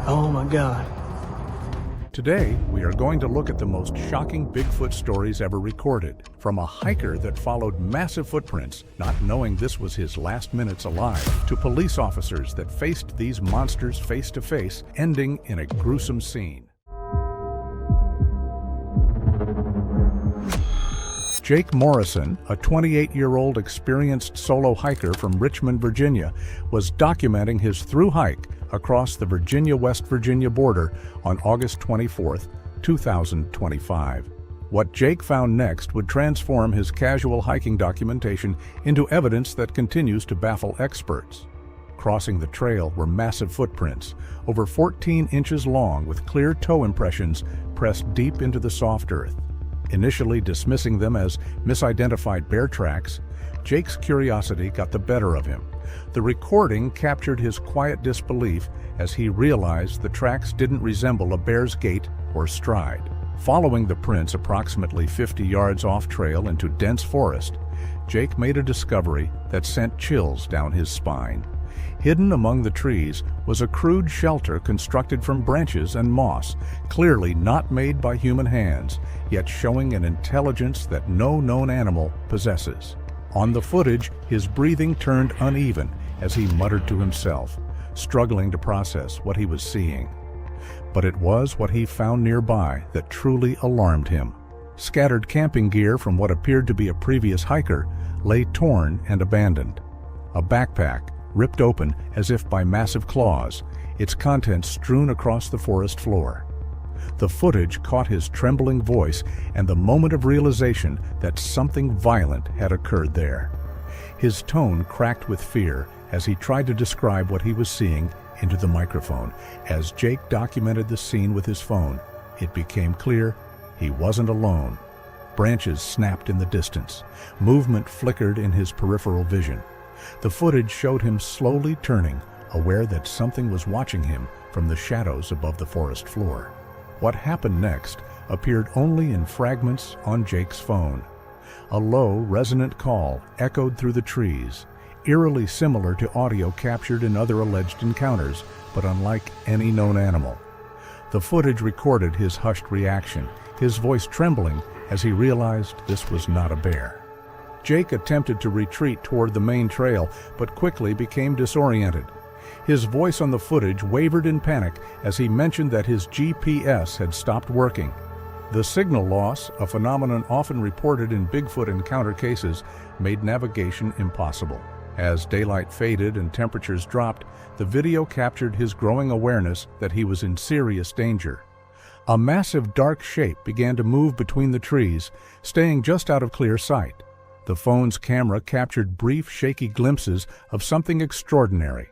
Oh my God. Today, we are going to look at the most shocking Bigfoot stories ever recorded, from a hiker that followed massive footprints, not knowing this was his last minutes alive, to police officers that faced these monsters face to face, ending in a gruesome scene. Jake Morrison, a 28-year-old experienced solo hiker from Richmond, Virginia, was documenting his through hike across the Virginia-West Virginia border on August 24, 2025. What Jake found next would transform his casual hiking documentation into evidence that continues to baffle experts. Crossing the trail were massive footprints, over 14 inches long with clear toe impressions pressed deep into the soft earth. Initially dismissing them as misidentified bear tracks, Jake's curiosity got the better of him. The recording captured his quiet disbelief as he realized the tracks didn't resemble a bear's gait or stride. Following the prints approximately 50 yards off trail into dense forest, Jake made a discovery that sent chills down his spine. Hidden among the trees was a crude shelter constructed from branches and moss, clearly not made by human hands, yet showing an intelligence that no known animal possesses. On the footage, his breathing turned uneven as he muttered to himself, struggling to process what he was seeing. But it was what he found nearby that truly alarmed him. Scattered camping gear from what appeared to be a previous hiker lay torn and abandoned. A backpack, ripped open as if by massive claws, its contents strewn across the forest floor. The footage caught his trembling voice and the moment of realization that something violent had occurred there. His tone cracked with fear as he tried to describe what he was seeing into the microphone. As Jake documented the scene with his phone, it became clear he wasn't alone. Branches snapped in the distance. Movement flickered in his peripheral vision. The footage showed him slowly turning, aware that something was watching him from the shadows above the forest floor. What happened next appeared only in fragments on Jake's phone. A low, resonant call echoed through the trees, eerily similar to audio captured in other alleged encounters, but unlike any known animal. The footage recorded his hushed reaction, his voice trembling as he realized this was not a bear. Jake attempted to retreat toward the main trail, but quickly became disoriented. His voice on the footage wavered in panic as he mentioned that his GPS had stopped working. The signal loss, a phenomenon often reported in Bigfoot encounter cases, made navigation impossible. As daylight faded and temperatures dropped, the video captured his growing awareness that he was in serious danger. A massive dark shape began to move between the trees, staying just out of clear sight. The phone's camera captured brief, shaky glimpses of something extraordinary.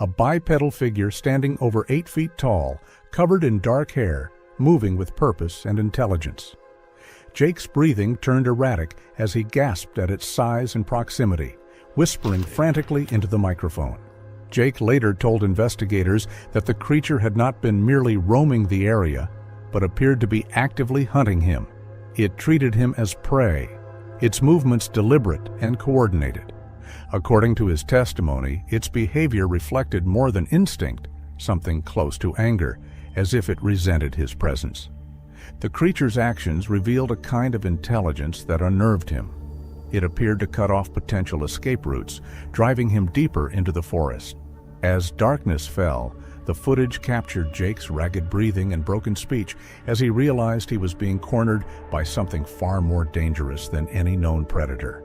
A bipedal figure standing over 8 feet tall, covered in dark hair, moving with purpose and intelligence. Jake's breathing turned erratic as he gasped at its size and proximity, whispering frantically into the microphone. Jake later told investigators that the creature had not been merely roaming the area, but appeared to be actively hunting him. It treated him as prey, its movements deliberate and coordinated. According to his testimony, its behavior reflected more than instinct, something close to anger, as if it resented his presence. The creature's actions revealed a kind of intelligence that unnerved him. It appeared to cut off potential escape routes, driving him deeper into the forest. As darkness fell, the footage captured Jake's ragged breathing and broken speech as he realized he was being cornered by something far more dangerous than any known predator.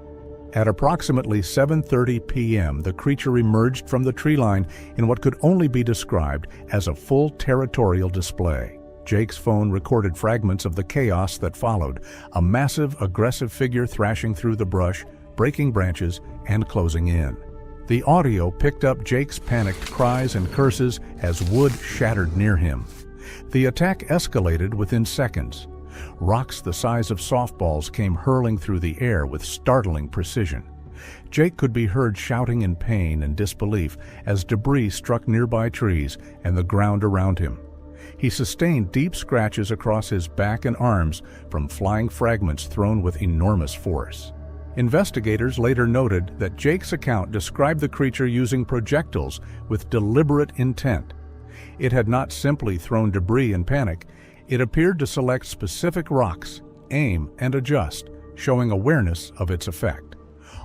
At approximately 7:30 p.m., the creature emerged from the tree line in what could only be described as a full territorial display. Jake's phone recorded fragments of the chaos that followed, a massive, aggressive figure thrashing through the brush, breaking branches, and closing in. The audio picked up Jake's panicked cries and curses as wood shattered near him. The attack escalated within seconds. Rocks the size of softballs came hurling through the air with startling precision. Jake could be heard shouting in pain and disbelief as debris struck nearby trees and the ground around him. He sustained deep scratches across his back and arms from flying fragments thrown with enormous force. Investigators later noted that Jake's account described the creature using projectiles with deliberate intent. It had not simply thrown debris in panic. It appeared to select specific rocks, aim, and adjust, showing awareness of its effect.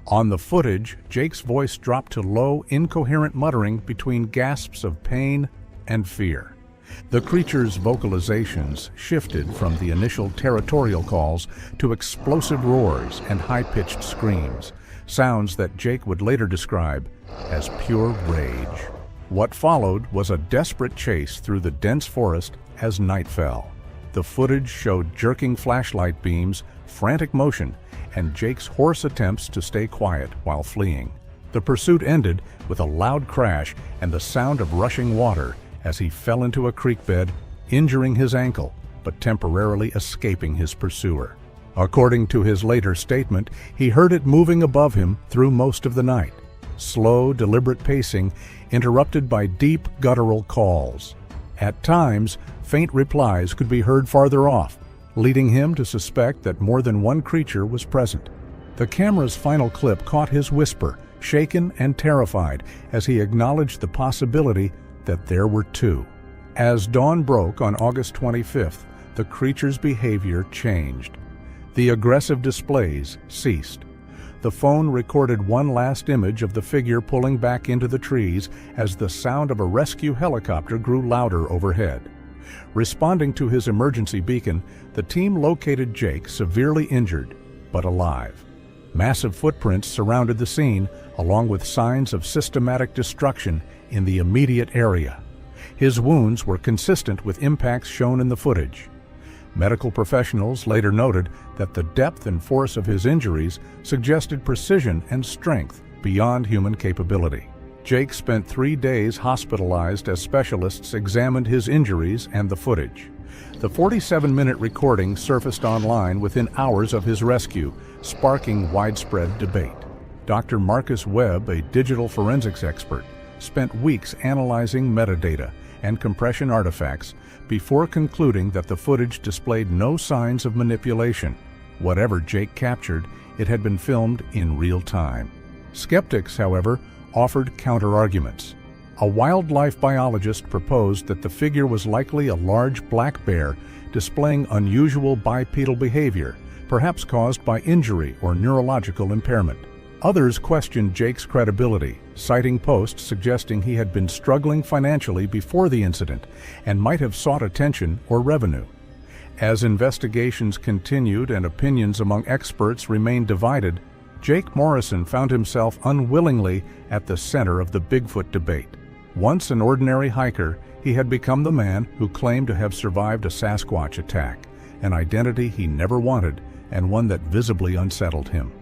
On the footage, Jake's voice dropped to low, incoherent muttering between gasps of pain and fear. The creature's vocalizations shifted from the initial territorial calls to explosive roars and high-pitched screams, sounds that Jake would later describe as pure rage. What followed was a desperate chase through the dense forest as night fell. The footage showed jerking flashlight beams, frantic motion, and Jake's hoarse attempts to stay quiet while fleeing. The pursuit ended with a loud crash and the sound of rushing water as he fell into a creek bed, injuring his ankle, but temporarily escaping his pursuer. According to his later statement, he heard it moving above him through most of the night. Slow, deliberate pacing, interrupted by deep, guttural calls. At times, faint replies could be heard farther off, leading him to suspect that more than one creature was present. The camera's final clip caught his whisper, shaken and terrified, as he acknowledged the possibility that there were two. As dawn broke on August 25th, the creature's behavior changed. The aggressive displays ceased. The phone recorded one last image of the figure pulling back into the trees as the sound of a rescue helicopter grew louder overhead. Responding to his emergency beacon, the team located Jake severely injured, but alive. Massive footprints surrounded the scene, along with signs of systematic destruction in the immediate area. His wounds were consistent with impacts shown in the footage. Medical professionals later noted that the depth and force of his injuries suggested precision and strength beyond human capability. Jake spent 3 days hospitalized as specialists examined his injuries and the footage. The 47-minute recording surfaced online within hours of his rescue, sparking widespread debate. Dr. Marcus Webb, a digital forensics expert, spent weeks analyzing metadata and compression artifacts before concluding that the footage displayed no signs of manipulation. Whatever Jake captured, it had been filmed in real time. Skeptics, however, offered counter-arguments. A wildlife biologist proposed that the figure was likely a large black bear displaying unusual bipedal behavior, perhaps caused by injury or neurological impairment. Others questioned Jake's credibility, citing posts suggesting he had been struggling financially before the incident and might have sought attention or revenue. As investigations continued and opinions among experts remained divided, Jake Morrison found himself unwillingly at the center of the Bigfoot debate. Once an ordinary hiker, he had become the man who claimed to have survived a Sasquatch attack, an identity he never wanted and one that visibly unsettled him.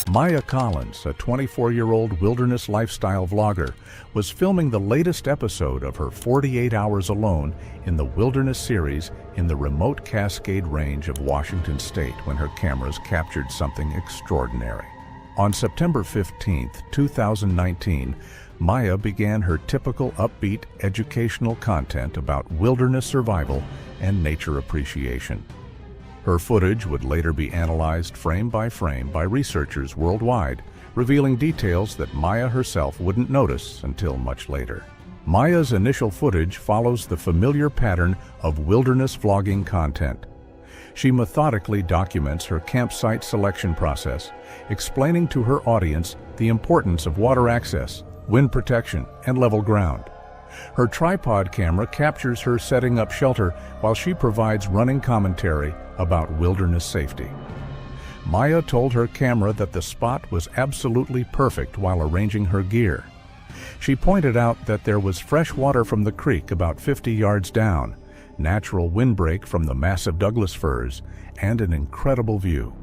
Maya Collins, a 24-year-old wilderness lifestyle vlogger, was filming the latest episode of her 48 Hours Alone in the Wilderness series in the remote Cascade Range of Washington State when her cameras captured something extraordinary. On September 15, 2019, Maya began her typical upbeat educational content about wilderness survival and nature appreciation. Her footage would later be analyzed frame by researchers worldwide, revealing details that Maya herself wouldn't notice until much later. Maya's initial footage follows the familiar pattern of wilderness vlogging content. She methodically documents her campsite selection process, explaining to her audience the importance of water access, wind protection, and level ground. Her tripod camera captures her setting up shelter while she provides running commentary about wilderness safety. Maya told her camera that the spot was absolutely perfect while arranging her gear. She pointed out that there was fresh water from the creek about 50 yards down, natural windbreak from the massive Douglas firs, and an incredible view.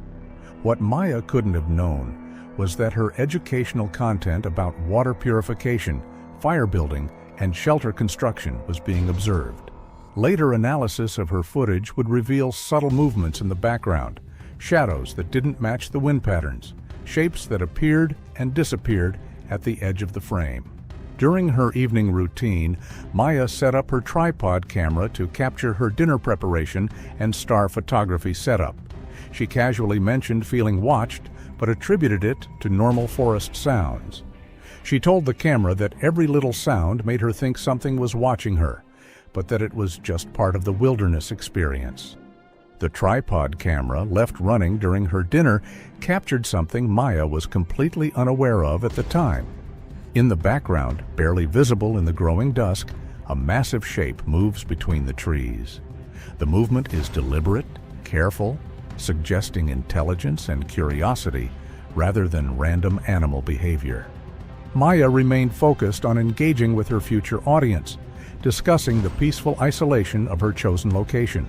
What Maya couldn't have known was that her educational content about water purification, fire building, and shelter construction was being observed. Later analysis of her footage would reveal subtle movements in the background, shadows that didn't match the wind patterns, shapes that appeared and disappeared at the edge of the frame. During her evening routine, Maya set up her tripod camera to capture her dinner preparation and star photography setup. She casually mentioned feeling watched, but attributed it to normal forest sounds. She told the camera that every little sound made her think something was watching her, but that it was just part of the wilderness experience. The tripod camera, left running during her dinner, captured something Maya was completely unaware of at the time. In the background, barely visible in the growing dusk, a massive shape moves between the trees. The movement is deliberate, careful, suggesting intelligence and curiosity rather than random animal behavior. Maya remained focused on engaging with her future audience, discussing the peaceful isolation of her chosen location.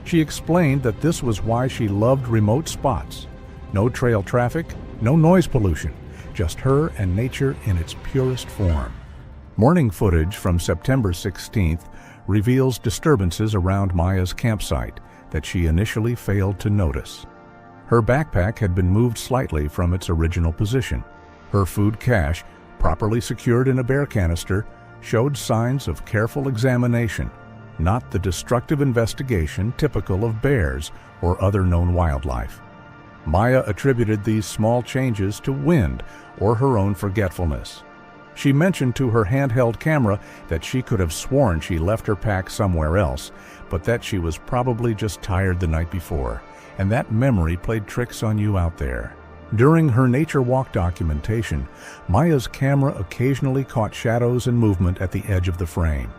She explained that this was why she loved remote spots. No trail traffic, no noise pollution, just her and nature in its purest form. Morning footage from September 16th reveals disturbances around Maya's campsite that she initially failed to notice. Her backpack had been moved slightly from its original position. Her food cache, properly secured in a bear canister, showed signs of careful examination, not the destructive investigation typical of bears or other known wildlife. Maya attributed these small changes to wind or her own forgetfulness. She mentioned to her handheld camera that she could have sworn she left her pack somewhere else, but that she was probably just tired the night before, and that memory played tricks on you out there. During her nature walk documentation, Maya's camera occasionally caught shadows and movement at the edge of the frame.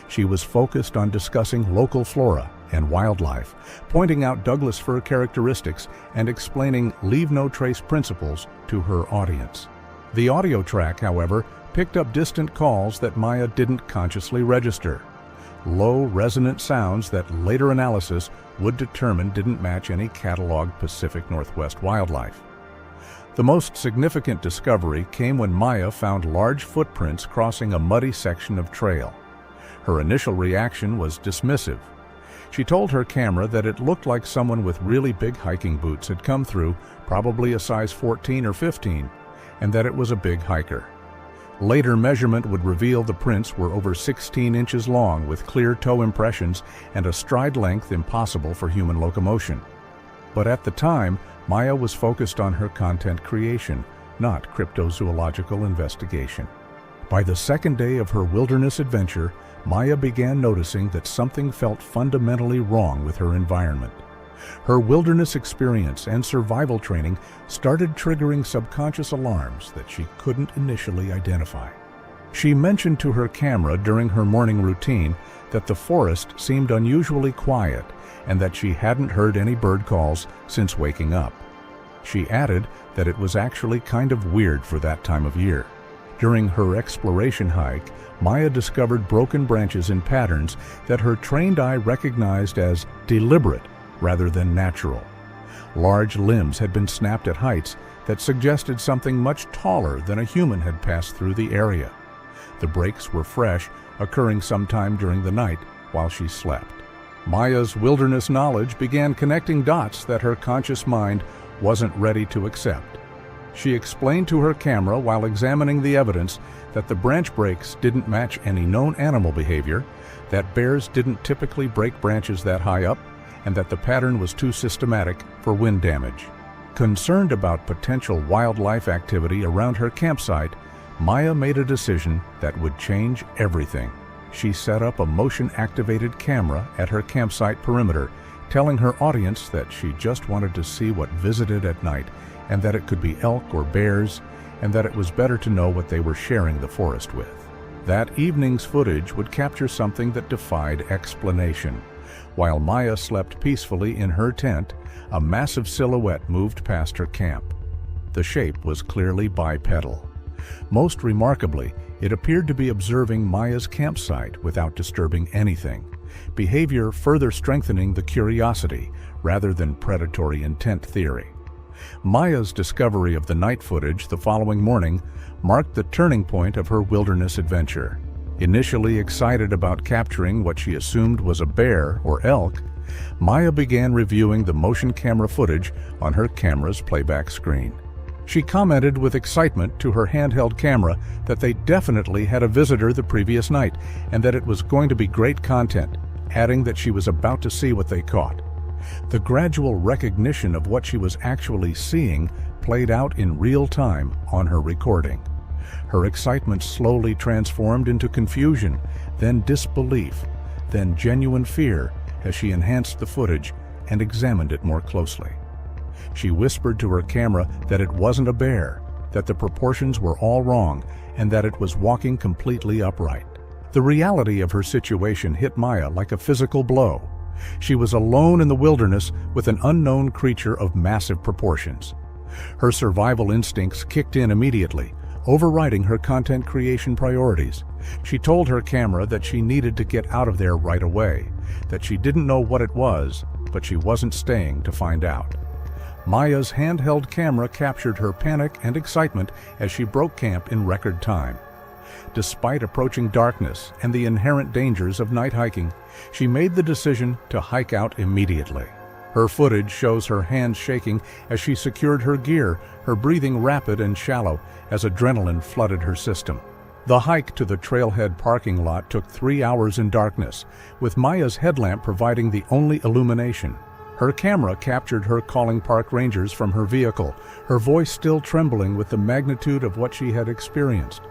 She was focused on discussing local flora and wildlife, pointing out Douglas fir characteristics and explaining leave-no-trace principles to her audience. The audio track, however, picked up distant calls that Maya didn't consciously register. Low, resonant sounds that later analysis would determine didn't match any cataloged Pacific Northwest wildlife. The most significant discovery came when Maya found large footprints crossing a muddy section of trail. Her initial reaction was dismissive. She told her camera that it looked like someone with really big hiking boots had come through, probably a size 14 or 15, and that it was a big hiker. Later measurement would reveal the prints were over 16 inches long with clear toe impressions and a stride length impossible for human locomotion. But at the time, Maya was focused on her content creation, not cryptozoological investigation. By the second day of her wilderness adventure, Maya began noticing that something felt fundamentally wrong with her environment. Her wilderness experience and survival training started triggering subconscious alarms that she couldn't initially identify. She mentioned to her camera during her morning routine that the forest seemed unusually quiet and that she hadn't heard any bird calls since waking up. She added that it was actually kind of weird for that time of year. During her exploration hike, Maya discovered broken branches in patterns that her trained eye recognized as deliberate rather than natural. Large limbs had been snapped at heights that suggested something much taller than a human had passed through the area. The breaks were fresh, occurring sometime during the night while she slept. Maya's wilderness knowledge began connecting dots that her conscious mind wasn't ready to accept. She explained to her camera while examining the evidence that the branch breaks didn't match any known animal behavior, that bears didn't typically break branches that high up, and that the pattern was too systematic for wind damage. Concerned about potential wildlife activity around her campsite, Maya made a decision that would change everything. She set up a motion-activated camera at her campsite perimeter, telling her audience that she just wanted to see what visited at night, and that it could be elk or bears, and that it was better to know what they were sharing the forest with. That evening's footage would capture something that defied explanation. While Maya slept peacefully in her tent, a massive silhouette moved past her camp. The shape was clearly bipedal. Most remarkably, it appeared to be observing Maya's campsite without disturbing anything, behavior further strengthening the curiosity rather than predatory intent theory. Maya's discovery of the night footage the following morning marked the turning point of her wilderness adventure. Initially excited about capturing what she assumed was a bear or elk, Maya began reviewing the motion camera footage on her camera's playback screen. She commented with excitement to her handheld camera that they definitely had a visitor the previous night and that it was going to be great content, adding that she was about to see what they caught. The gradual recognition of what she was actually seeing played out in real time on her recording. Her excitement slowly transformed into confusion, then disbelief, then genuine fear as she enhanced the footage and examined it more closely. She whispered to her camera that it wasn't a bear, that the proportions were all wrong, and that it was walking completely upright. The reality of her situation hit Maya like a physical blow. She was alone in the wilderness with an unknown creature of massive proportions. Her survival instincts kicked in immediately, overriding her content creation priorities. She told her camera that she needed to get out of there right away, that she didn't know what it was, but she wasn't staying to find out. Maya's handheld camera captured her panic and excitement as she broke camp in record time. Despite approaching darkness and the inherent dangers of night hiking, she made the decision to hike out immediately. Her footage shows her hands shaking as she secured her gear, her breathing rapid and shallow as adrenaline flooded her system. The hike to the trailhead parking lot took 3 hours in darkness, with Maya's headlamp providing the only illumination. Her camera captured her calling park rangers from her vehicle, her voice still trembling with the magnitude of what she had experienced.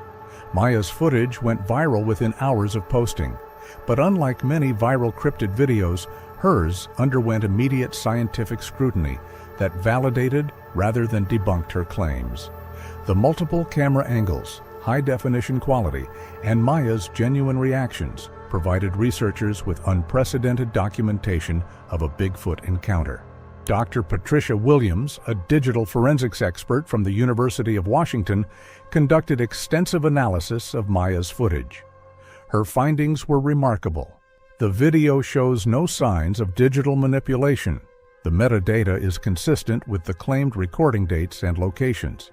Maya's footage went viral within hours of posting, but unlike many viral cryptid videos, hers underwent immediate scientific scrutiny that validated rather than debunked her claims. The multiple camera angles, high-definition quality, and Maya's genuine reactions provided researchers with unprecedented documentation of a Bigfoot encounter. Dr. Patricia Williams, a digital forensics expert from the University of Washington, conducted extensive analysis of Maya's footage. Her findings were remarkable. The video shows no signs of digital manipulation. The metadata is consistent with the claimed recording dates and locations.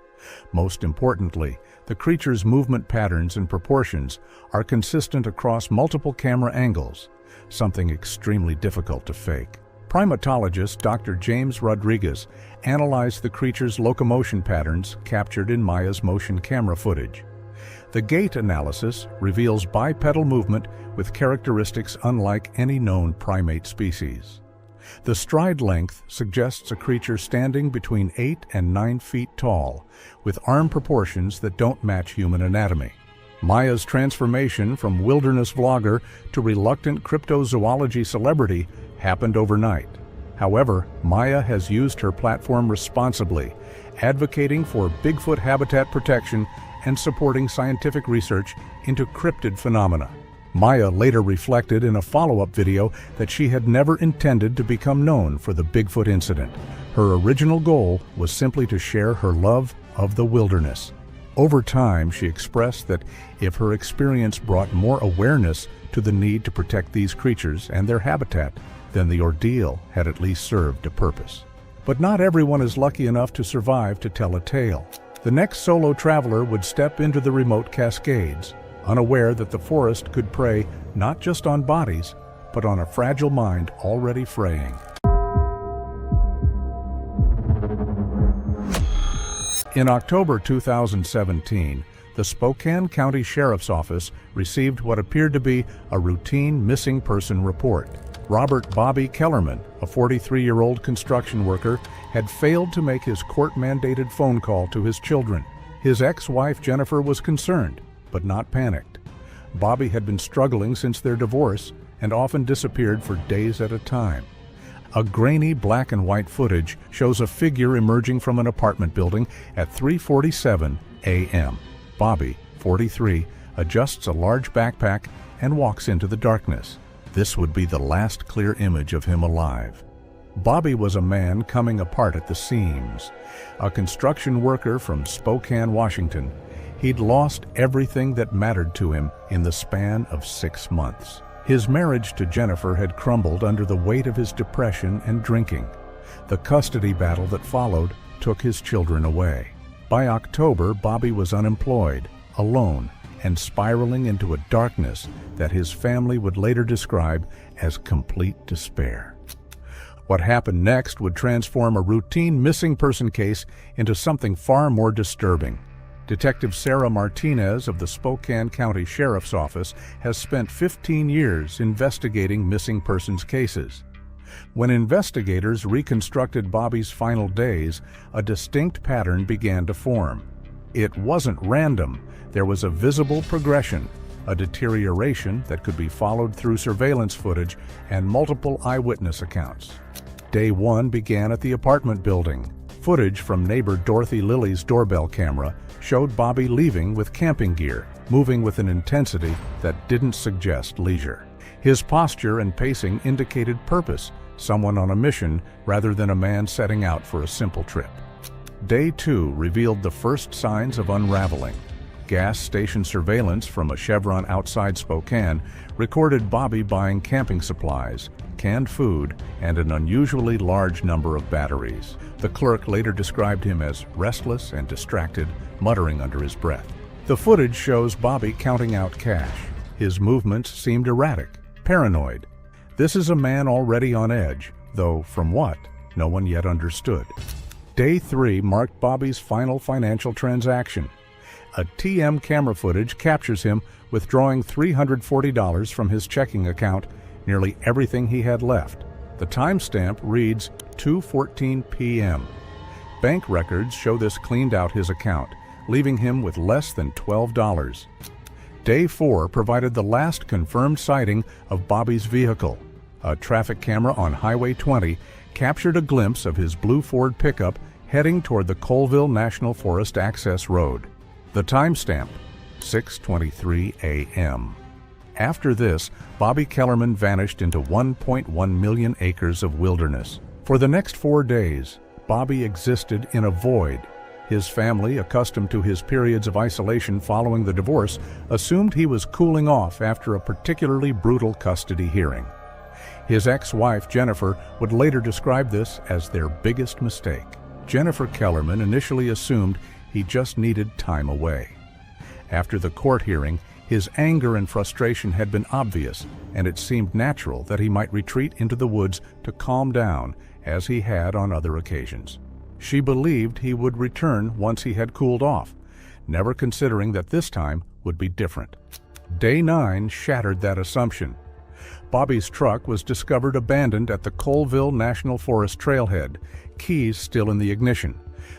Most importantly, the creature's movement patterns and proportions are consistent across multiple camera angles, something extremely difficult to fake. Primatologist Dr. James Rodriguez analyzed the creature's locomotion patterns captured in Maya's motion camera footage. The gait analysis reveals bipedal movement with characteristics unlike any known primate species. The stride length suggests a creature standing between 8 and 9 feet tall, with arm proportions that don't match human anatomy. Maya's transformation from wilderness vlogger to reluctant cryptozoology celebrity happened overnight. However, Maya has used her platform responsibly, advocating for Bigfoot habitat protection and supporting scientific research into cryptid phenomena. Maya later reflected in a follow-up video that she had never intended to become known for the Bigfoot incident. Her original goal was simply to share her love of the wilderness. Over time, she expressed that if her experience brought more awareness to the need to protect these creatures and their habitat, then the ordeal had at least served a purpose. But not everyone is lucky enough to survive to tell a tale. The next solo traveler would step into the remote Cascades, unaware that the forest could prey not just on bodies, but on a fragile mind already fraying. In October 2017, the Spokane County Sheriff's Office received what appeared to be a routine missing person report. Robert Bobby Kellerman, a 43-year-old construction worker, had failed to make his court-mandated phone call to his children. His ex-wife Jennifer was concerned, but not panicked. Bobby had been struggling since their divorce and often disappeared for days at a time. A grainy black and white footage shows a figure emerging from an apartment building at 3:47 a.m. Bobby, 43, adjusts a large backpack and walks into the darkness. This would be the last clear image of him alive. Bobby was a man coming apart at the seams. A construction worker from Spokane, Washington. He'd lost everything that mattered to him in the span of 6 months. His marriage to Jennifer had crumbled under the weight of his depression and drinking. The custody battle that followed took his children away. By October, Bobby was unemployed, alone, and spiraling into a darkness that his family would later describe as complete despair. What happened next would transform a routine missing person case into something far more disturbing. Detective Sarah Martinez of the Spokane County Sheriff's Office has spent 15 years investigating missing persons cases. When investigators reconstructed Bobby's final days, a distinct pattern began to form. It wasn't random. There was a visible progression, a deterioration that could be followed through surveillance footage and multiple eyewitness accounts. Day 1 began at the apartment building. Footage from neighbor Dorothy Lilly's doorbell camera showed Bobby leaving with camping gear, moving with an intensity that didn't suggest leisure. His posture and pacing indicated purpose, someone on a mission rather than a man setting out for a simple trip. Day 2 revealed the first signs of unraveling. Gas station surveillance from a Chevron outside Spokane recorded Bobby buying camping supplies, canned food, and an unusually large number of batteries. The clerk later described him as restless and distracted, muttering under his breath. The footage shows Bobby counting out cash. His movements seemed erratic, paranoid. This is a man already on edge, though from what, no one yet understood. Day 3 marked Bobby's final financial transaction. A TM camera footage captures him withdrawing $340 from his checking account, nearly everything he had left. The timestamp reads 2:14 p.m. Bank records show this cleaned out his account, leaving him with less than $12. Day 4 provided the last confirmed sighting of Bobby's vehicle. A traffic camera on Highway 20 captured a glimpse of his blue Ford pickup heading toward the Colville National Forest access road. The timestamp, 6:23 a.m. After this, Bobby Kellerman vanished into 1.1 million acres of wilderness. For the next 4 days, Bobby existed in a void. His family, accustomed to his periods of isolation following the divorce, assumed he was cooling off after a particularly brutal custody hearing. His ex-wife, Jennifer, would later describe this as their biggest mistake. Jennifer Kellerman initially assumed he just needed time away. After the court hearing, his anger and frustration had been obvious, and it seemed natural that he might retreat into the woods to calm down, as he had on other occasions. She believed he would return once he had cooled off, never considering that this time would be different. Day 9 shattered that assumption. Bobby's truck was discovered abandoned at the Colville National Forest trailhead, keys still in the ignition.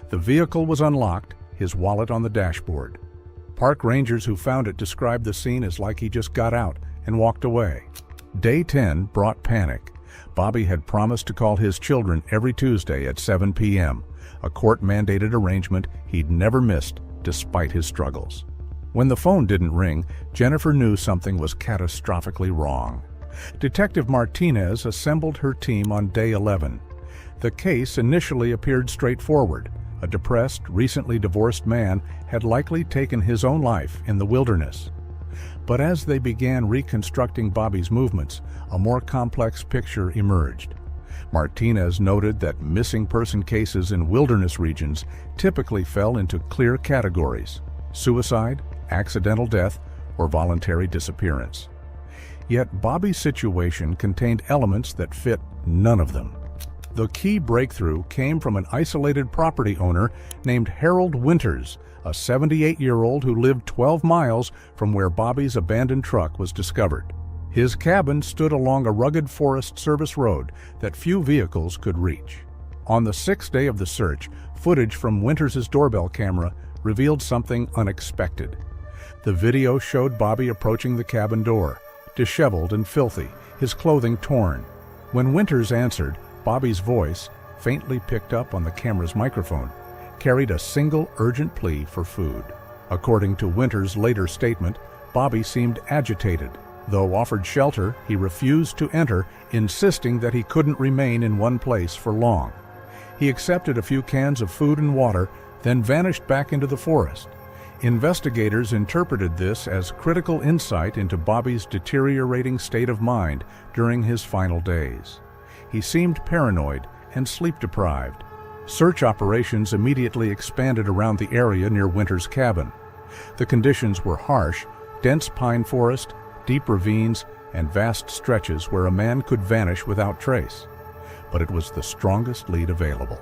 The vehicle was unlocked, his wallet on the dashboard. Park rangers who found it described the scene as like he just got out and walked away. Day 10 brought panic. Bobby had promised to call his children every Tuesday at 7 p.m., a court-mandated arrangement he'd never missed despite his struggles. When the phone didn't ring, Jennifer knew something was catastrophically wrong. Detective Martinez assembled her team on day 11. The case initially appeared straightforward. A depressed, recently divorced man had likely taken his own life in the wilderness. But as they began reconstructing Bobby's movements, a more complex picture emerged. Martinez noted that missing person cases in wilderness regions typically fell into clear categories: suicide, accidental death, or voluntary disappearance. Yet Bobby's situation contained elements that fit none of them. The key breakthrough came from an isolated property owner named Harold Winters, a 78-year-old who lived 12 miles from where Bobby's abandoned truck was discovered. His cabin stood along a rugged Forest Service road that few vehicles could reach. On the 6th day of the search, footage from Winters' doorbell camera revealed something unexpected. The video showed Bobby approaching the cabin door, disheveled and filthy, his clothing torn. When Winters answered, Bobby's voice, faintly picked up on the camera's microphone, carried a single urgent plea for food. According to Winters' later statement, Bobby seemed agitated. Though offered shelter, he refused to enter, insisting that he couldn't remain in one place for long. He accepted a few cans of food and water, then vanished back into the forest. Investigators interpreted this as critical insight into Bobby's deteriorating state of mind during his final days. He seemed paranoid and sleep-deprived. Search operations immediately expanded around the area near Winters' cabin. The conditions were harsh: dense pine forest, deep ravines, and vast stretches where a man could vanish without trace. But it was the strongest lead available.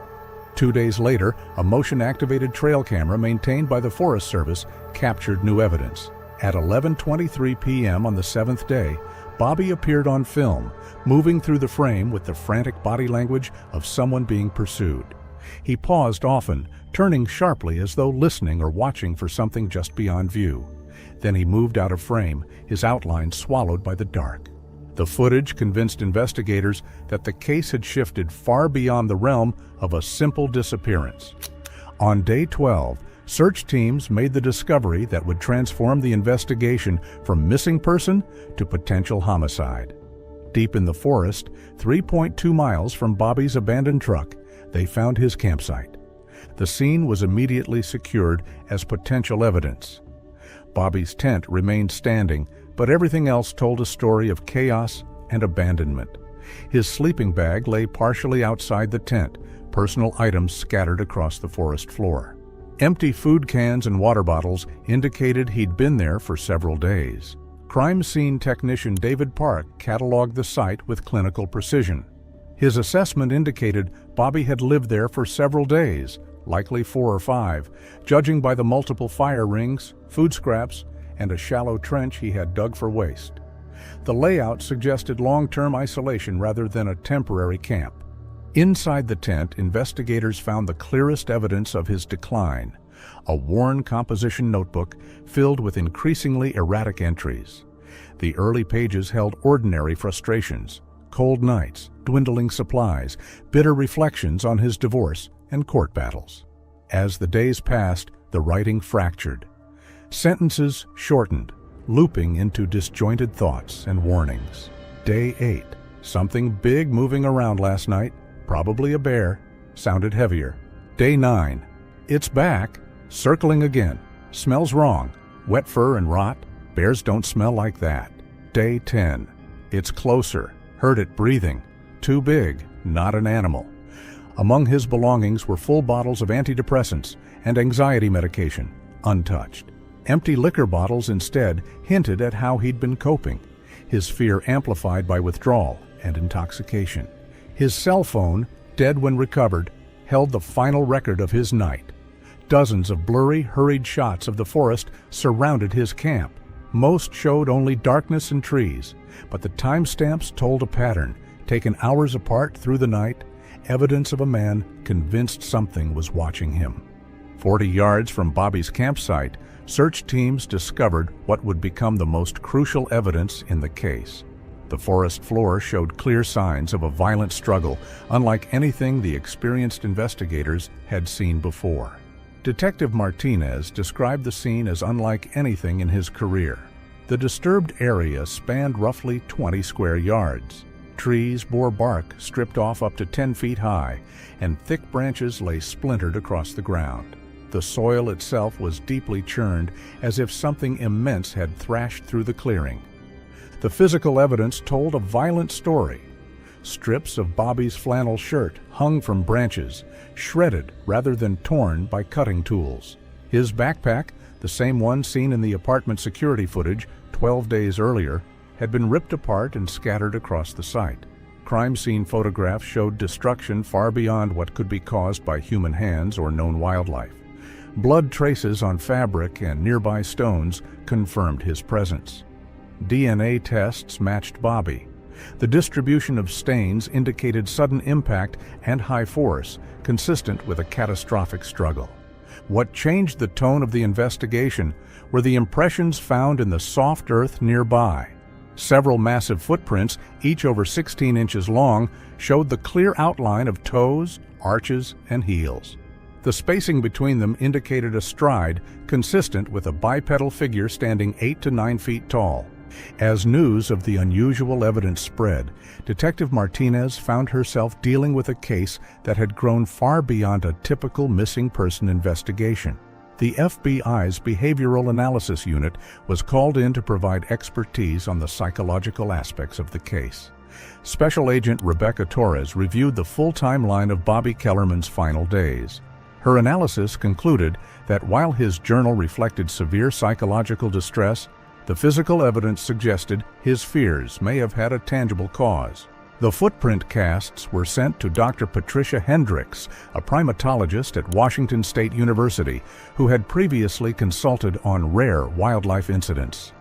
2 days later, a motion-activated trail camera maintained by the Forest Service captured new evidence. At 11:23 p.m. on the 7th day, Bobby appeared on film, moving through the frame with the frantic body language of someone being pursued. He paused often, turning sharply as though listening or watching for something just beyond view. Then he moved out of frame, his outline swallowed by the dark. The footage convinced investigators that the case had shifted far beyond the realm of a simple disappearance. On day 12, search teams made the discovery that would transform the investigation from missing person to potential homicide. Deep in the forest, 3.2 miles from Bobby's abandoned truck, they found his campsite. The scene was immediately secured as potential evidence. Bobby's tent remained standing, but everything else told a story of chaos and abandonment. His sleeping bag lay partially outside the tent, personal items scattered across the forest floor. Empty food cans and water bottles indicated he'd been there for several days. Crime scene technician David Park cataloged the site with clinical precision. His assessment indicated Bobby had lived there for several days, likely 4 or 5, judging by the multiple fire rings, food scraps, and a shallow trench he had dug for waste. The layout suggested long-term isolation rather than a temporary camp. Inside the tent, investigators found the clearest evidence of his decline, a worn composition notebook filled with increasingly erratic entries. The early pages held ordinary frustrations, cold nights, dwindling supplies, bitter reflections on his divorce, and court battles. As the days passed, the writing fractured. Sentences shortened, looping into disjointed thoughts and warnings. Day 8. Something big moving around last night, probably a bear, sounded heavier. Day 9. It's back, circling again. Smells wrong. Wet fur and rot. Bears don't smell like that. Day 10. It's closer. Heard it breathing. Too big, not an animal. Among his belongings were full bottles of antidepressants and anxiety medication, untouched. Empty liquor bottles instead hinted at how he'd been coping, his fear amplified by withdrawal and intoxication. His cell phone, dead when recovered, held the final record of his night. Dozens of blurry, hurried shots of the forest surrounded his camp. Most showed only darkness and trees, but the timestamps told a pattern, taken hours apart through the night, evidence of a man convinced something was watching him. 40 yards from Bobby's campsite, search teams discovered what would become the most crucial evidence in the case. The forest floor showed clear signs of a violent struggle, unlike anything the experienced investigators had seen before. Detective Martinez described the scene as unlike anything in his career. The disturbed area spanned roughly 20 square yards. Trees bore bark stripped off up to 10 feet high, and thick branches lay splintered across the ground. The soil itself was deeply churned, as if something immense had thrashed through the clearing. The physical evidence told a violent story. Strips of Bobby's flannel shirt hung from branches, shredded rather than torn by cutting tools. His backpack, the same one seen in the apartment security footage 12 days earlier, had been ripped apart and scattered across the site. Crime scene photographs showed destruction far beyond what could be caused by human hands or known wildlife. Blood traces on fabric and nearby stones confirmed his presence. DNA tests matched Bobby. The distribution of stains indicated sudden impact and high force, consistent with a catastrophic struggle. What changed the tone of the investigation were the impressions found in the soft earth nearby. Several massive footprints, each over 16 inches long, showed the clear outline of toes, arches, and heels. The spacing between them indicated a stride consistent with a bipedal figure standing 8 to 9 feet tall. As news of the unusual evidence spread, Detective Martinez found herself dealing with a case that had grown far beyond a typical missing person investigation. The FBI's Behavioral Analysis Unit was called in to provide expertise on the psychological aspects of the case. Special Agent Rebecca Torres reviewed the full timeline of Bobby Kellerman's final days. Her analysis concluded that while his journal reflected severe psychological distress, the physical evidence suggested his fears may have had a tangible cause. The footprint casts were sent to Dr. Patricia Hendricks, a primatologist at Washington State University, who had previously consulted on rare wildlife incidents.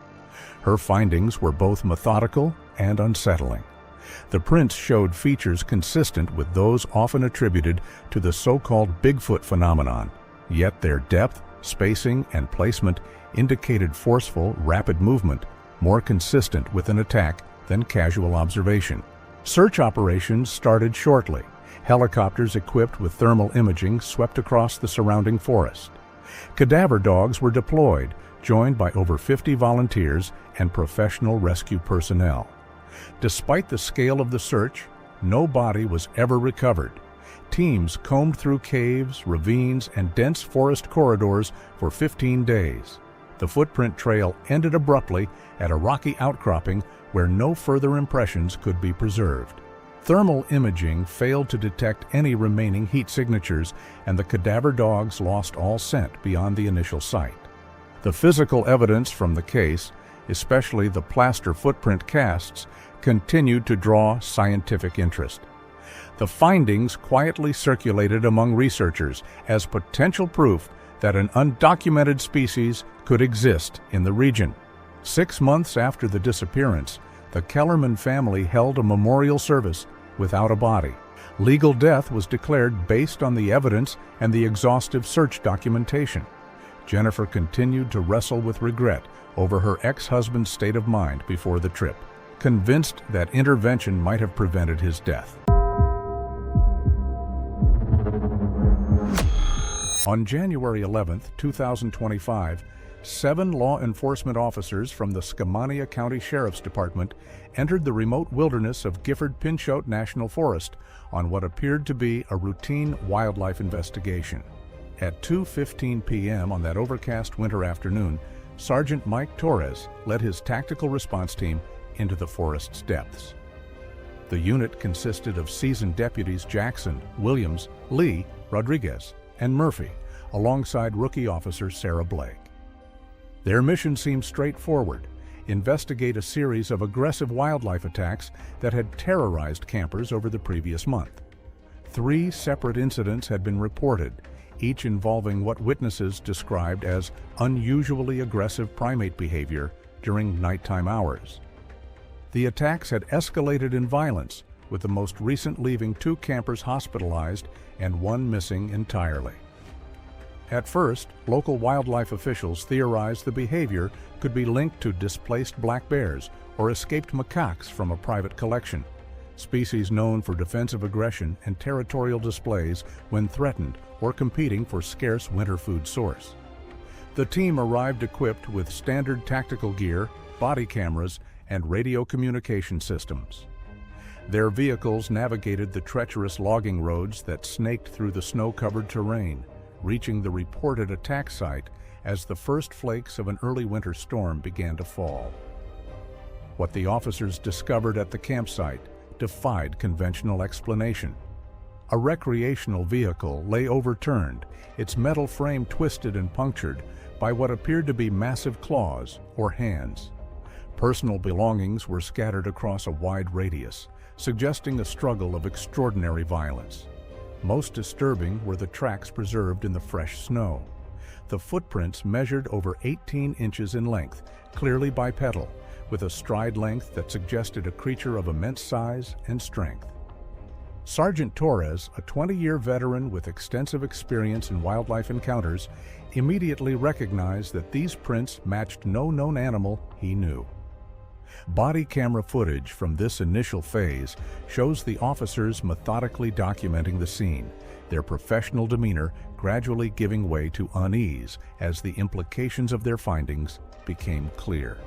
Her findings were both methodical and unsettling. The prints showed features consistent with those often attributed to the so-called Bigfoot phenomenon, yet their depth, spacing, and placement indicated forceful, rapid movement, more consistent with an attack than casual observation. Search operations started shortly. Helicopters equipped with thermal imaging swept across the surrounding forest. Cadaver dogs were deployed, joined by over 50 volunteers and professional rescue personnel. Despite the scale of the search, no body was ever recovered. Teams combed through caves, ravines, and dense forest corridors for 15 days. The footprint trail ended abruptly at a rocky outcropping where no further impressions could be preserved. Thermal imaging failed to detect any remaining heat signatures, and the cadaver dogs lost all scent beyond the initial site. The physical evidence from the case, especially the plaster footprint casts, continued to draw scientific interest. The findings quietly circulated among researchers as potential proof that an undocumented species could exist in the region. 6 months after the disappearance, the Kellerman family held a memorial service without a body. Legal death was declared based on the evidence and the exhaustive search documentation. Jennifer continued to wrestle with regret over her ex-husband's state of mind before the trip, convinced that intervention might have prevented his death. On January 11, 2025, 7 law enforcement officers from the Skamania County Sheriff's Department entered the remote wilderness of Gifford-Pinchot National Forest on what appeared to be a routine wildlife investigation. At 2:15 p.m. on that overcast winter afternoon, Sergeant Mike Torres led his tactical response team into the forest's depths. The unit consisted of seasoned deputies Jackson, Williams, Lee, Rodriguez, and Murphy, alongside rookie officer Sarah Blake. Their mission seemed straightforward: investigate a series of aggressive wildlife attacks that had terrorized campers over the previous month. 3 separate incidents had been reported, each involving what witnesses described as unusually aggressive primate behavior during nighttime hours. The attacks had escalated in violence, with the most recent leaving 2 campers hospitalized and 1 missing entirely. At first, local wildlife officials theorized the behavior could be linked to displaced black bears or escaped macaques from a private collection, species known for defensive aggression and territorial displays when threatened or competing for scarce winter food source. The team arrived equipped with standard tactical gear, body cameras, and radio communication systems. Their vehicles navigated the treacherous logging roads that snaked through the snow-covered terrain, reaching the reported attack site as the first flakes of an early winter storm began to fall. What the officers discovered at the campsite defied conventional explanation. A recreational vehicle lay overturned, its metal frame twisted and punctured by what appeared to be massive claws or hands. Personal belongings were scattered across a wide radius, suggesting a struggle of extraordinary violence. Most disturbing were the tracks preserved in the fresh snow. The footprints measured over 18 inches in length, clearly bipedal, with a stride length that suggested a creature of immense size and strength. Sergeant Torres, a 20-year veteran with extensive experience in wildlife encounters, immediately recognized that these prints matched no known animal he knew. Body camera footage from this initial phase shows the officers methodically documenting the scene, their professional demeanor gradually giving way to unease as the implications of their findings became clear.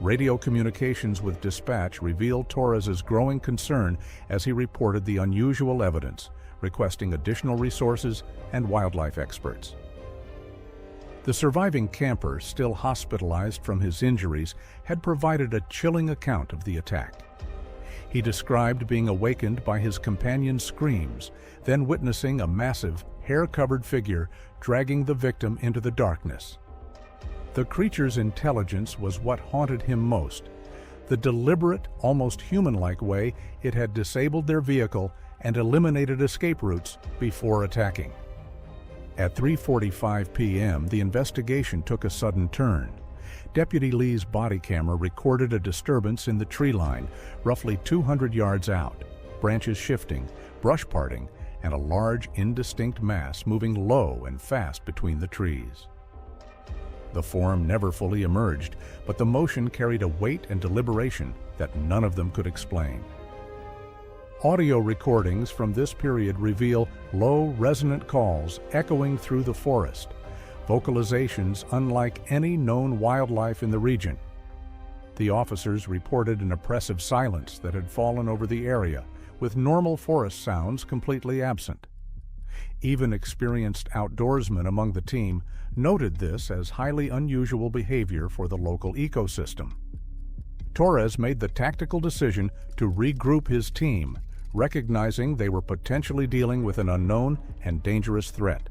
Radio communications with dispatch revealed Torres's growing concern as he reported the unusual evidence, requesting additional resources and wildlife experts. The surviving camper, still hospitalized from his injuries, had provided a chilling account of the attack. He described being awakened by his companion's screams, then witnessing a massive, hair-covered figure dragging the victim into the darkness. The creature's intelligence was what haunted him most: the deliberate, almost human-like way it had disabled their vehicle and eliminated escape routes before attacking. At 3:45 p.m., the investigation took a sudden turn. Deputy Lee's body camera recorded a disturbance in the tree line, roughly 200 yards out, branches shifting, brush parting, and a large, indistinct mass moving low and fast between the trees. The form never fully emerged, but the motion carried a weight and deliberation that none of them could explain. Audio recordings from this period reveal low, resonant calls echoing through the forest, vocalizations unlike any known wildlife in the region. The officers reported an oppressive silence that had fallen over the area, with normal forest sounds completely absent. Even experienced outdoorsmen among the team noted this as highly unusual behavior for the local ecosystem. Torres made the tactical decision to regroup his team, recognizing they were potentially dealing with an unknown and dangerous threat.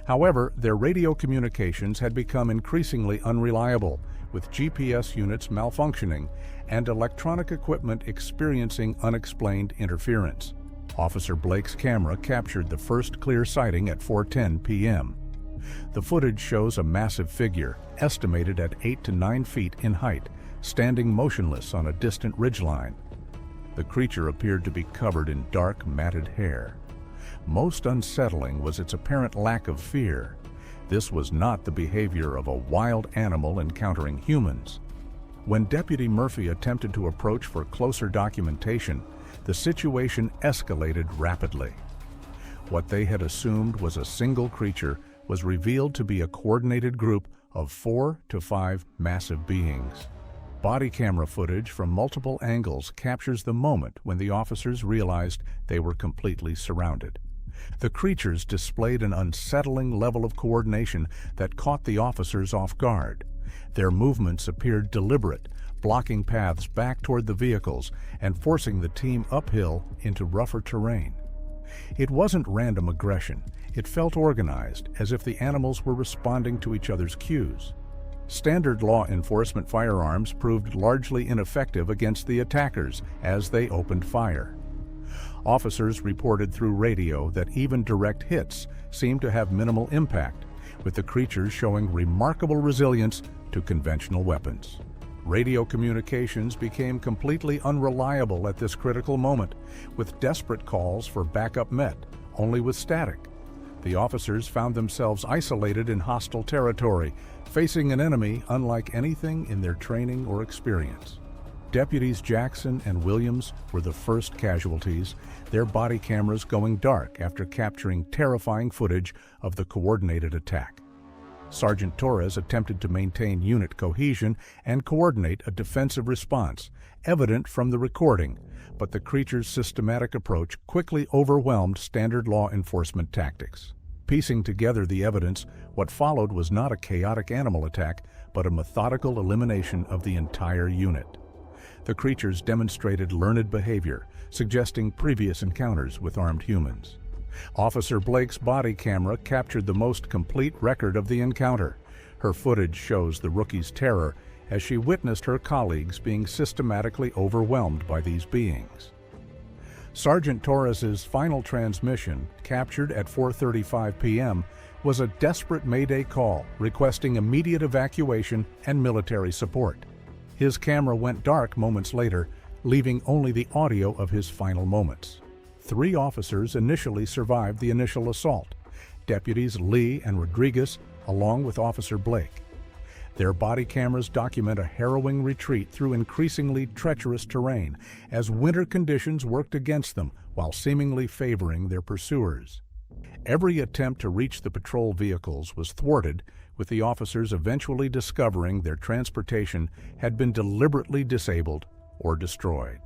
However, their radio communications had become increasingly unreliable, with GPS units malfunctioning and electronic equipment experiencing unexplained interference. Officer Blake's camera captured the first clear sighting at 4:10 p.m. The footage shows a massive figure, estimated at 8 to 9 feet in height, standing motionless on a distant ridgeline. The creature appeared to be covered in dark, matted hair. Most unsettling was its apparent lack of fear. This was not the behavior of a wild animal encountering humans. When Deputy Murphy attempted to approach for closer documentation, the situation escalated rapidly. What they had assumed was a single creature was revealed to be a coordinated group of 4 to 5 massive beings. Body camera footage from multiple angles captures the moment when the officers realized they were completely surrounded. The creatures displayed an unsettling level of coordination that caught the officers off guard. Their movements appeared deliberate, blocking paths back toward the vehicles and forcing the team uphill into rougher terrain. It wasn't random aggression. It felt organized, as if the animals were responding to each other's cues. Standard law enforcement firearms proved largely ineffective against the attackers as they opened fire. Officers reported through radio that even direct hits seemed to have minimal impact, with the creatures showing remarkable resilience to conventional weapons. Radio communications became completely unreliable at this critical moment, with desperate calls for backup met, only with static. The officers found themselves isolated in hostile territory, facing an enemy unlike anything in their training or experience. Deputies Jackson and Williams were the first casualties, their body cameras going dark after capturing terrifying footage of the coordinated attack. Sergeant Torres attempted to maintain unit cohesion and coordinate a defensive response, evident from the recording, but the creature's systematic approach quickly overwhelmed standard law enforcement tactics. Piecing together the evidence, what followed was not a chaotic animal attack, but a methodical elimination of the entire unit. The creatures demonstrated learned behavior, suggesting previous encounters with armed humans. Officer Blake's body camera captured the most complete record of the encounter. Her footage shows the rookie's terror as she witnessed her colleagues being systematically overwhelmed by these beings. Sergeant Torres's final transmission, captured at 4:35 p.m., was a desperate mayday call requesting immediate evacuation and military support. His camera went dark moments later, leaving only the audio of his final moments. 3 officers initially survived the initial assault, Deputies Lee and Rodriguez, along with Officer Blake. Their body cameras document a harrowing retreat through increasingly treacherous terrain as winter conditions worked against them while seemingly favoring their pursuers. Every attempt to reach the patrol vehicles was thwarted, with the officers eventually discovering their transportation had been deliberately disabled or destroyed.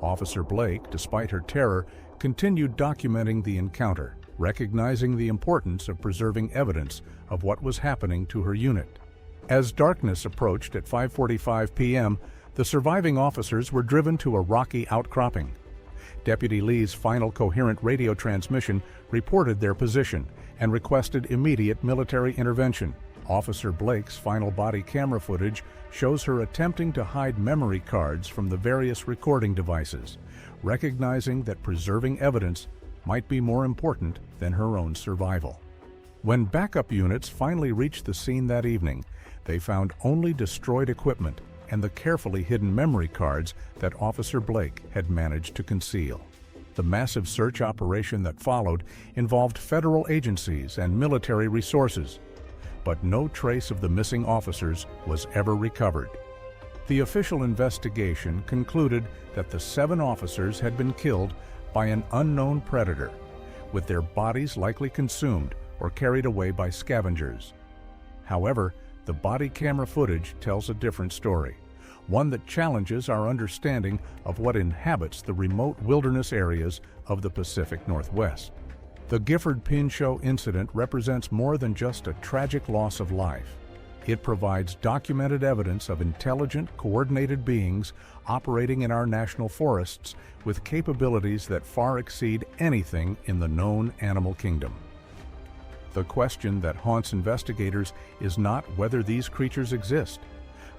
Officer Blake, despite her terror, continued documenting the encounter, recognizing the importance of preserving evidence of what was happening to her unit. As darkness approached at 5:45 p.m., the surviving officers were driven to a rocky outcropping. Deputy Lee's final coherent radio transmission reported their position and requested immediate military intervention. Officer Blake's final body camera footage shows her attempting to hide memory cards from the various recording devices, recognizing that preserving evidence might be more important than her own survival. When backup units finally reached the scene that evening, they found only destroyed equipment and the carefully hidden memory cards that Officer Blake had managed to conceal. The massive search operation that followed involved federal agencies and military resources, but no trace of the missing officers was ever recovered. The official investigation concluded that the 7 officers had been killed by an unknown predator, with their bodies likely consumed or carried away by scavengers. However, the body camera footage tells a different story, one that challenges our understanding of what inhabits the remote wilderness areas of the Pacific Northwest. The Gifford Pinchot incident represents more than just a tragic loss of life. It provides documented evidence of intelligent, coordinated beings operating in our national forests with capabilities that far exceed anything in the known animal kingdom. The question that haunts investigators is not whether these creatures exist,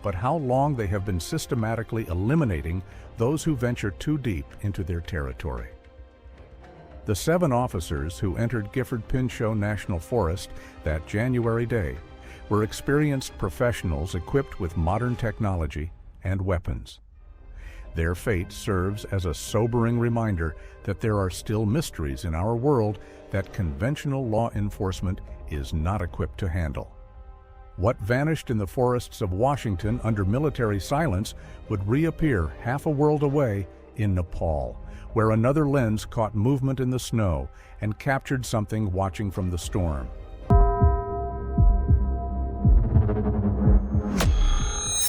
but how long they have been systematically eliminating those who venture too deep into their territory. The 7 officers who entered Gifford Pinchot National Forest that January day were experienced professionals equipped with modern technology and weapons. Their fate serves as a sobering reminder that there are still mysteries in our world that conventional law enforcement is not equipped to handle. What vanished in the forests of Washington under military silence would reappear half a world away in Nepal, where another lens caught movement in the snow and captured something watching from the storm.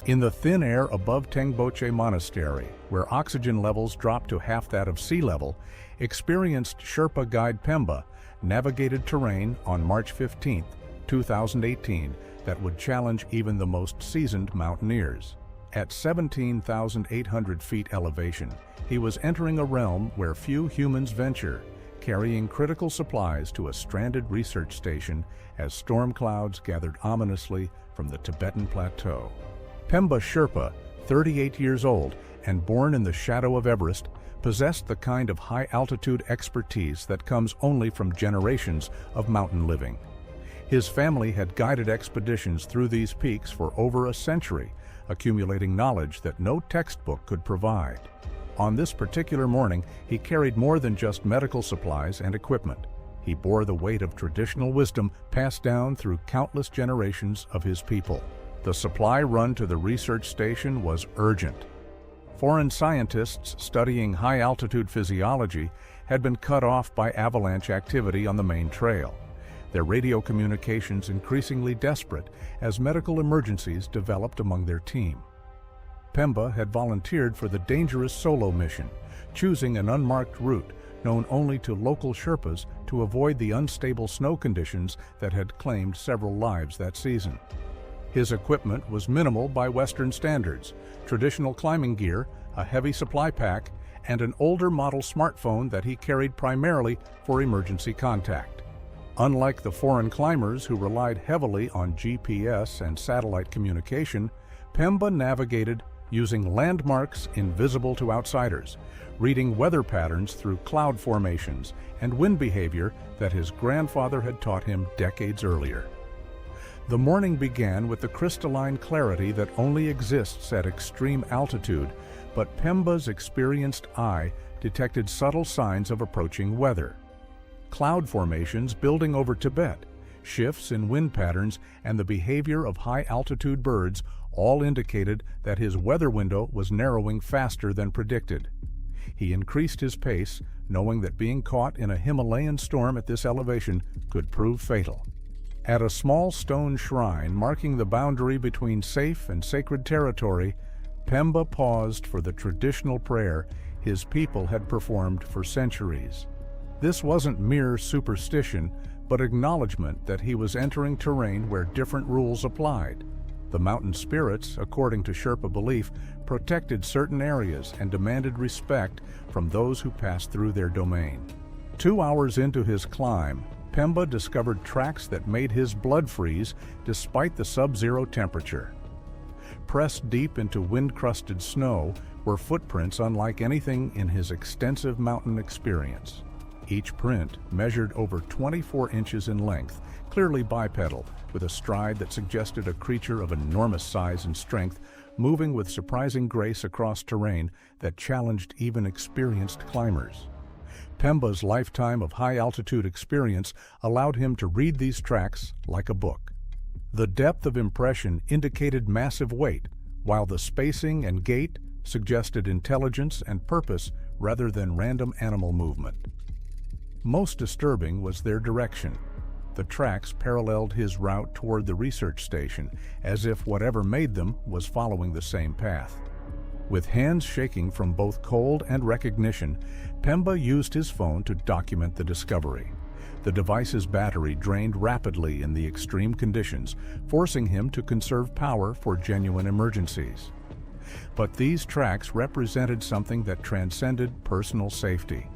In the thin air above Tengboche Monastery, where oxygen levels dropped to half that of sea level, experienced Sherpa guide Pemba navigated terrain on March 15, 2018, that would challenge even the most seasoned mountaineers. At 17,800 feet elevation, he was entering a realm where few humans venture, carrying critical supplies to a stranded research station as storm clouds gathered ominously from the Tibetan plateau. Pemba Sherpa, 38 years old and born in the shadow of Everest, possessed the kind of high-altitude expertise that comes only from generations of mountain living. His family had guided expeditions through these peaks for over a century, accumulating knowledge that no textbook could provide. On this particular morning, he carried more than just medical supplies and equipment. He bore the weight of traditional wisdom passed down through countless generations of his people. The supply run to the research station was urgent. Foreign scientists studying high-altitude physiology had been cut off by avalanche activity on the main trail, their radio communications increasingly desperate as medical emergencies developed among their team. Pemba had volunteered for the dangerous solo mission, choosing an unmarked route known only to local Sherpas to avoid the unstable snow conditions that had claimed several lives that season. His equipment was minimal by Western standards: traditional climbing gear, a heavy supply pack, and an older model smartphone that he carried primarily for emergency contact. Unlike the foreign climbers who relied heavily on GPS and satellite communication, Pemba navigated using landmarks invisible to outsiders, reading weather patterns through cloud formations and wind behavior that his grandfather had taught him decades earlier. The morning began with the crystalline clarity that only exists at extreme altitude, but Pemba's experienced eye detected subtle signs of approaching weather. Cloud formations building over Tibet, shifts in wind patterns, and the behavior of high-altitude birds all indicated that his weather window was narrowing faster than predicted. He increased his pace, knowing that being caught in a Himalayan storm at this elevation could prove fatal. At a small stone shrine marking the boundary between safe and sacred territory, Pemba paused for the traditional prayer his people had performed for centuries. This wasn't mere superstition, but acknowledgement that he was entering terrain where different rules applied. The mountain spirits, according to Sherpa belief, protected certain areas and demanded respect from those who passed through their domain. 2 hours into his climb, Pemba discovered tracks that made his blood freeze despite the sub-zero temperature. Pressed deep into wind-crusted snow were footprints unlike anything in his extensive mountain experience. Each print measured over 24 inches in length, clearly bipedal, with a stride that suggested a creature of enormous size and strength, moving with surprising grace across terrain that challenged even experienced climbers. Pemba's lifetime of high-altitude experience allowed him to read these tracks like a book. The depth of impression indicated massive weight, while the spacing and gait suggested intelligence and purpose rather than random animal movement. Most disturbing was their direction. The tracks paralleled his route toward the research station, as if whatever made them was following the same path. With hands shaking from both cold and recognition, Pemba used his phone to document the discovery. The device's battery drained rapidly in the extreme conditions, forcing him to conserve power for genuine emergencies. But these tracks represented something that transcended personal safety.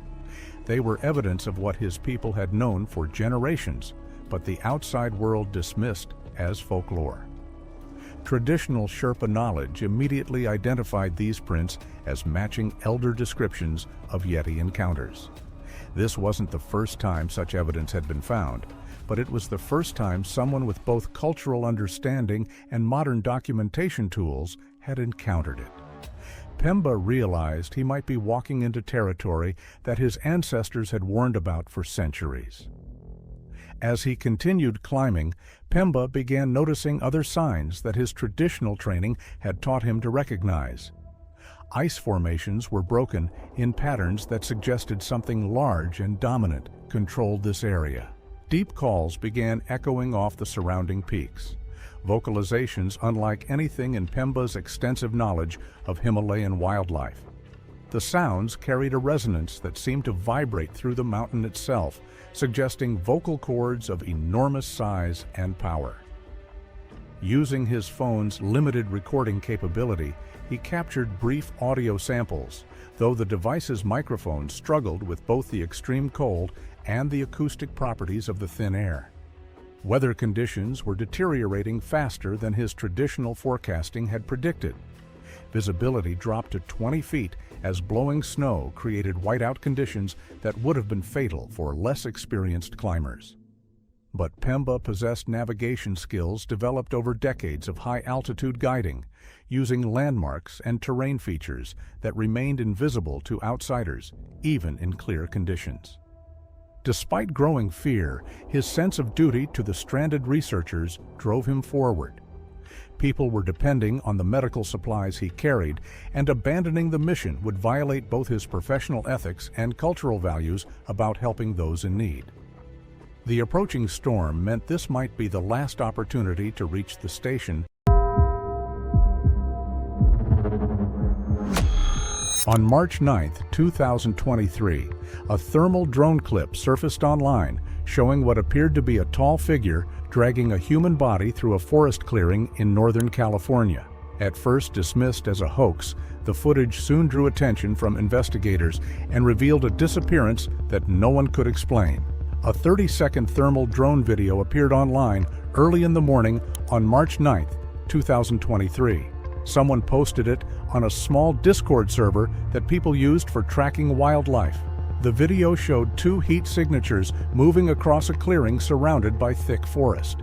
They were evidence of what his people had known for generations, but the outside world dismissed as folklore. Traditional Sherpa knowledge immediately identified these prints as matching elder descriptions of Yeti encounters. This wasn't the first time such evidence had been found, but it was the first time someone with both cultural understanding and modern documentation tools had encountered it. Pemba realized he might be walking into territory that his ancestors had warned about for centuries. As he continued climbing, Pemba began noticing other signs that his traditional training had taught him to recognize. Ice formations were broken in patterns that suggested something large and dominant controlled this area. Deep calls began echoing off the surrounding peaks, vocalizations unlike anything in Pemba's extensive knowledge of Himalayan wildlife. The sounds carried a resonance that seemed to vibrate through the mountain itself, suggesting vocal cords of enormous size and power. Using his phone's limited recording capability, he captured brief audio samples, though the device's microphone struggled with both the extreme cold and the acoustic properties of the thin air. Weather conditions were deteriorating faster than his traditional forecasting had predicted. Visibility dropped to 20 feet as blowing snow created whiteout conditions that would have been fatal for less experienced climbers. But Pemba possessed navigation skills developed over decades of high-altitude guiding, using landmarks and terrain features that remained invisible to outsiders, even in clear conditions. Despite growing fear, his sense of duty to the stranded researchers drove him forward. People were depending on the medical supplies he carried, and abandoning the mission would violate both his professional ethics and cultural values about helping those in need. The approaching storm meant this might be the last opportunity to reach the station. On March 9, 2023, a thermal drone clip surfaced online showing what appeared to be a tall figure dragging a human body through a forest clearing in Northern California. At first dismissed as a hoax, the footage soon drew attention from investigators and revealed a disappearance that no one could explain. A 30-second thermal drone video appeared online early in the morning on March 9, 2023. Someone posted it on a small Discord server that people used for tracking wildlife. The video showed two heat signatures moving across a clearing surrounded by thick forest.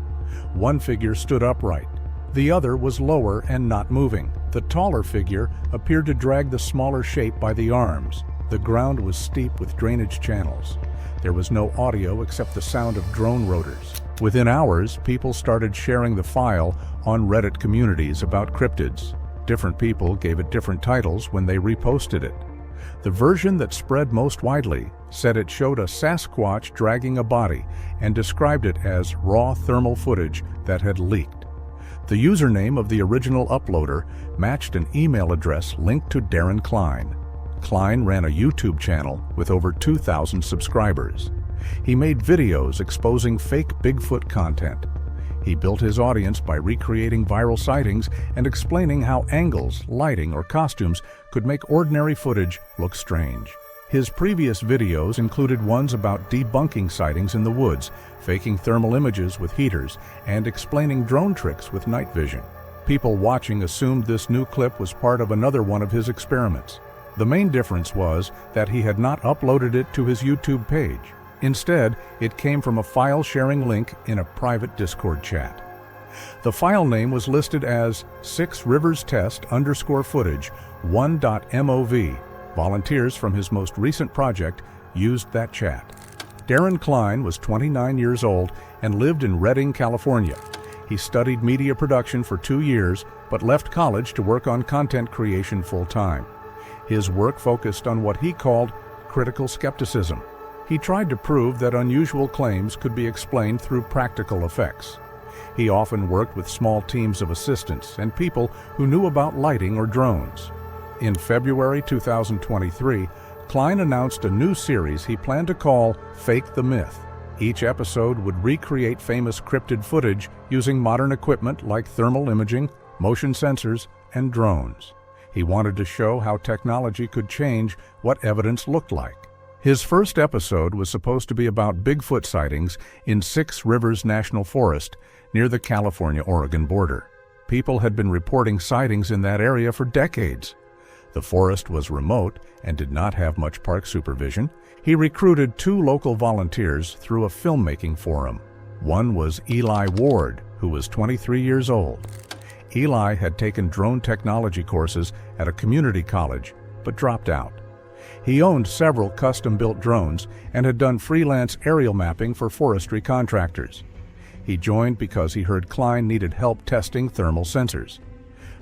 One figure stood upright. The other was lower and not moving. The taller figure appeared to drag the smaller shape by the arms. The ground was steep with drainage channels. There was no audio except the sound of drone rotors. Within hours, people started sharing the file on Reddit communities about cryptids. Different people gave it different titles when they reposted it. The version that spread most widely said it showed a Sasquatch dragging a body and described it as raw thermal footage that had leaked. The username of the original uploader matched an email address linked to Darren Klein. Klein ran a YouTube channel with over 2,000 subscribers. He made videos exposing fake Bigfoot content. He built his audience by recreating viral sightings and explaining how angles, lighting, or costumes could make ordinary footage look strange. His previous videos included ones about debunking sightings in the woods, faking thermal images with heaters, and explaining drone tricks with night vision. People watching assumed this new clip was part of another one of his experiments. The main difference was that he had not uploaded it to his YouTube page. Instead, it came from a file-sharing link in a private Discord chat. The file name was listed as 6riverstest_footage 1.mov. Volunteers from his most recent project used that chat. Darren Klein was 29 years old and lived in Redding, California. He studied media production for 2 years, but left college to work on content creation full-time. His work focused on what he called critical skepticism. He tried to prove that unusual claims could be explained through practical effects. He often worked with small teams of assistants and people who knew about lighting or drones. In February 2023, Klein announced a new series he planned to call Fake the Myth. Each episode would recreate famous cryptid footage using modern equipment like thermal imaging, motion sensors, and drones. He wanted to show how technology could change what evidence looked like. His first episode was supposed to be about Bigfoot sightings in 6 Rivers National Forest near the California-Oregon border. People had been reporting sightings in that area for decades. The forest was remote and did not have much park supervision. He recruited 2 local volunteers through a filmmaking forum. One was Eli Ward, who was 23 years old. Eli had taken drone technology courses at a community college, but dropped out. He owned several custom-built drones and had done freelance aerial mapping for forestry contractors. He joined because he heard Klein needed help testing thermal sensors.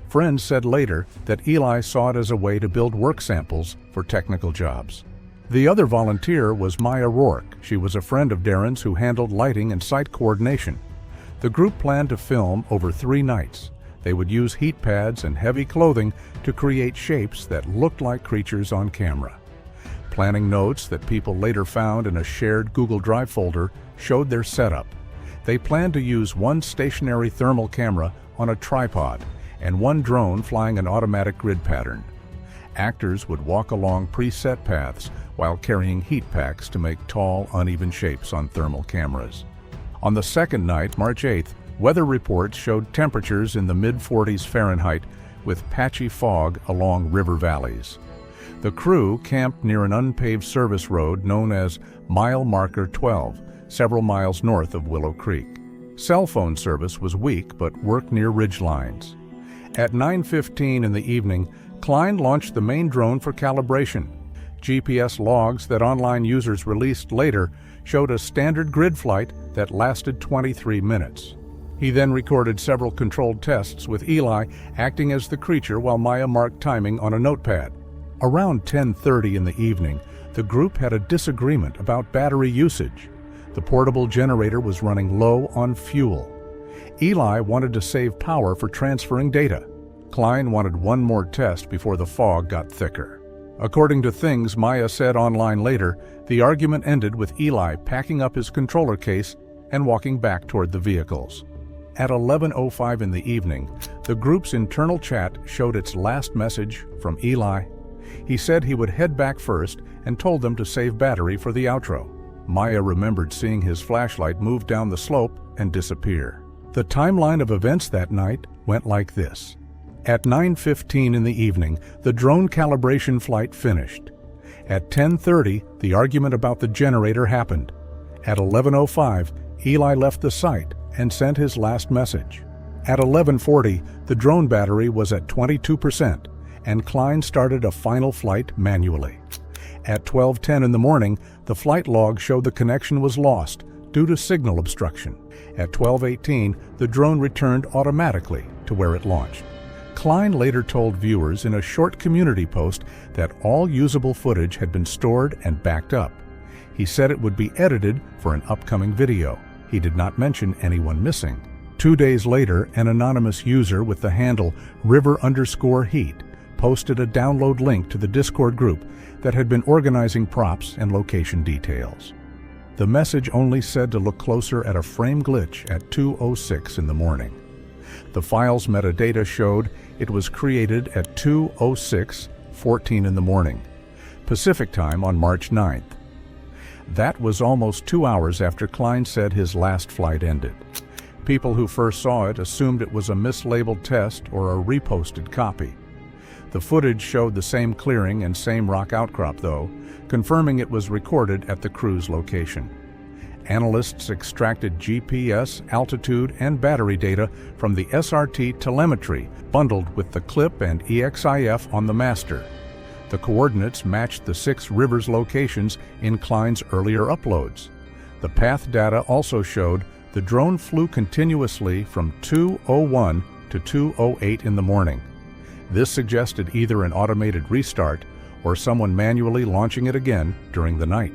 Friends said later that Eli saw it as a way to build work samples for technical jobs. The other volunteer was Maya Rourke. She was a friend of Darren's who handled lighting and site coordination. The group planned to film over 3 nights. They would use heat pads and heavy clothing to create shapes that looked like creatures on camera. Planning notes that people later found in a shared Google Drive folder showed their setup. They planned to use 1 stationary thermal camera on a tripod and 1 drone flying an automatic grid pattern. Actors would walk along preset paths while carrying heat packs to make tall, uneven shapes on thermal cameras. On the second night, March 8th, weather reports showed temperatures in the mid-40s Fahrenheit with patchy fog along river valleys. The crew camped near an unpaved service road known as Mile Marker 12, several miles north of Willow Creek. Cell phone service was weak but worked near ridge lines. At 9:15 in the evening, Klein launched the main drone for calibration. GPS logs that online users released later showed a standard grid flight that lasted 23 minutes. He then recorded several controlled tests with Eli acting as the creature while Maya marked timing on a notepad. Around 10:30 in the evening, the group had a disagreement about battery usage. The portable generator was running low on fuel. Eli wanted to save power for transferring data. Klein wanted 1 more test before the fog got thicker. According to things Maya said online later, the argument ended with Eli packing up his controller case and walking back toward the vehicles. At 11:05 in the evening, the group's internal chat showed its last message from Eli. He said he would head back first and told them to save battery for the outro. Maya remembered seeing his flashlight move down the slope and disappear. The timeline of events that night went like this. At 9:15 in the evening, the drone calibration flight finished. At 10:30, the argument about the generator happened. At 11:05, Eli left the site and sent his last message. At 11:40, the drone battery was at 22%, and Klein started a final flight manually. At 12:10 in the morning, the flight log showed the connection was lost due to signal obstruction. At 12:18, the drone returned automatically to where it launched. Klein later told viewers in a short community post that all usable footage had been stored and backed up. He said it would be edited for an upcoming video. He did not mention anyone missing. 2 days later, an anonymous user with the handle river_heat posted a download link to the Discord group that had been organizing props and location details. The message only said to look closer at a frame glitch at 2:06 in the morning. The file's metadata showed it was created at 2:06:14 in the morning, Pacific time on March 9th. That was almost 2 hours after Klein said his last flight ended. People who first saw it assumed it was a mislabeled test or a reposted copy. The footage showed the same clearing and same rock outcrop, though, confirming it was recorded at the crew's location. Analysts extracted GPS, altitude, and battery data from the SRT telemetry bundled with the clip and EXIF on the master. The coordinates matched the 6 rivers locations in Klein's earlier uploads. The path data also showed the drone flew continuously from 2:01 to 2:08 in the morning. This suggested either an automated restart or someone manually launching it again during the night.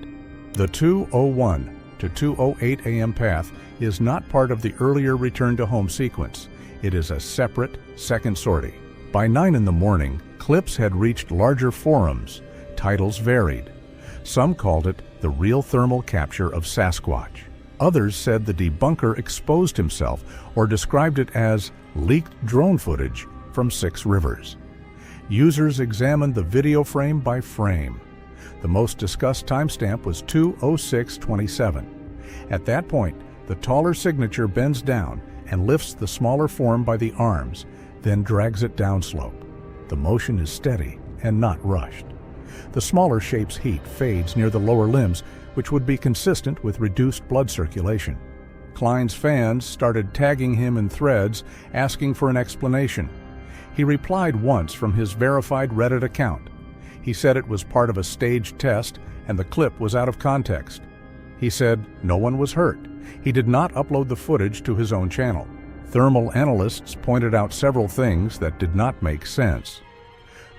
The 2:01 to 2:08 a.m. path is not part of the earlier return to home sequence. It is a separate second sortie. By 9 in the morning, clips had reached larger forums. Titles varied. Some called it the real thermal capture of Sasquatch. Others said the debunker exposed himself or described it as leaked drone footage from 6 rivers. Users examined the video frame by frame. The most discussed timestamp was 2:06:27. At that point, the taller signature bends down and lifts the smaller form by the arms, then drags it downslope. The motion is steady and not rushed. The smaller shape's heat fades near the lower limbs, which would be consistent with reduced blood circulation. Klein's fans started tagging him in threads, asking for an explanation. He replied once from his verified Reddit account. He said it was part of a staged test and the clip was out of context. He said no one was hurt. He did not upload the footage to his own channel. Thermal analysts pointed out several things that did not make sense.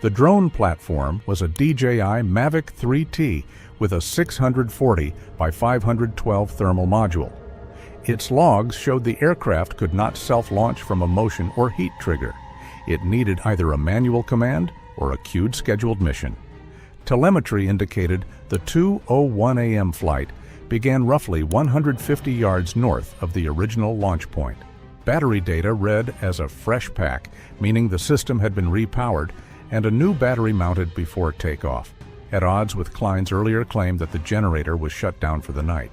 The drone platform was a DJI Mavic 3T with a 640 by 512 thermal module. Its logs showed the aircraft could not self-launch from a motion or heat trigger. It needed either a manual command or a queued scheduled mission. Telemetry indicated the 2:01 a.m. flight began roughly 150 yards north of the original launch point. Battery data read as a fresh pack, meaning the system had been repowered and a new battery mounted before takeoff, at odds with Klein's earlier claim that the generator was shut down for the night.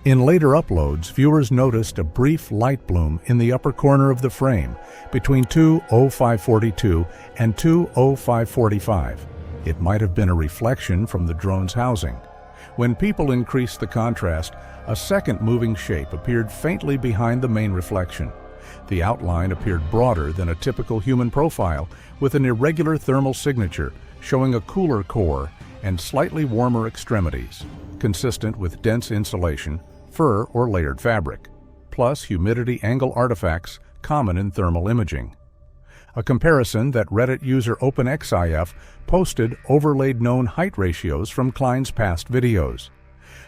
In later uploads, viewers noticed a brief light bloom in the upper corner of the frame between 2:05:42 and 2:05:45. It might have been a reflection from the drone's housing. When people increased the contrast, a second moving shape appeared faintly behind the main reflection. The outline appeared broader than a typical human profile, with an irregular thermal signature showing a cooler core and slightly warmer extremities, consistent with dense insulation, fur, or layered fabric, plus humidity angle artifacts common in thermal imaging. A comparison that Reddit user OpenXIF posted overlaid known height ratios from Klein's past videos.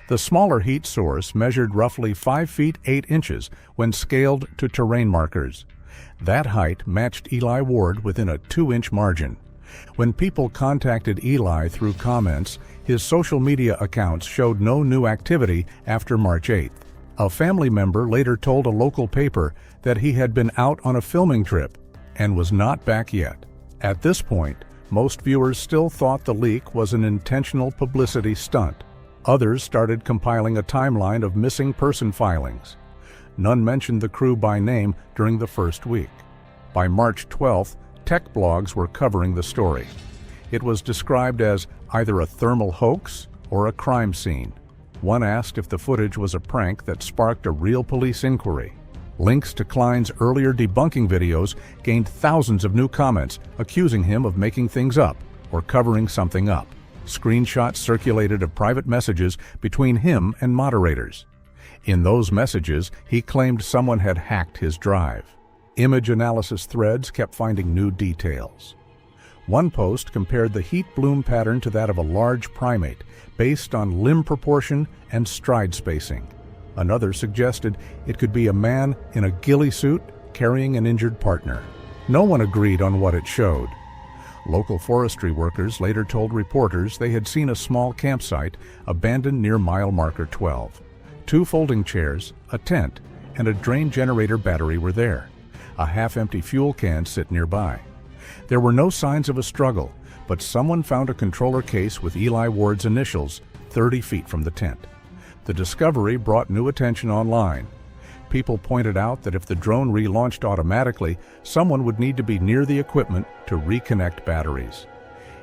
The smaller heat source measured roughly 5 feet 8 inches when scaled to terrain markers. That height matched Eli Ward within a 2-inch margin. When people contacted Eli through comments, his social media accounts showed no new activity after March 8th. A family member later told a local paper that he had been out on a filming trip and was not back yet. At this point, most viewers still thought the leak was an intentional publicity stunt. Others started compiling a timeline of missing person filings. None mentioned the crew by name during the first week. By March 12th, tech blogs were covering the story. It was described as either a thermal hoax or a crime scene. One asked if the footage was a prank that sparked a real police inquiry. Links to Klein's earlier debunking videos gained thousands of new comments accusing him of making things up or covering something up. Screenshots circulated of private messages between him and moderators. In those messages, he claimed someone had hacked his drive. Image analysis threads kept finding new details. One post compared the heat bloom pattern to that of a large primate, based on limb proportion and stride spacing. Another suggested it could be a man in a ghillie suit carrying an injured partner. No one agreed on what it showed. Local forestry workers later told reporters they had seen a small campsite abandoned near mile marker 12. 2 folding chairs, a tent, and a drain generator battery were there. A half-empty fuel can sit nearby. There were no signs of a struggle, but someone found a controller case with Eli Ward's initials 30 feet from the tent. The discovery brought new attention online. people pointed out that if the drone relaunched automatically, someone would need to be near the equipment to reconnect batteries.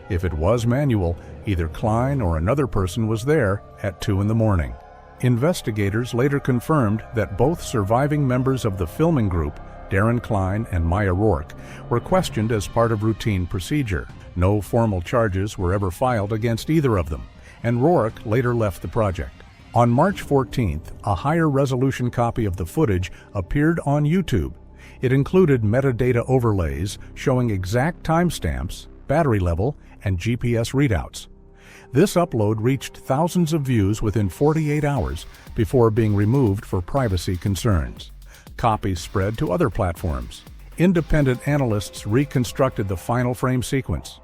If it was manual, either Klein or another person was there at 2 in the morning. Investigators later confirmed that both surviving members of the filming group, Darren Klein and Maya Rourke, were questioned as part of routine procedure. No formal charges were ever filed against either of them, and Rourke later left the project. On March 14th, a higher resolution copy of the footage appeared on YouTube. It included metadata overlays showing exact timestamps, battery level, and GPS readouts. This upload reached thousands of views within 48 hours before being removed for privacy concerns. Copies spread to other platforms. Independent analysts reconstructed the final frame sequence.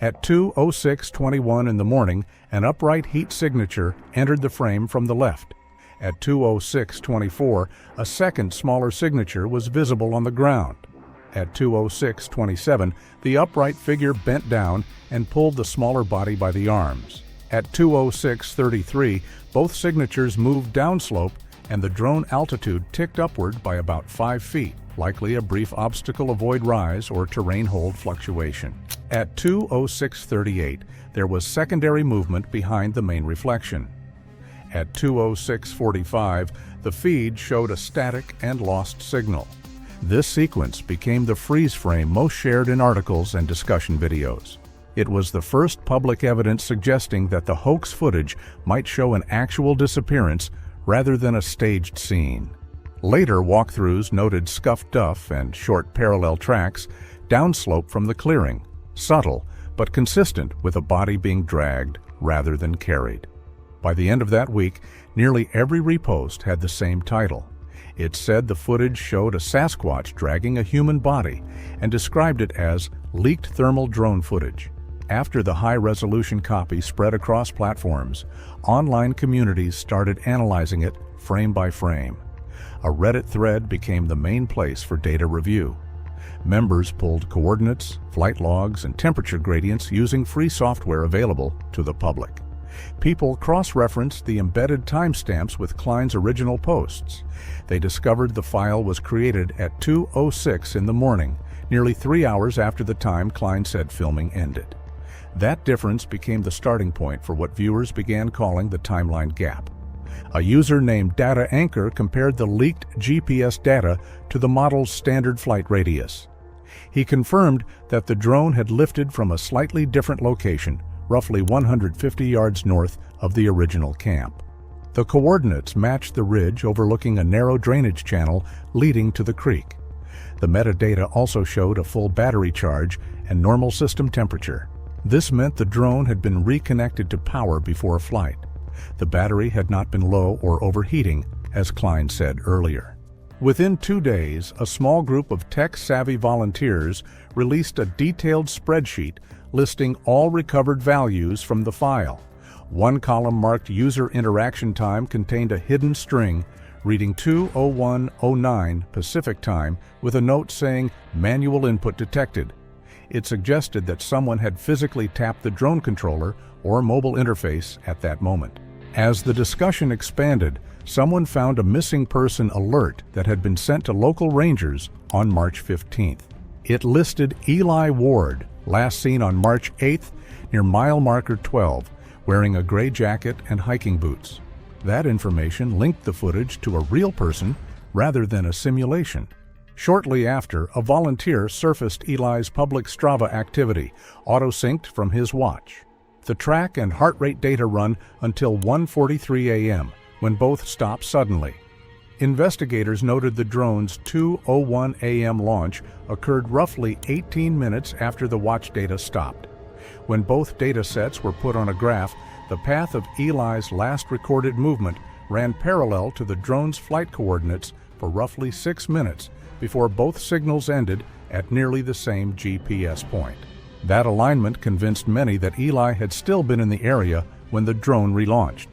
At 2:06:21 in the morning, an upright heat signature entered the frame from the left. At 2:06:24, a second smaller signature was visible on the ground. At 2:06:27, the upright figure bent down and pulled the smaller body by the arms. At 2:06:33, both signatures moved downslope and the drone altitude ticked upward by about 5 feet, likely a brief obstacle avoid rise or terrain hold fluctuation. At 2:06:38, there was secondary movement behind the main reflection. At 2:06:45, the feed showed a static and lost signal. This sequence became the freeze frame most shared in articles and discussion videos. It was the first public evidence suggesting that the hoax footage might show an actual disappearance rather than a staged scene. Later walkthroughs noted scuffed duff and short parallel tracks downslope from the clearing, subtle but consistent with a body being dragged rather than carried. By the end of that week, nearly every repost had the same title. It said the footage showed a Sasquatch dragging a human body and described it as leaked thermal drone footage. After the high-resolution copy spread across platforms, online communities started analyzing it frame by frame. A Reddit thread became the main place for data review. Members pulled coordinates, flight logs, and temperature gradients using free software available to the public. People cross-referenced the embedded timestamps with Klein's original posts. They discovered the file was created at 2:06 in the morning, nearly 3 hours after the time Klein said filming ended. That difference became the starting point for what viewers began calling the timeline gap. A user named Data Anchor compared the leaked GPS data to the model's standard flight radius. He confirmed that the drone had lifted from a slightly different location, roughly 150 yards north of the original camp. The coordinates matched the ridge overlooking a narrow drainage channel leading to the creek. The metadata also showed a full battery charge and normal system temperature. This meant the drone had been reconnected to power before flight. The battery had not been low or overheating, as Klein said earlier. Within 2 days, a small group of tech-savvy volunteers released a detailed spreadsheet listing all recovered values from the file. One column marked user interaction time contained a hidden string reading 2:01:09 Pacific Time with a note saying manual input detected. It suggested that someone had physically tapped the drone controller or mobile interface at that moment. As the discussion expanded, someone found a missing person alert that had been sent to local rangers on March 15th. It listed Eli Ward, last seen on March 8th near mile marker 12, wearing a gray jacket and hiking boots. That information linked the footage to a real person rather than a simulation. Shortly after, a volunteer surfaced Eli's public Strava activity, auto-synced from his watch. The track and heart rate data run until 1:43 a.m., when both stopped suddenly. Investigators noted the drone's 2:01 a.m. launch occurred roughly 18 minutes after the watch data stopped. When both data sets were put on a graph, the path of Eli's last recorded movement ran parallel to the drone's flight coordinates for roughly 6 minutes before both signals ended at nearly the same GPS point. That alignment convinced many that Eli had still been in the area when the drone relaunched.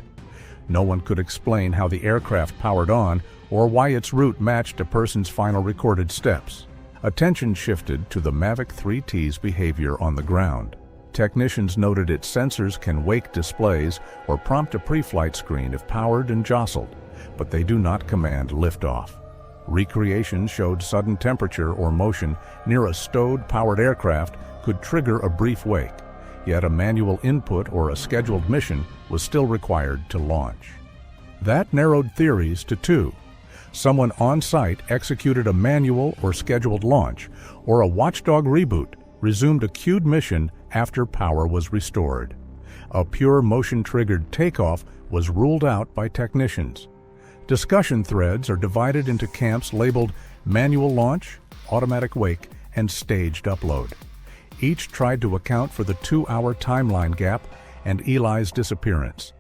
No one could explain how the aircraft powered on or why its route matched a person's final recorded steps. Attention shifted to the Mavic 3T's behavior on the ground. Technicians noted its sensors can wake displays or prompt a pre-flight screen if powered and jostled, but they do not command liftoff. Recreations showed sudden temperature or motion near a stowed-powered aircraft could trigger a brief wake, yet a manual input or a scheduled mission was still required to launch. That narrowed theories to two. Someone on site executed a manual or scheduled launch, or a watchdog reboot resumed a queued mission after power was restored. A pure motion-triggered takeoff was ruled out by technicians. Discussion threads are divided into camps labeled manual launch, automatic wake, and staged upload. Each tried to account for the 2-hour timeline gap and Eli's disappearance.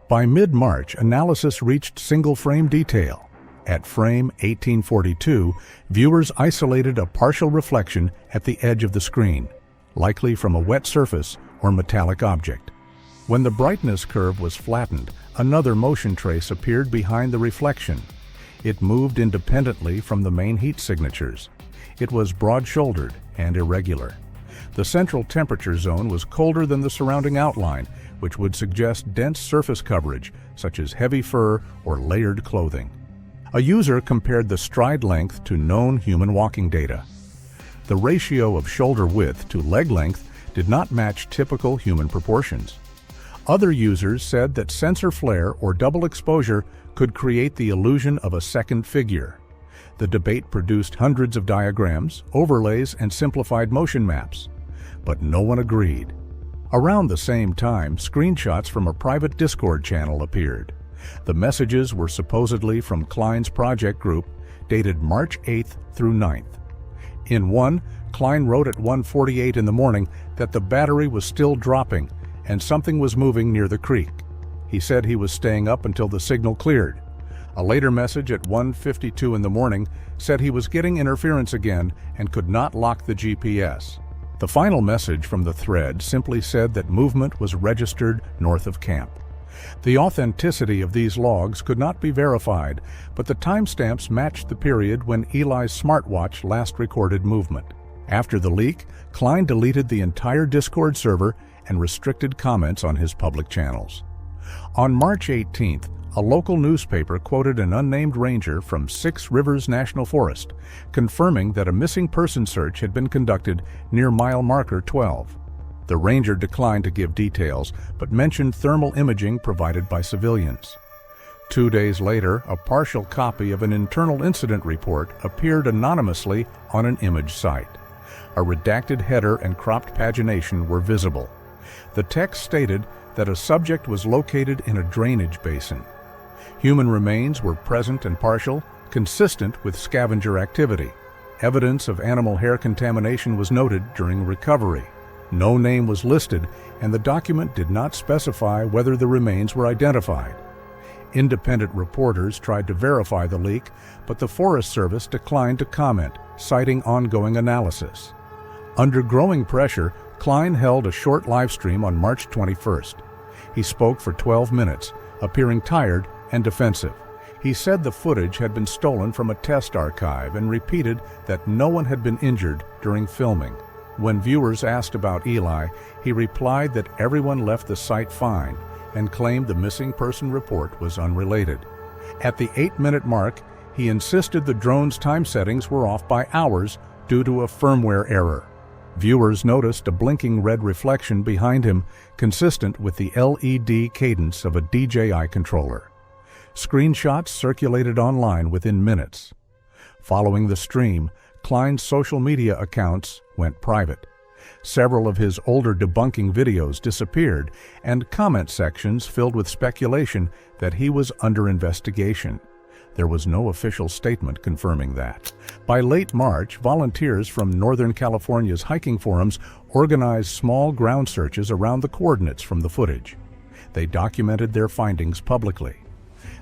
By mid-March, analysis reached single-frame detail. At frame 1842, viewers isolated a partial reflection at the edge of the screen, likely from a wet surface or metallic object. When the brightness curve was flattened, another motion trace appeared behind the reflection. It moved independently from the main heat signatures. It was broad-shouldered and irregular. The central temperature zone was colder than the surrounding outline, which would suggest dense surface coverage, such as heavy fur or layered clothing. A user compared the stride length to known human walking data. The ratio of shoulder width to leg length did not match typical human proportions. Other users said that sensor flare or double exposure could create the illusion of a second figure. The debate produced hundreds of diagrams, overlays, and simplified motion maps. But no one agreed. Around the same time, screenshots from a private Discord channel appeared. The messages were supposedly from Klein's project group, dated March 8th through 9th. In one, Klein wrote at 1:48 in the morning that the battery was still dropping and something was moving near the creek. He said he was staying up until the signal cleared. A later message at 1:52 in the morning said he was getting interference again and could not lock the GPS. The final message from the thread simply said that movement was registered north of camp. The authenticity of these logs could not be verified, but the timestamps matched the period when Eli's smartwatch last recorded movement. After the leak, Klein deleted the entire Discord server and restricted comments on his public channels. On March 18th, a local newspaper quoted an unnamed ranger from Six Rivers National Forest, confirming that a missing person search had been conducted near mile marker 12. The ranger declined to give details, but mentioned thermal imaging provided by civilians. 2 days later, a partial copy of an internal incident report appeared anonymously on an image site. A redacted header and cropped pagination were visible. The text stated that a subject was located in a drainage basin. Human remains were present and partial, consistent with scavenger activity. Evidence of animal hair contamination was noted during recovery. No name was listed, and the document did not specify whether the remains were identified. Independent reporters tried to verify the leak, but the Forest Service declined to comment, citing ongoing analysis. Under growing pressure, Klein held a short live stream on March 21st. He spoke for 12 minutes, appearing tired and defensive. He said the footage had been stolen from a test archive and repeated that no one had been injured during filming. When viewers asked about Eli, he replied that everyone left the site fine and claimed the missing person report was unrelated. At the 8-minute mark, he insisted the drone's time settings were off by hours due to a firmware error. Viewers noticed a blinking red reflection behind him, consistent with the LED cadence of a DJI controller. Screenshots circulated online within minutes. Following the stream, Klein's social media accounts went private. Several of his older debunking videos disappeared, and comment sections filled with speculation that he was under investigation. There was no official statement confirming that. By late March, volunteers from Northern California's hiking forums organized small ground searches around the coordinates from the footage. They documented their findings publicly.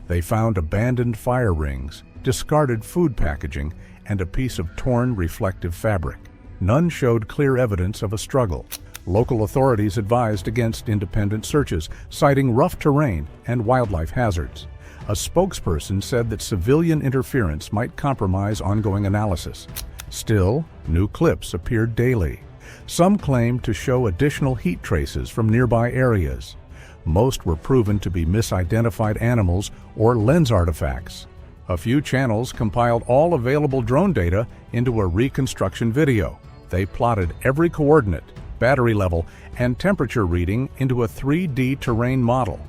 They found abandoned fire rings, discarded food packaging, and a piece of torn reflective fabric. None showed clear evidence of a struggle. Local authorities advised against independent searches, citing rough terrain and wildlife hazards. A spokesperson said that civilian interference might compromise ongoing analysis. Still, new clips appeared daily. Some claimed to show additional heat traces from nearby areas. Most were proven to be misidentified animals or lens artifacts. A few channels compiled all available drone data into a reconstruction video. They plotted every coordinate, battery level, and temperature reading into a 3D terrain model.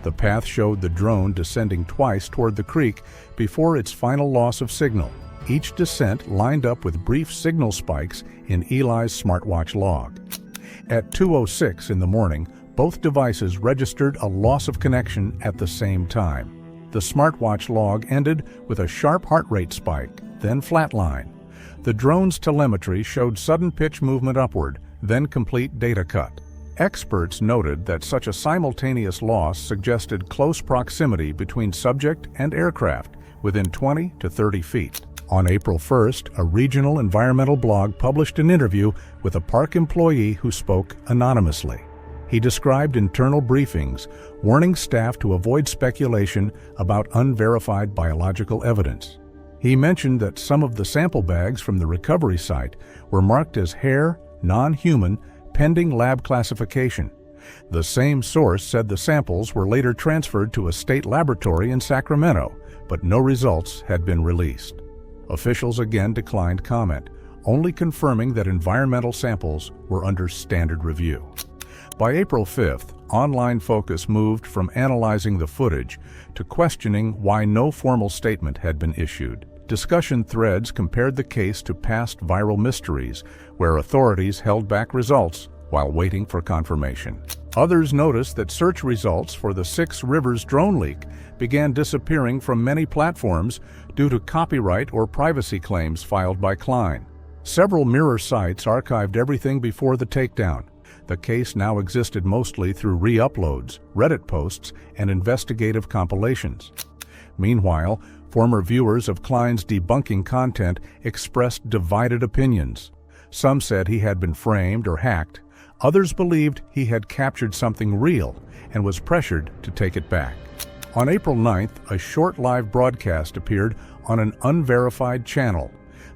The path showed the drone descending twice toward the creek before its final loss of signal. Each descent lined up with brief signal spikes in Eli's smartwatch log. At 2:06 in the morning, both devices registered a loss of connection at the same time. The smartwatch log ended with a sharp heart rate spike, then flatline. The drone's telemetry showed sudden pitch movement upward, then complete data cut. Experts noted that such a simultaneous loss suggested close proximity between subject and aircraft, within 20 to 30 feet. On April 1st, a regional environmental blog published an interview with a park employee who spoke anonymously. He described internal briefings, warning staff to avoid speculation about unverified biological evidence. He mentioned that some of the sample bags from the recovery site were marked as hair, non-human, pending lab classification. The same source said the samples were later transferred to a state laboratory in Sacramento, but no results had been released. Officials again declined comment, only confirming that environmental samples were under standard review. By April 5th, online focus moved from analyzing the footage to questioning why no formal statement had been issued. Discussion threads compared the case to past viral mysteries, where authorities held back results while waiting for confirmation. Others noticed that search results for the Six Rivers drone leak began disappearing from many platforms due to copyright or privacy claims filed by Klein. Several mirror sites archived everything before the takedown. The case now existed mostly through re-uploads, Reddit posts, and investigative compilations. Meanwhile, former viewers of Klein's debunking content expressed divided opinions. Some said he had been framed or hacked. Others believed he had captured something real and was pressured to take it back. On April 9th, a short live broadcast appeared on an unverified channel.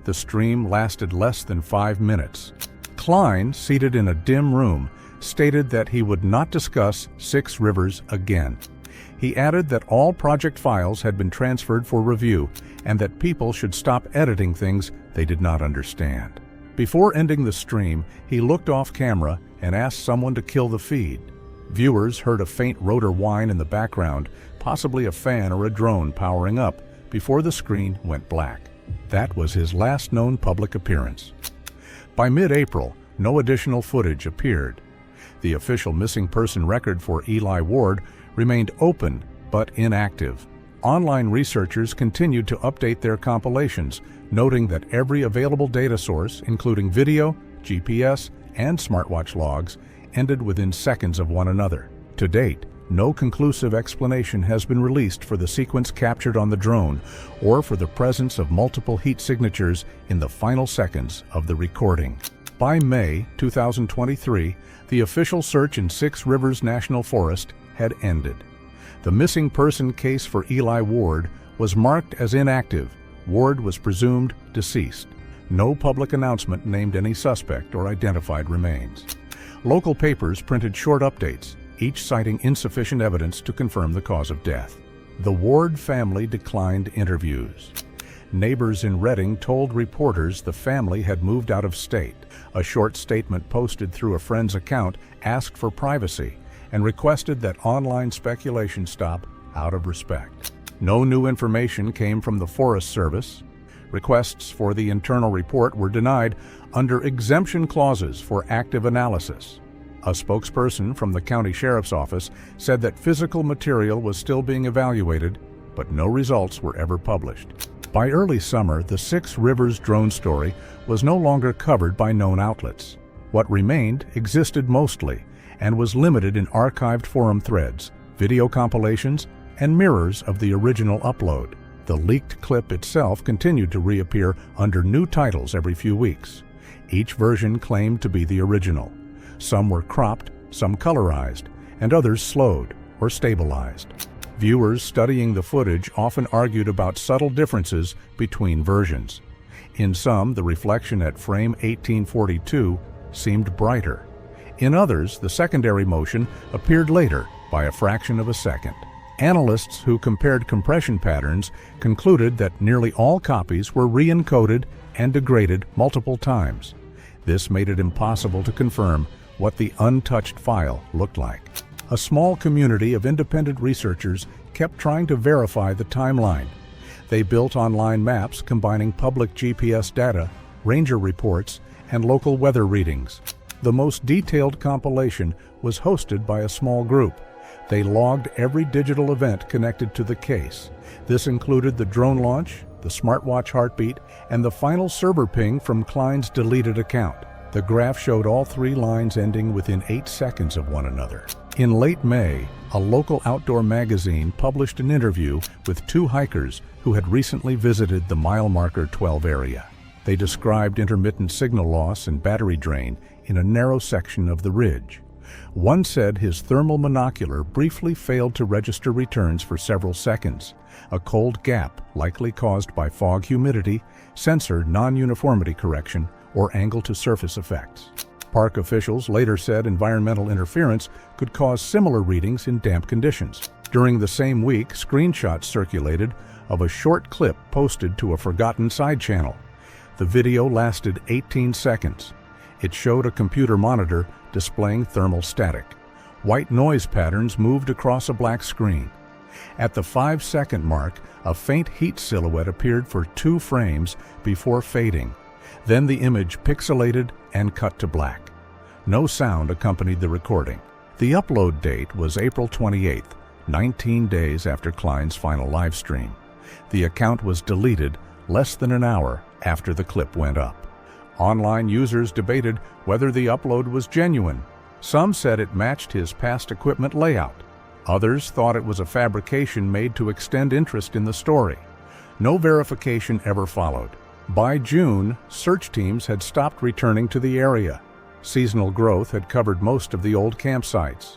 The stream lasted less than 5 minutes. Klein, seated in a dim room, stated that he would not discuss Six Rivers again. He added that all project files had been transferred for review and that people should stop editing things they did not understand. Before ending the stream, he looked off camera and asked someone to kill the feed. Viewers heard a faint rotor whine in the background, possibly a fan or a drone powering up, before the screen went black. That was his last known public appearance. By mid-April, no additional footage appeared. The official missing person record for Eli Ward remained open but inactive. Online researchers continued to update their compilations, noting that every available data source, including video, GPS, and smartwatch logs, ended within seconds of one another. To date, no conclusive explanation has been released for the sequence captured on the drone or for the presence of multiple heat signatures in the final seconds of the recording. By May 2023, the official search in Six Rivers National Forest had ended. The missing person case for Eli Ward was marked as inactive. Ward was presumed deceased. No public announcement named any suspect or identified remains. Local papers printed short updates, each citing insufficient evidence to confirm the cause of death. The Ward family declined interviews. Neighbors in Redding told reporters the family had moved out of state. A short statement posted through a friend's account asked for privacy and requested that online speculation stop out of respect. No new information came from the Forest Service. Requests for the internal report were denied under exemption clauses for active analysis. A spokesperson from the county sheriff's office said that physical material was still being evaluated, but no results were ever published. By early summer, the Six Rivers drone story was no longer covered by known outlets. What remained existed mostly and was limited in archived forum threads, video compilations, and mirrors of the original upload. The leaked clip itself continued to reappear under new titles every few weeks. Each version claimed to be the original. Some were cropped, some colorized, and others slowed or stabilized. Viewers studying the footage often argued about subtle differences between versions. In some, the reflection at frame 1842 seemed brighter. In others, the secondary motion appeared later by a fraction of a second. Analysts who compared compression patterns concluded that nearly all copies were re-encoded and degraded multiple times. This made it impossible to confirm what the untouched file looked like. A small community of independent researchers kept trying to verify the timeline. They built online maps combining public GPS data, ranger reports, and local weather readings. The most detailed compilation was hosted by a small group. They logged every digital event connected to the case. This included the drone launch, the smartwatch heartbeat, and the final server ping from Klein's deleted account. The graph showed all 3 lines ending within 8 seconds of one another. In late May, a local outdoor magazine published an interview with 2 hikers who had recently visited the mile marker 12 area. They described intermittent signal loss and battery drain in a narrow section of the ridge. One said his thermal monocular briefly failed to register returns for several seconds, a cold gap likely caused by fog humidity, sensor non-uniformity correction, or angle-to-surface effects. Park officials later said environmental interference could cause similar readings in damp conditions. During the same week, screenshots circulated of a short clip posted to a forgotten side channel. The video lasted 18 seconds. It showed a computer monitor displaying thermal static. White noise patterns moved across a black screen. At the 5-second mark, a faint heat silhouette appeared for 2 frames before fading. Then the image pixelated and cut to black. No sound accompanied the recording. The upload date was April 28th, 19 days after Klein's final live stream. The account was deleted less than an hour after the clip went up. Online users debated whether the upload was genuine. Some said it matched his past equipment layout. Others thought it was a fabrication made to extend interest in the story. No verification ever followed. By June, search teams had stopped returning to the area. Seasonal growth had covered most of the old campsites.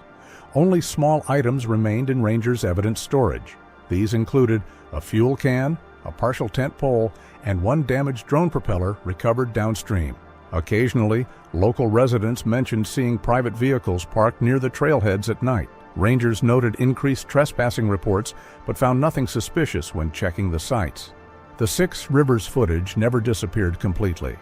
Only small items remained in rangers' evidence storage. These included a fuel can, a partial tent pole, and 1 damaged drone propeller recovered downstream. Occasionally, local residents mentioned seeing private vehicles parked near the trailheads at night. Rangers noted increased trespassing reports, but found nothing suspicious when checking the sites. The 6 Rivers footage never disappeared completely.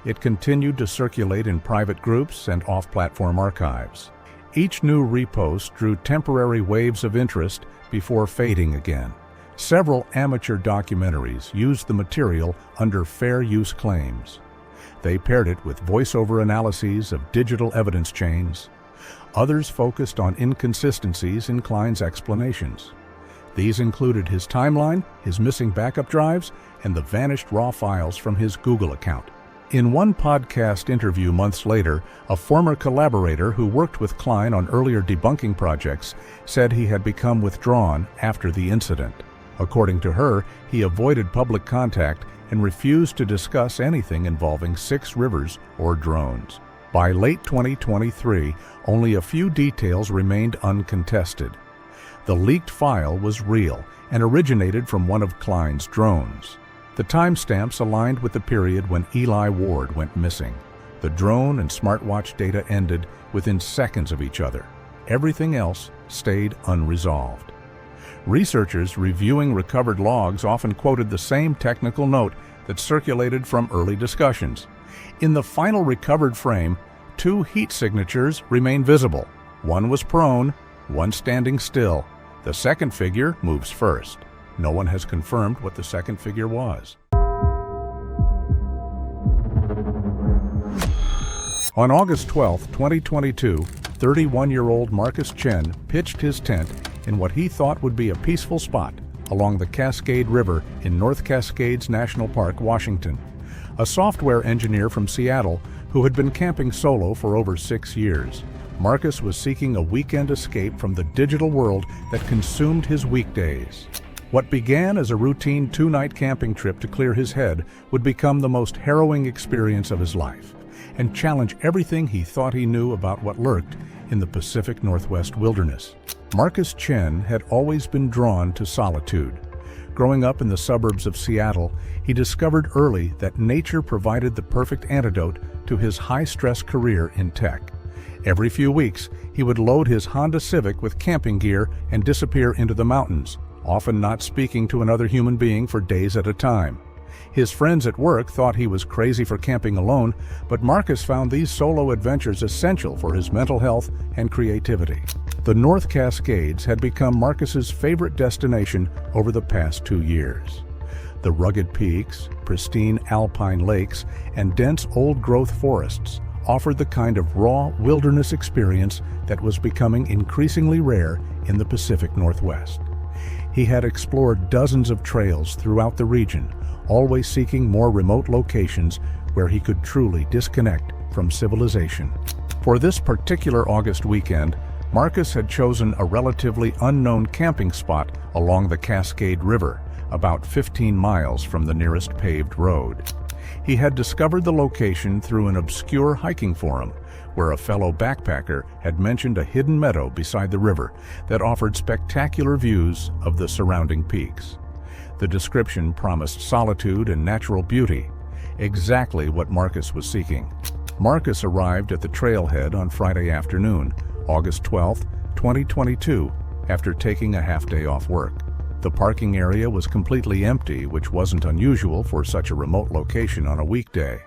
It continued to circulate in private groups and off-platform archives. Each new repost drew temporary waves of interest before fading again. Several amateur documentaries used the material under fair use claims. They paired it with voiceover analyses of digital evidence chains. Others focused on inconsistencies in Klein's explanations. These included his timeline, his missing backup drives, and the vanished raw files from his Google account. In one podcast interview months later, a former collaborator who worked with Klein on earlier debunking projects said he had become withdrawn after the incident. According to her, he avoided public contact and refused to discuss anything involving 6 Rivers or drones. By late 2023, only a few details remained uncontested. The leaked file was real and originated from one of Klein's drones. The timestamps aligned with the period when Eli Ward went missing. The drone and smartwatch data ended within seconds of each other. Everything else stayed unresolved. Researchers reviewing recovered logs often quoted the same technical note that circulated from early discussions. In the final recovered frame, 2 heat signatures remain visible. One was prone, one standing still. The second figure moves first. No one has confirmed what the second figure was. On August 12, 2022, 31-year-old Marcus Chen pitched his tent in what he thought would be a peaceful spot along the Cascade River in North Cascades National Park, Washington. A software engineer from Seattle who had been camping solo for over 6 years. Marcus was seeking a weekend escape from the digital world that consumed his weekdays. What began as a routine 2-night camping trip to clear his head would become the most harrowing experience of his life and challenge everything he thought he knew about what lurked in the Pacific Northwest wilderness. Marcus Chen had always been drawn to solitude. Growing up in the suburbs of Seattle, he discovered early that nature provided the perfect antidote to his high-stress career in tech. Every few weeks, he would load his Honda Civic with camping gear and disappear into the mountains, often not speaking to another human being for days at a time. His friends at work thought he was crazy for camping alone, but Marcus found these solo adventures essential for his mental health and creativity. The North Cascades had become Marcus's favorite destination over the past 2 years. The rugged peaks, pristine alpine lakes, and dense old-growth forests offered the kind of raw wilderness experience that was becoming increasingly rare in the Pacific Northwest. He had explored dozens of trails throughout the region, always seeking more remote locations where he could truly disconnect from civilization. For this particular August weekend, Marcus had chosen a relatively unknown camping spot along the Cascade River, about 15 miles from the nearest paved road. He had discovered the location through an obscure hiking forum, where a fellow backpacker had mentioned a hidden meadow beside the river that offered spectacular views of the surrounding peaks. The description promised solitude and natural beauty, exactly what Marcus was seeking. Marcus arrived at the trailhead on Friday afternoon, August 12, 2022, after taking a half-day off work. The parking area was completely empty, which wasn't unusual for such a remote location on a weekday.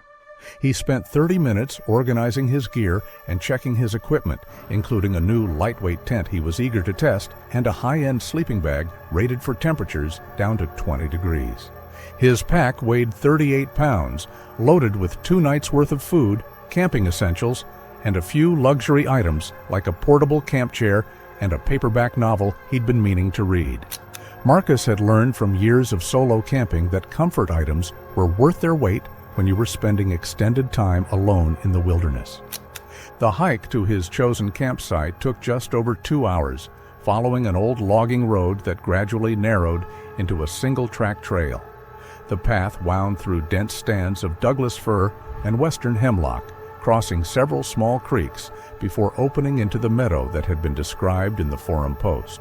He spent 30 minutes organizing his gear and checking his equipment, including a new lightweight tent he was eager to test and a high-end sleeping bag rated for temperatures down to 20 degrees. His pack weighed 38 pounds, loaded with 2 nights' worth of food, camping essentials, and a few luxury items like a portable camp chair and a paperback novel he'd been meaning to read. Marcus had learned from years of solo camping that comfort items were worth their weight when you were spending extended time alone in the wilderness. The hike to his chosen campsite took just over 2 hours, following an old logging road that gradually narrowed into a single-track trail. The path wound through dense stands of Douglas fir and western hemlock, crossing several small creeks before opening into the meadow that had been described in the forum post.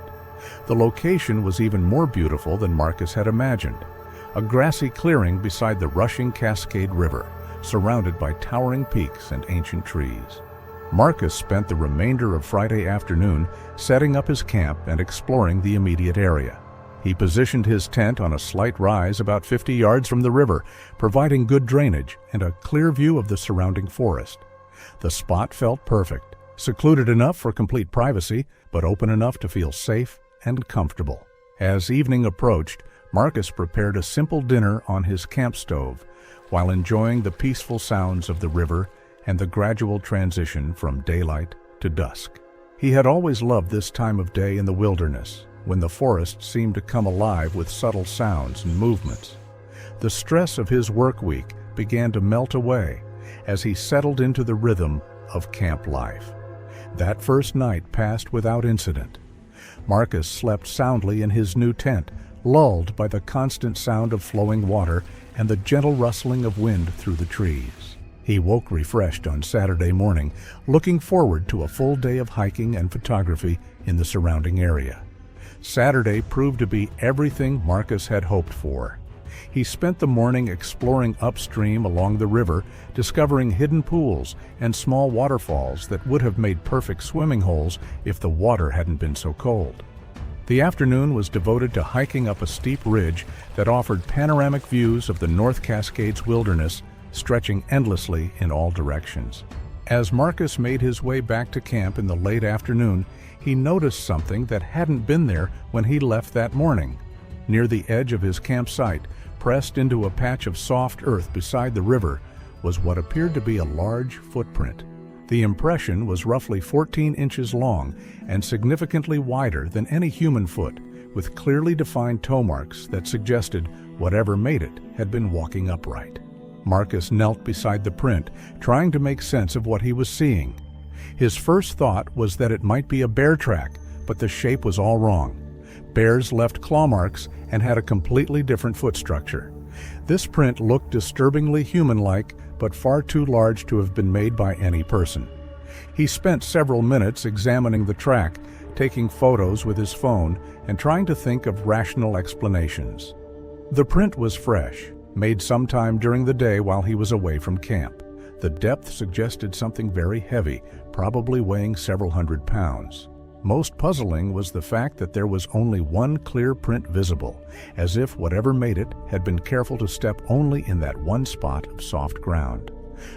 The location was even more beautiful than Marcus had imagined. A grassy clearing beside the rushing Cascade River, surrounded by towering peaks and ancient trees. Marcus spent the remainder of Friday afternoon setting up his camp and exploring the immediate area. He positioned his tent on a slight rise about 50 yards from the river, providing good drainage and a clear view of the surrounding forest. The spot felt perfect, secluded enough for complete privacy, but open enough to feel safe and comfortable. As evening approached, Marcus prepared a simple dinner on his camp stove while enjoying the peaceful sounds of the river and the gradual transition from daylight to dusk. He had always loved this time of day in the wilderness, when the forest seemed to come alive with subtle sounds and movements. The stress of his work week began to melt away as he settled into the rhythm of camp life. That first night passed without incident. Marcus slept soundly in his new tent, lulled by the constant sound of flowing water and the gentle rustling of wind through the trees. He woke refreshed on Saturday morning, looking forward to a full day of hiking and photography in the surrounding area. Saturday proved to be everything Marcus had hoped for. He spent the morning exploring upstream along the river, discovering hidden pools and small waterfalls that would have made perfect swimming holes if the water hadn't been so cold. The afternoon was devoted to hiking up a steep ridge that offered panoramic views of the North Cascades wilderness, stretching endlessly in all directions. As Marcus made his way back to camp in the late afternoon, he noticed something that hadn't been there when he left that morning. Near the edge of his campsite, pressed into a patch of soft earth beside the river, was what appeared to be a large footprint. The impression was roughly 14 inches long and significantly wider than any human foot, with clearly defined toe marks that suggested whatever made it had been walking upright. Marcus knelt beside the print, trying to make sense of what he was seeing. His first thought was that it might be a bear track, but the shape was all wrong. Bears left claw marks and had a completely different foot structure. This print looked disturbingly human-like, but far too large to have been made by any person. He spent several minutes examining the track, taking photos with his phone and trying to think of rational explanations. The print was fresh, made sometime during the day while he was away from camp. The depth suggested something very heavy, probably weighing several hundred pounds. Most puzzling was the fact that there was only one clear print visible, as if whatever made it had been careful to step only in that one spot of soft ground.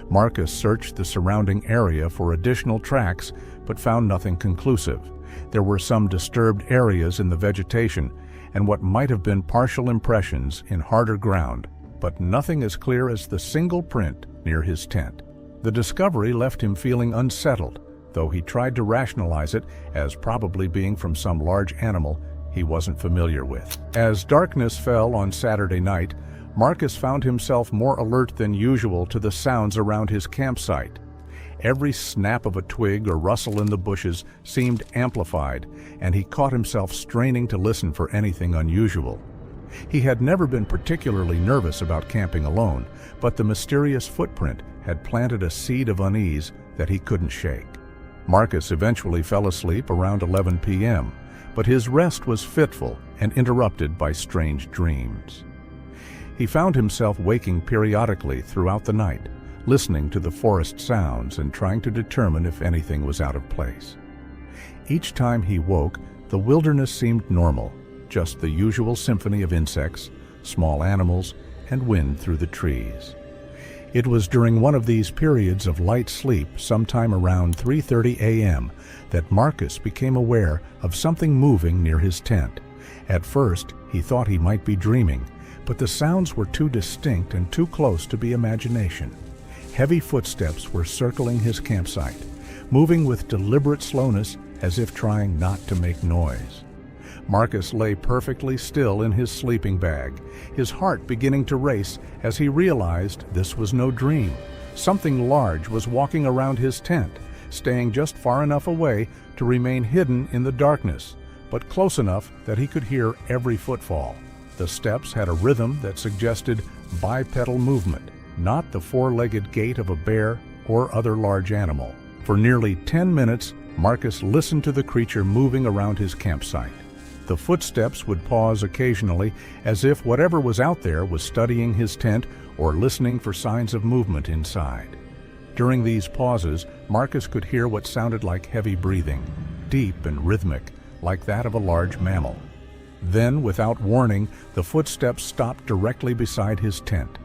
Marcus searched the surrounding area for additional tracks, but found nothing conclusive. There were some disturbed areas in the vegetation, and what might have been partial impressions in harder ground, but nothing as clear as the single print near his tent. The discovery left him feeling unsettled, though he tried to rationalize it as probably being from some large animal he wasn't familiar with. As darkness fell on Saturday night, Marcus found himself more alert than usual to the sounds around his campsite. Every snap of a twig or rustle in the bushes seemed amplified, and he caught himself straining to listen for anything unusual. He had never been particularly nervous about camping alone, but the mysterious footprint had planted a seed of unease that he couldn't shake. Marcus eventually fell asleep around 11 p.m., but his rest was fitful and interrupted by strange dreams. He found himself waking periodically throughout the night, listening to the forest sounds and trying to determine if anything was out of place. Each time he woke, the wilderness seemed normal, just the usual symphony of insects, small animals, and wind through the trees. It was during one of these periods of light sleep, sometime around 3:30 a.m., that Marcus became aware of something moving near his tent. At first, he thought he might be dreaming, but the sounds were too distinct and too close to be imagination. Heavy footsteps were circling his campsite, moving with deliberate slowness as if trying not to make noise. Marcus lay perfectly still in his sleeping bag, his heart beginning to race as he realized this was no dream. Something large was walking around his tent, staying just far enough away to remain hidden in the darkness, but close enough that he could hear every footfall. The steps had a rhythm that suggested bipedal movement, not the four-legged gait of a bear or other large animal. For nearly 10 minutes, Marcus listened to the creature moving around his campsite. The footsteps would pause occasionally, as if whatever was out there was studying his tent or listening for signs of movement inside. During these pauses, Marcus could hear what sounded like heavy breathing, deep and rhythmic, like that of a large mammal. Then, without warning, the footsteps stopped directly beside his tent.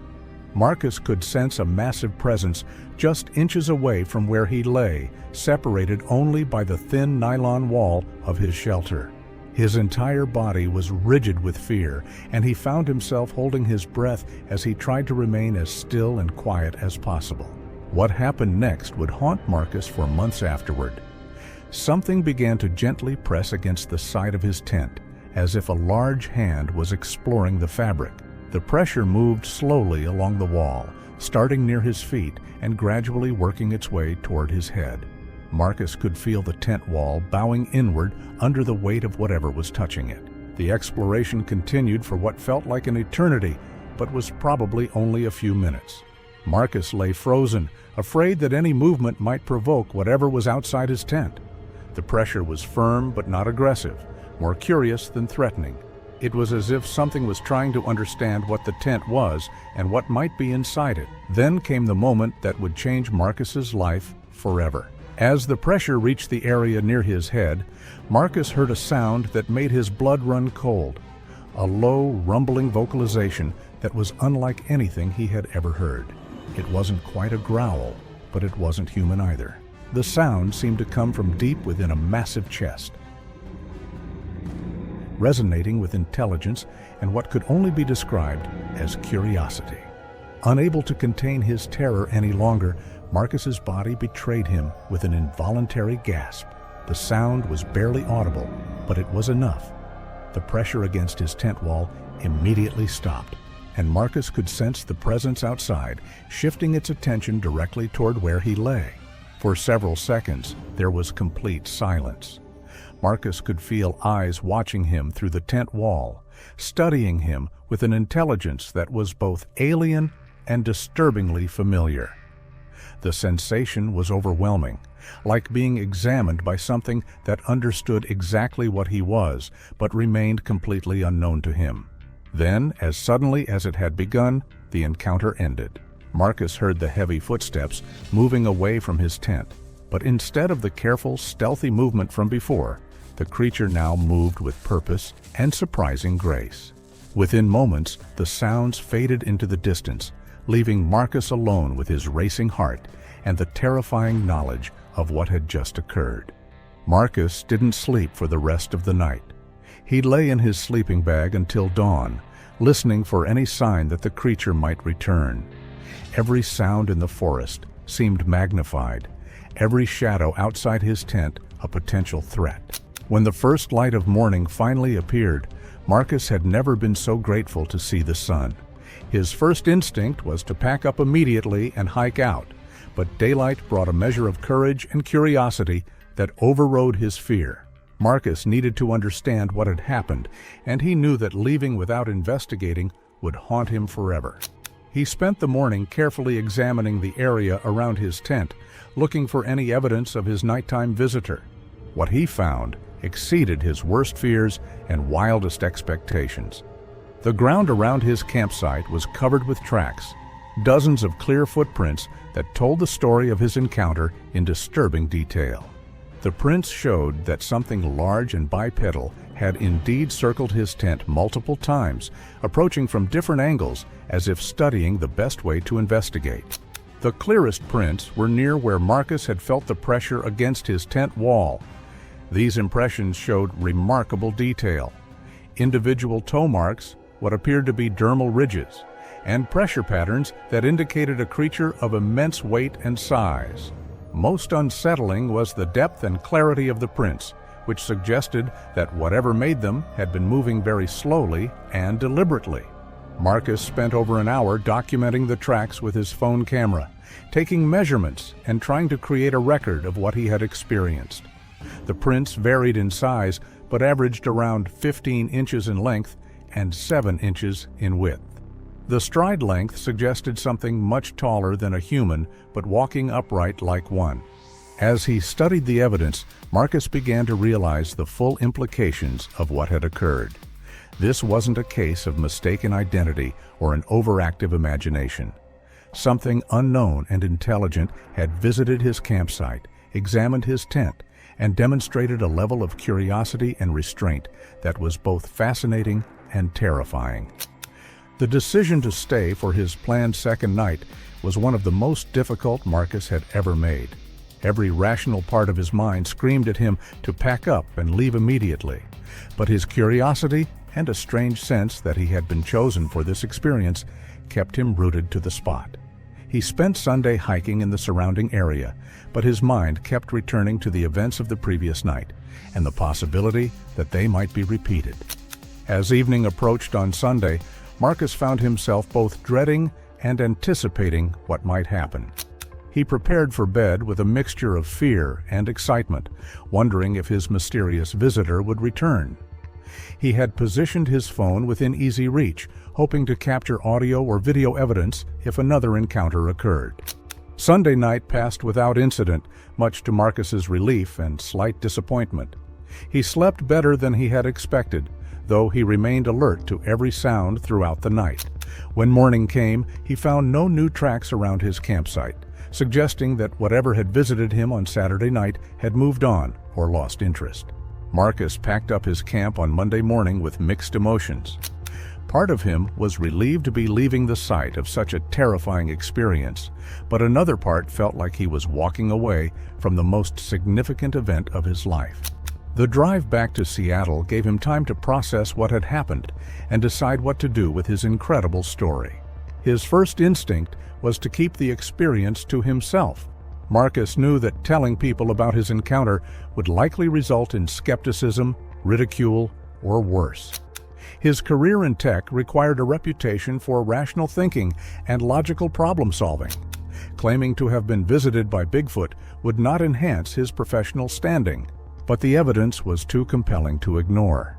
Marcus could sense a massive presence just inches away from where he lay, separated only by the thin nylon wall of his shelter. His entire body was rigid with fear, and he found himself holding his breath as he tried to remain as still and quiet as possible. What happened next would haunt Marcus for months afterward. Something began to gently press against the side of his tent, as if a large hand was exploring the fabric. The pressure moved slowly along the wall, starting near his feet and gradually working its way toward his head. Marcus could feel the tent wall bowing inward under the weight of whatever was touching it. The exploration continued for what felt like an eternity, but was probably only a few minutes. Marcus lay frozen, afraid that any movement might provoke whatever was outside his tent. The pressure was firm but not aggressive, more curious than threatening. It was as if something was trying to understand what the tent was and what might be inside it. Then came the moment that would change Marcus's life forever. As the pressure reached the area near his head, Marcus heard a sound that made his blood run cold, a low, rumbling vocalization that was unlike anything he had ever heard. It wasn't quite a growl, but it wasn't human either. The sound seemed to come from deep within a massive chest, resonating with intelligence and what could only be described as curiosity. Unable to contain his terror any longer, Marcus's body betrayed him with an involuntary gasp. The sound was barely audible, but it was enough. The pressure against his tent wall immediately stopped, and Marcus could sense the presence outside, shifting its attention directly toward where he lay. For several seconds, there was complete silence. Marcus could feel eyes watching him through the tent wall, studying him with an intelligence that was both alien and disturbingly familiar. The sensation was overwhelming, like being examined by something that understood exactly what he was, but remained completely unknown to him. Then, as suddenly as it had begun, the encounter ended. Marcus heard the heavy footsteps moving away from his tent, but instead of the careful, stealthy movement from before, the creature now moved with purpose and surprising grace. Within moments, the sounds faded into the distance, leaving Marcus alone with his racing heart and the terrifying knowledge of what had just occurred. Marcus didn't sleep for the rest of the night. He lay in his sleeping bag until dawn, listening for any sign that the creature might return. Every sound in the forest seemed magnified, every shadow outside his tent a potential threat. When the first light of morning finally appeared, Marcus had never been so grateful to see the sun. His first instinct was to pack up immediately and hike out, but daylight brought a measure of courage and curiosity that overrode his fear. Marcus needed to understand what had happened, and he knew that leaving without investigating would haunt him forever. He spent the morning carefully examining the area around his tent, looking for any evidence of his nighttime visitor. What he found exceeded his worst fears and wildest expectations. The ground around his campsite was covered with tracks, dozens of clear footprints that told the story of his encounter in disturbing detail. The prints showed that something large and bipedal had indeed circled his tent multiple times, approaching from different angles as if studying the best way to investigate. The clearest prints were near where Marcus had felt the pressure against his tent wall. These impressions showed remarkable detail. Individual toe marks, what appeared to be dermal ridges, and pressure patterns that indicated a creature of immense weight and size. Most unsettling was the depth and clarity of the prints, which suggested that whatever made them had been moving very slowly and deliberately. Marcus spent over an hour documenting the tracks with his phone camera, taking measurements and trying to create a record of what he had experienced. The prints varied in size, but averaged around 15 inches in length and 7 inches in width. The stride length suggested something much taller than a human, but walking upright like one. As he studied the evidence, Marcus began to realize the full implications of what had occurred. This wasn't a case of mistaken identity or an overactive imagination. Something unknown and intelligent had visited his campsite, examined his tent, and demonstrated a level of curiosity and restraint that was both fascinating and terrifying. The decision to stay for his planned second night was one of the most difficult Marcus had ever made. Every rational part of his mind screamed at him to pack up and leave immediately, but his curiosity and a strange sense that he had been chosen for this experience kept him rooted to the spot. He spent Sunday hiking in the surrounding area, but his mind kept returning to the events of the previous night and the possibility that they might be repeated. As evening approached on Sunday, Marcus found himself both dreading and anticipating what might happen. He prepared for bed with a mixture of fear and excitement, wondering if his mysterious visitor would return. He had positioned his phone within easy reach, hoping to capture audio or video evidence if another encounter occurred. Sunday night passed without incident, much to Marcus's relief and slight disappointment. He slept better than he had expected, though he remained alert to every sound throughout the night. When morning came, he found no new tracks around his campsite, suggesting that whatever had visited him on Saturday night had moved on or lost interest. Marcus packed up his camp on Monday morning with mixed emotions. Part of him was relieved to be leaving the site of such a terrifying experience, but another part felt like he was walking away from the most significant event of his life. The drive back to Seattle gave him time to process what had happened and decide what to do with his incredible story. His first instinct was to keep the experience to himself. Marcus knew that telling people about his encounter would likely result in skepticism, ridicule, or worse. His career in tech required a reputation for rational thinking and logical problem-solving. Claiming to have been visited by Bigfoot would not enhance his professional standing, but the evidence was too compelling to ignore.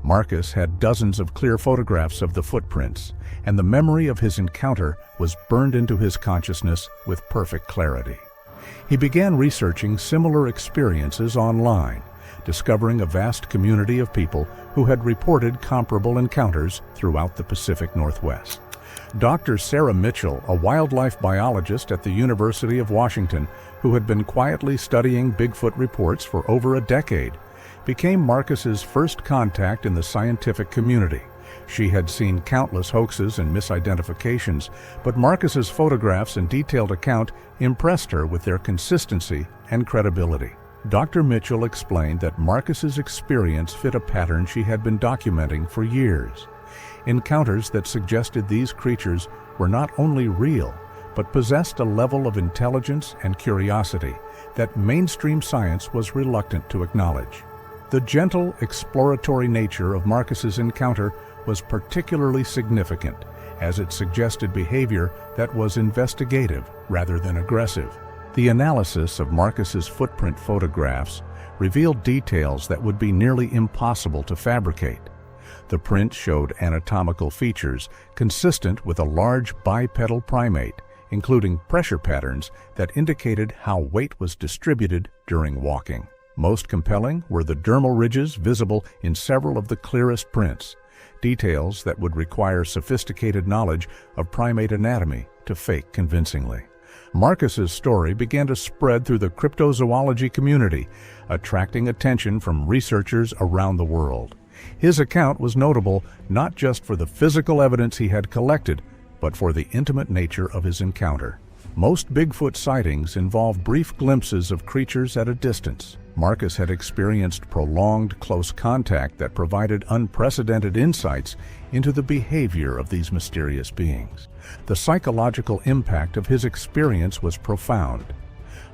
Marcus had dozens of clear photographs of the footprints, and the memory of his encounter was burned into his consciousness with perfect clarity. He began researching similar experiences online, discovering a vast community of people who had reported comparable encounters throughout the Pacific Northwest. Dr. Sarah Mitchell, a wildlife biologist at the University of Washington who had been quietly studying Bigfoot reports for over a decade, became Marcus's first contact in the scientific community. She had seen countless hoaxes and misidentifications, but Marcus's photographs and detailed account impressed her with their consistency and credibility. Dr. Mitchell explained that Marcus's experience fit a pattern she had been documenting for years. Encounters that suggested these creatures were not only real, but possessed a level of intelligence and curiosity that mainstream science was reluctant to acknowledge. The gentle, exploratory nature of Marcus's encounter was particularly significant, as it suggested behavior that was investigative rather than aggressive. The analysis of Marcus's footprint photographs revealed details that would be nearly impossible to fabricate. The print showed anatomical features consistent with a large bipedal primate, including pressure patterns that indicated how weight was distributed during walking. Most compelling were the dermal ridges visible in several of the clearest prints, details that would require sophisticated knowledge of primate anatomy to fake convincingly. Marcus's story began to spread through the cryptozoology community, attracting attention from researchers around the world. His account was notable not just for the physical evidence he had collected, but for the intimate nature of his encounter. Most Bigfoot sightings involve brief glimpses of creatures at a distance. Marcus had experienced prolonged close contact that provided unprecedented insights into the behavior of these mysterious beings. The psychological impact of his experience was profound.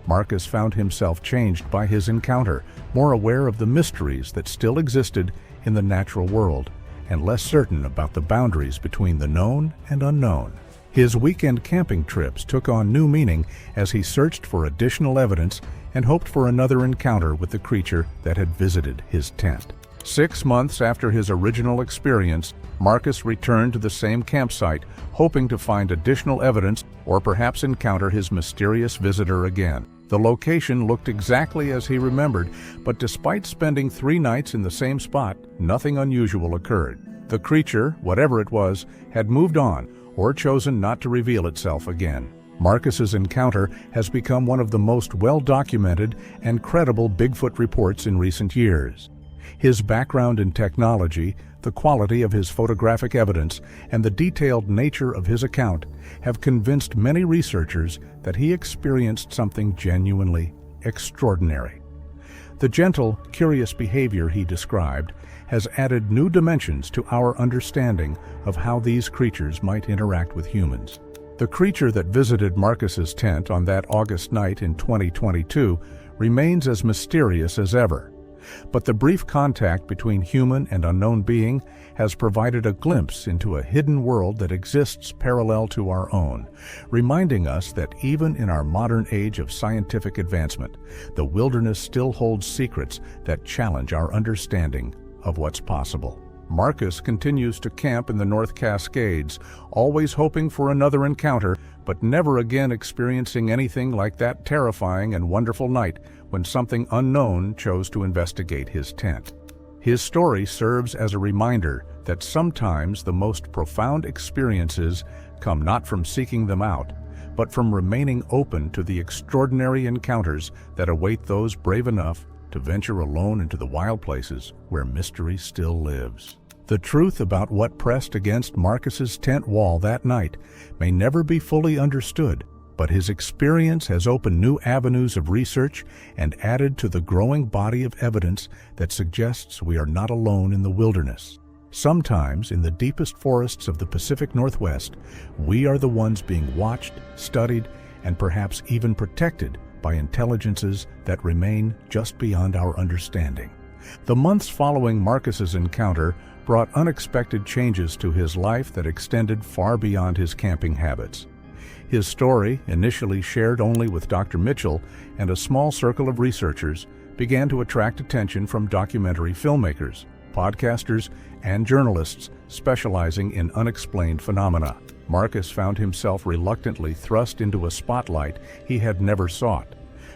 Marcus found himself changed by his encounter, more aware of the mysteries that still existed in the natural world, and less certain about the boundaries between the known and unknown. His weekend camping trips took on new meaning as he searched for additional evidence and hoped for another encounter with the creature that had visited his tent. 6 months after his original experience, Marcus returned to the same campsite, hoping to find additional evidence or perhaps encounter his mysterious visitor again. The location looked exactly as he remembered, but despite spending 3 nights in the same spot, nothing unusual occurred. The creature, whatever it was, had moved on or chosen not to reveal itself again. Marcus's encounter has become one of the most well-documented and credible Bigfoot reports in recent years. His background in technology, the quality of his photographic evidence, and the detailed nature of his account have convinced many researchers that he experienced something genuinely extraordinary. The gentle, curious behavior he described has added new dimensions to our understanding of how these creatures might interact with humans. The creature that visited Marcus's tent on that August night in 2022 remains as mysterious as ever. But the brief contact between human and unknown being has provided a glimpse into a hidden world that exists parallel to our own, reminding us that even in our modern age of scientific advancement, the wilderness still holds secrets that challenge our understanding of what's possible. Marcus continues to camp in the North Cascades, always hoping for another encounter, but never again experiencing anything like that terrifying and wonderful night when something unknown chose to investigate his tent. His story serves as a reminder that sometimes the most profound experiences come not from seeking them out, but from remaining open to the extraordinary encounters that await those brave enough to venture alone into the wild places where mystery still lives. The truth about what pressed against Marcus's tent wall that night may never be fully understood, but his experience has opened new avenues of research and added to the growing body of evidence that suggests we are not alone in the wilderness. Sometimes, in the deepest forests of the Pacific Northwest, we are the ones being watched, studied, and perhaps even protected by intelligences that remain just beyond our understanding. The months following Marcus's encounter brought unexpected changes to his life that extended far beyond his camping habits. His story, initially shared only with Dr. Mitchell and a small circle of researchers, began to attract attention from documentary filmmakers, podcasters, and journalists specializing in unexplained phenomena. Marcus found himself reluctantly thrust into a spotlight he had never sought,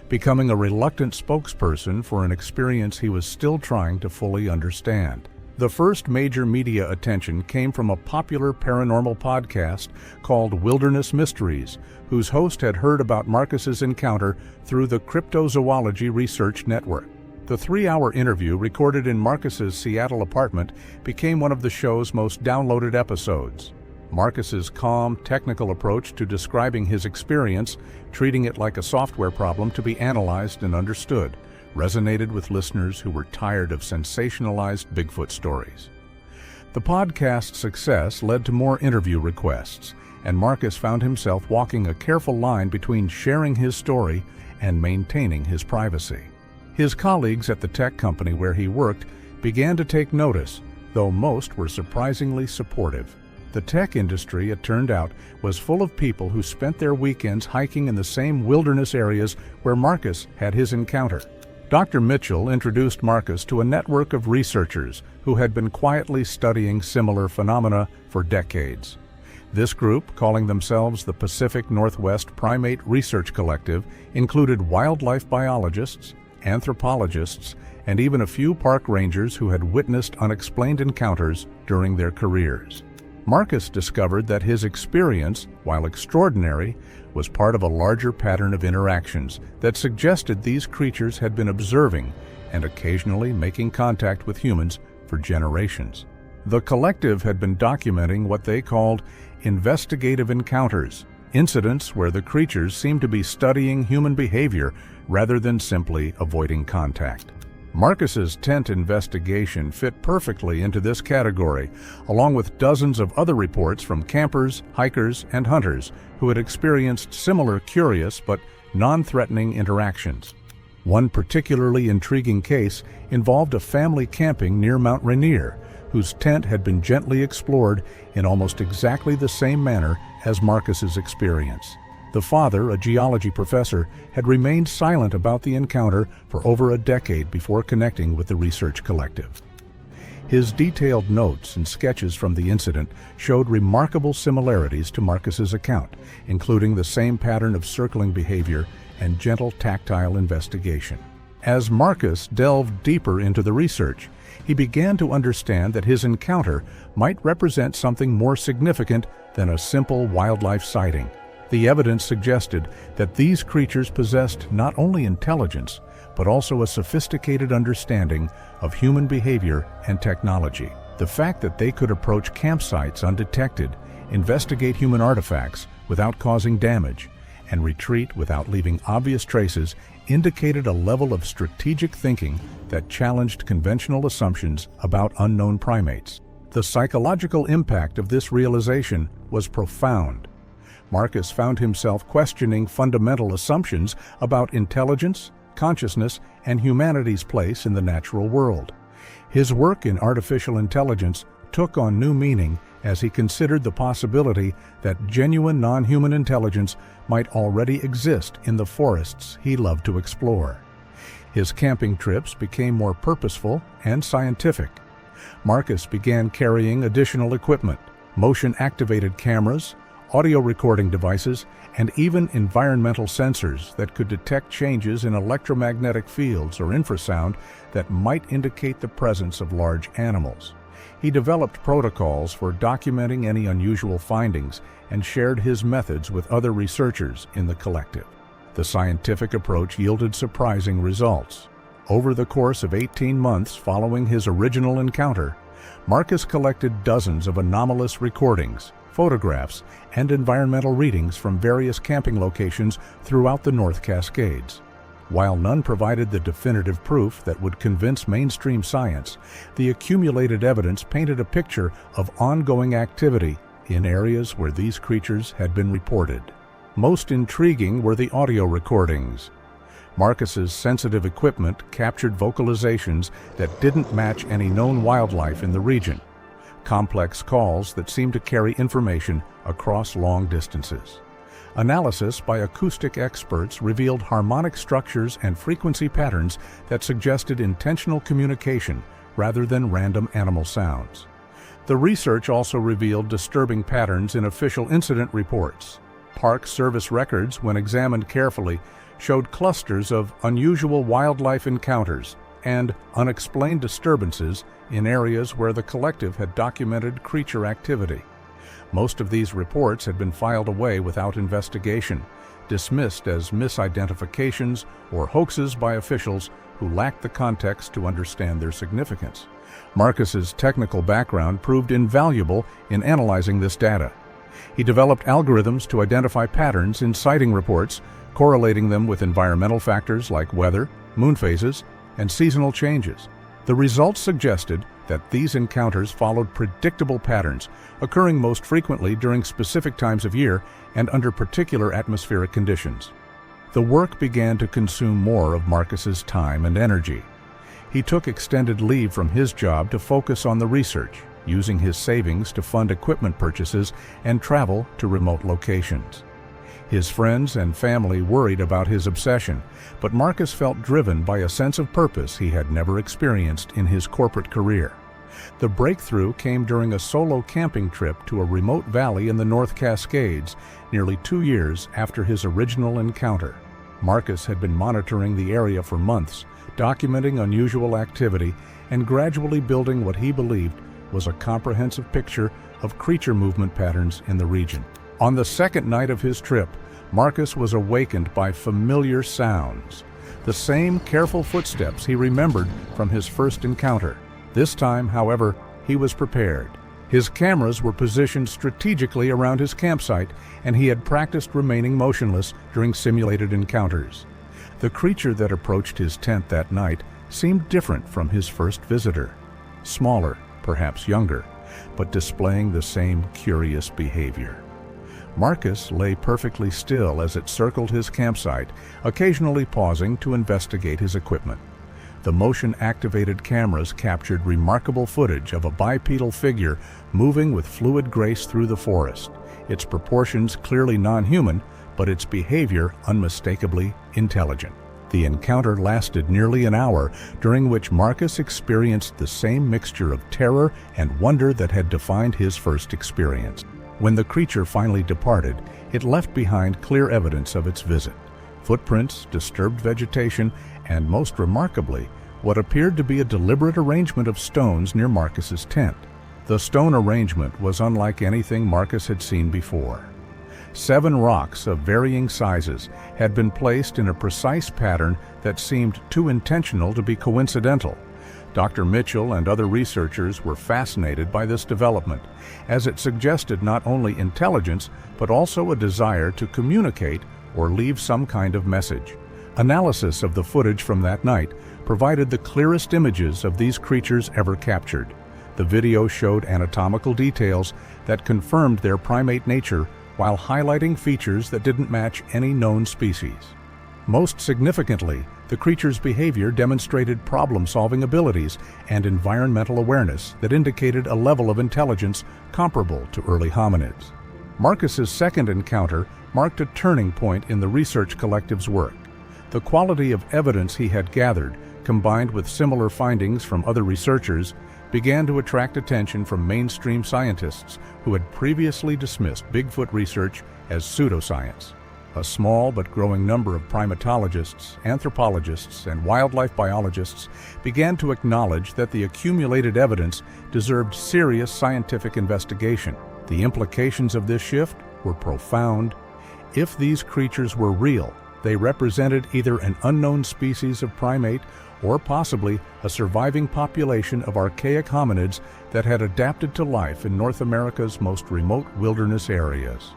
becoming a reluctant spokesperson for an experience he was still trying to fully understand. The first major media attention came from a popular paranormal podcast called Wilderness Mysteries, whose host had heard about Marcus's encounter through the Cryptozoology Research Network. The 3-hour interview recorded in Marcus's Seattle apartment became one of the show's most downloaded episodes. Marcus's calm, technical approach to describing his experience, treating it like a software problem to be analyzed and understood, resonated with listeners who were tired of sensationalized Bigfoot stories. The podcast's success led to more interview requests, and Marcus found himself walking a careful line between sharing his story and maintaining his privacy. His colleagues at the tech company where he worked began to take notice, though most were surprisingly supportive. The tech industry, it turned out, was full of people who spent their weekends hiking in the same wilderness areas where Marcus had his encounter. Dr. Mitchell introduced Marcus to a network of researchers who had been quietly studying similar phenomena for decades. This group, calling themselves the Pacific Northwest Primate Research Collective, included wildlife biologists, anthropologists, and even a few park rangers who had witnessed unexplained encounters during their careers. Marcus discovered that his experience, while extraordinary, was part of a larger pattern of interactions that suggested these creatures had been observing and occasionally making contact with humans for generations. The collective had been documenting what they called investigative encounters, incidents where the creatures seemed to be studying human behavior rather than simply avoiding contact. Marcus's tent investigation fit perfectly into this category, along with dozens of other reports from campers, hikers, and hunters who had experienced similar curious but non-threatening interactions. One particularly intriguing case involved a family camping near Mount Rainier, whose tent had been gently explored in almost exactly the same manner as Marcus's experience. The father, a geology professor, had remained silent about the encounter for over a decade before connecting with the research collective. His detailed notes and sketches from the incident showed remarkable similarities to Marcus's account, including the same pattern of circling behavior and gentle tactile investigation. As Marcus delved deeper into the research, he began to understand that his encounter might represent something more significant than a simple wildlife sighting. The evidence suggested that these creatures possessed not only intelligence, but also a sophisticated understanding of human behavior and technology. The fact that they could approach campsites undetected, investigate human artifacts without causing damage, and retreat without leaving obvious traces indicated a level of strategic thinking that challenged conventional assumptions about unknown primates. The psychological impact of this realization was profound. Marcus found himself questioning fundamental assumptions about intelligence, consciousness, and humanity's place in the natural world. His work in artificial intelligence took on new meaning as he considered the possibility that genuine non-human intelligence might already exist in the forests he loved to explore. His camping trips became more purposeful and scientific. Marcus began carrying additional equipment, motion-activated cameras, audio recording devices, and even environmental sensors that could detect changes in electromagnetic fields or infrasound that might indicate the presence of large animals. He developed protocols for documenting any unusual findings and shared his methods with other researchers in the collective. The scientific approach yielded surprising results. Over the course of 18 months following his original encounter, Marcus collected dozens of anomalous recordings, photographs, and environmental readings from various camping locations throughout the North Cascades. While none provided the definitive proof that would convince mainstream science, the accumulated evidence painted a picture of ongoing activity in areas where these creatures had been reported. Most intriguing were the audio recordings. Marcus's sensitive equipment captured vocalizations that didn't match any known wildlife in the region. Complex calls that seemed to carry information across long distances. Analysis by acoustic experts revealed harmonic structures and frequency patterns that suggested intentional communication rather than random animal sounds. The research also revealed disturbing patterns in official incident reports. Park Service records, when examined carefully, showed clusters of unusual wildlife encounters, and unexplained disturbances in areas where the collective had documented creature activity. Most of these reports had been filed away without investigation, dismissed as misidentifications or hoaxes by officials who lacked the context to understand their significance. Marcus's technical background proved invaluable in analyzing this data. He developed algorithms to identify patterns in sighting reports, correlating them with environmental factors like weather, moon phases, and seasonal changes. The results suggested that these encounters followed predictable patterns, occurring most frequently during specific times of year and under particular atmospheric conditions. The work began to consume more of Marcus's time and energy. He took extended leave from his job to focus on the research, using his savings to fund equipment purchases and travel to remote locations. His friends and family worried about his obsession, but Marcus felt driven by a sense of purpose he had never experienced in his corporate career. The breakthrough came during a solo camping trip to a remote valley in the North Cascades, nearly 2 years after his original encounter. Marcus had been monitoring the area for months, documenting unusual activity and gradually building what he believed was a comprehensive picture of creature movement patterns in the region. On the second night of his trip, Marcus was awakened by familiar sounds, the same careful footsteps he remembered from his first encounter. This time, however, he was prepared. His cameras were positioned strategically around his campsite, and he had practiced remaining motionless during simulated encounters. The creature that approached his tent that night seemed different from his first visitor. Smaller, perhaps younger, but displaying the same curious behavior. Marcus lay perfectly still as it circled his campsite, occasionally pausing to investigate his equipment. The motion-activated cameras captured remarkable footage of a bipedal figure moving with fluid grace through the forest, its proportions clearly non-human, but its behavior unmistakably intelligent. The encounter lasted nearly an hour, during which Marcus experienced the same mixture of terror and wonder that had defined his first experience. When the creature finally departed, it left behind clear evidence of its visit: footprints, disturbed vegetation, and most remarkably, what appeared to be a deliberate arrangement of stones near Marcus's tent. The stone arrangement was unlike anything Marcus had seen before. 7 rocks of varying sizes had been placed in a precise pattern that seemed too intentional to be coincidental. Dr. Mitchell and other researchers were fascinated by this development, as it suggested not only intelligence, but also a desire to communicate or leave some kind of message. Analysis of the footage from that night provided the clearest images of these creatures ever captured. The video showed anatomical details that confirmed their primate nature while highlighting features that didn't match any known species. Most significantly, the creature's behavior demonstrated problem-solving abilities and environmental awareness that indicated a level of intelligence comparable to early hominids. Marcus's second encounter marked a turning point in the research collective's work. The quality of evidence he had gathered, combined with similar findings from other researchers, began to attract attention from mainstream scientists who had previously dismissed Bigfoot research as pseudoscience. A small but growing number of primatologists, anthropologists, and wildlife biologists began to acknowledge that the accumulated evidence deserved serious scientific investigation. The implications of this shift were profound. If these creatures were real, they represented either an unknown species of primate or possibly a surviving population of archaic hominids that had adapted to life in North America's most remote wilderness areas.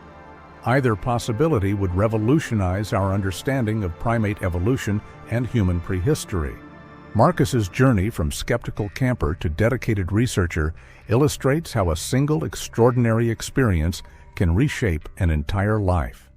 Either possibility would revolutionize our understanding of primate evolution and human prehistory. Marcus's journey from skeptical camper to dedicated researcher illustrates how a single extraordinary experience can reshape an entire life.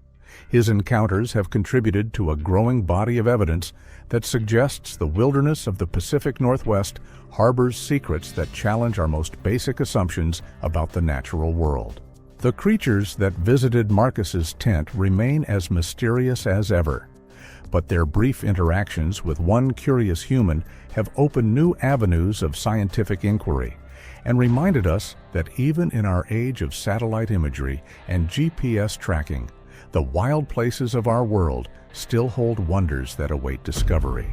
His encounters have contributed to a growing body of evidence that suggests the wilderness of the Pacific Northwest harbors secrets that challenge our most basic assumptions about the natural world. The creatures that visited Marcus's tent remain as mysterious as ever, but their brief interactions with one curious human have opened new avenues of scientific inquiry and reminded us that even in our age of satellite imagery and GPS tracking, the wild places of our world still hold wonders that await discovery.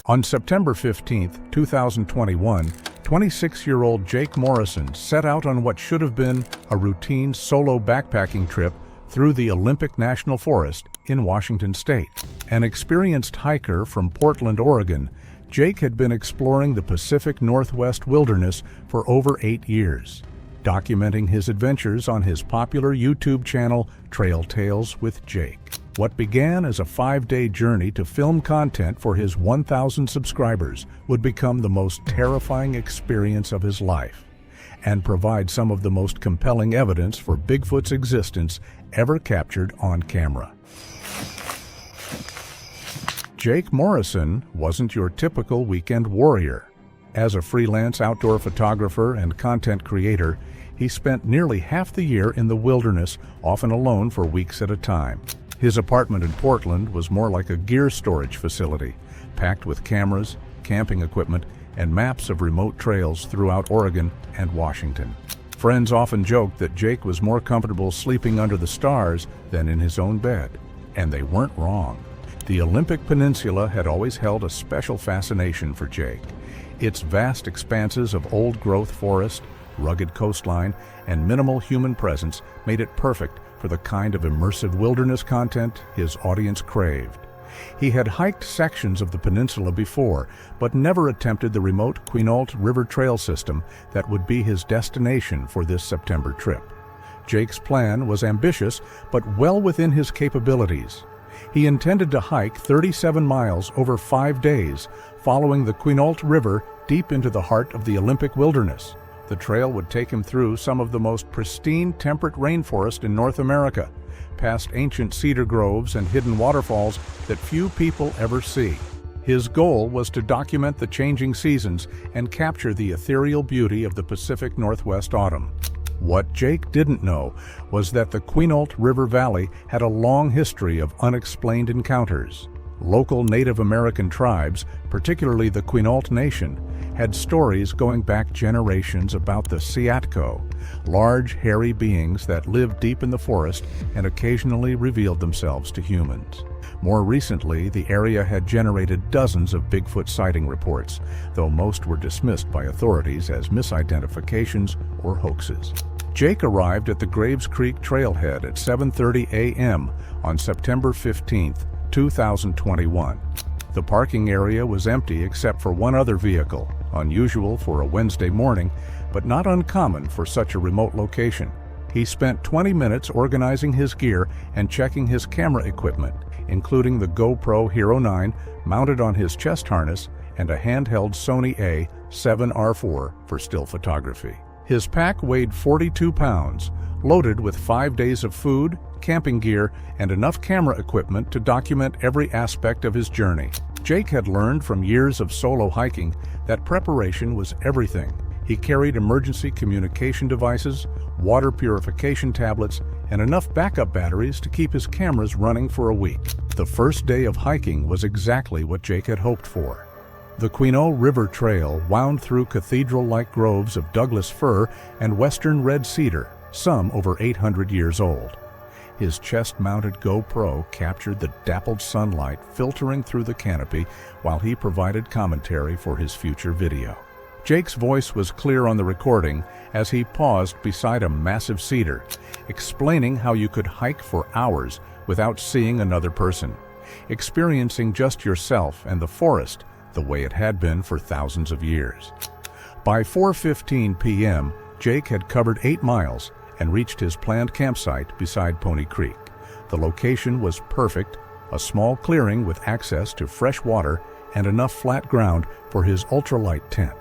On September 15, 2021, 26-year-old Jake Morrison set out on what should have been a routine solo backpacking trip through the Olympic National Forest in Washington state. An experienced hiker from Portland, Oregon, Jake had been exploring the Pacific Northwest wilderness for over 8 years, documenting his adventures on his popular YouTube channel, Trail Tales with Jake. What began as a 5-day journey to film content for his 1,000 subscribers would become the most terrifying experience of his life and provide some of the most compelling evidence for Bigfoot's existence ever captured on camera. Jake Morrison wasn't your typical weekend warrior. As a freelance outdoor photographer and content creator, he spent nearly half the year in the wilderness, often alone for weeks at a time. His apartment in Portland was more like a gear storage facility, packed with cameras, camping equipment, and maps of remote trails throughout Oregon and Washington. Friends often joked that Jake was more comfortable sleeping under the stars than in his own bed, and they weren't wrong. The Olympic Peninsula had always held a special fascination for Jake. Its vast expanses of old-growth forest, rugged coastline, and minimal human presence made it perfect for the kind of immersive wilderness content his audience craved. He had hiked sections of the peninsula before, but never attempted the remote Quinault River Trail system that would be his destination for this September trip. Jake's plan was ambitious, but well within his capabilities. He intended to hike 37 miles over 5 days, following the Quinault River deep into the heart of the Olympic wilderness. The trail would take him through some of the most pristine temperate rainforest in North America, past ancient cedar groves and hidden waterfalls that few people ever see. His goal was to document the changing seasons and capture the ethereal beauty of the Pacific Northwest autumn. What Jake didn't know was that the Quinault River Valley had a long history of unexplained encounters. Local Native American tribes, particularly the Quinault Nation, had stories going back generations about the Siatko, large, hairy beings that lived deep in the forest and occasionally revealed themselves to humans. More recently, the area had generated dozens of Bigfoot sighting reports, though most were dismissed by authorities as misidentifications or hoaxes. Jake arrived at the Graves Creek trailhead at 7:30 a.m. on September 15, 2021. The parking area was empty except for one other vehicle, unusual for a Wednesday morning, but not uncommon for such a remote location. He spent 20 minutes organizing his gear and checking his camera equipment, including the GoPro Hero 9 mounted on his chest harness and a handheld Sony A7R4 for still photography. His pack weighed 42 pounds, loaded with 5 days of food, camping gear, and enough camera equipment to document every aspect of his journey. Jake had learned from years of solo hiking that preparation was everything. He carried emergency communication devices, water purification tablets, and enough backup batteries to keep his cameras running for a week. The first day of hiking was exactly what Jake had hoped for. The Quinault River Trail wound through cathedral-like groves of Douglas fir and western red cedar, some over 800 years old. His chest-mounted GoPro captured the dappled sunlight filtering through the canopy while he provided commentary for his future video. Jake's voice was clear on the recording as he paused beside a massive cedar, explaining how you could hike for hours without seeing another person, experiencing just yourself and the forest the way it had been for thousands of years. By 4:15 p.m., Jake had covered 8 miles and reached his planned campsite beside Pony Creek. The location was perfect, a small clearing with access to fresh water and enough flat ground for his ultralight tent.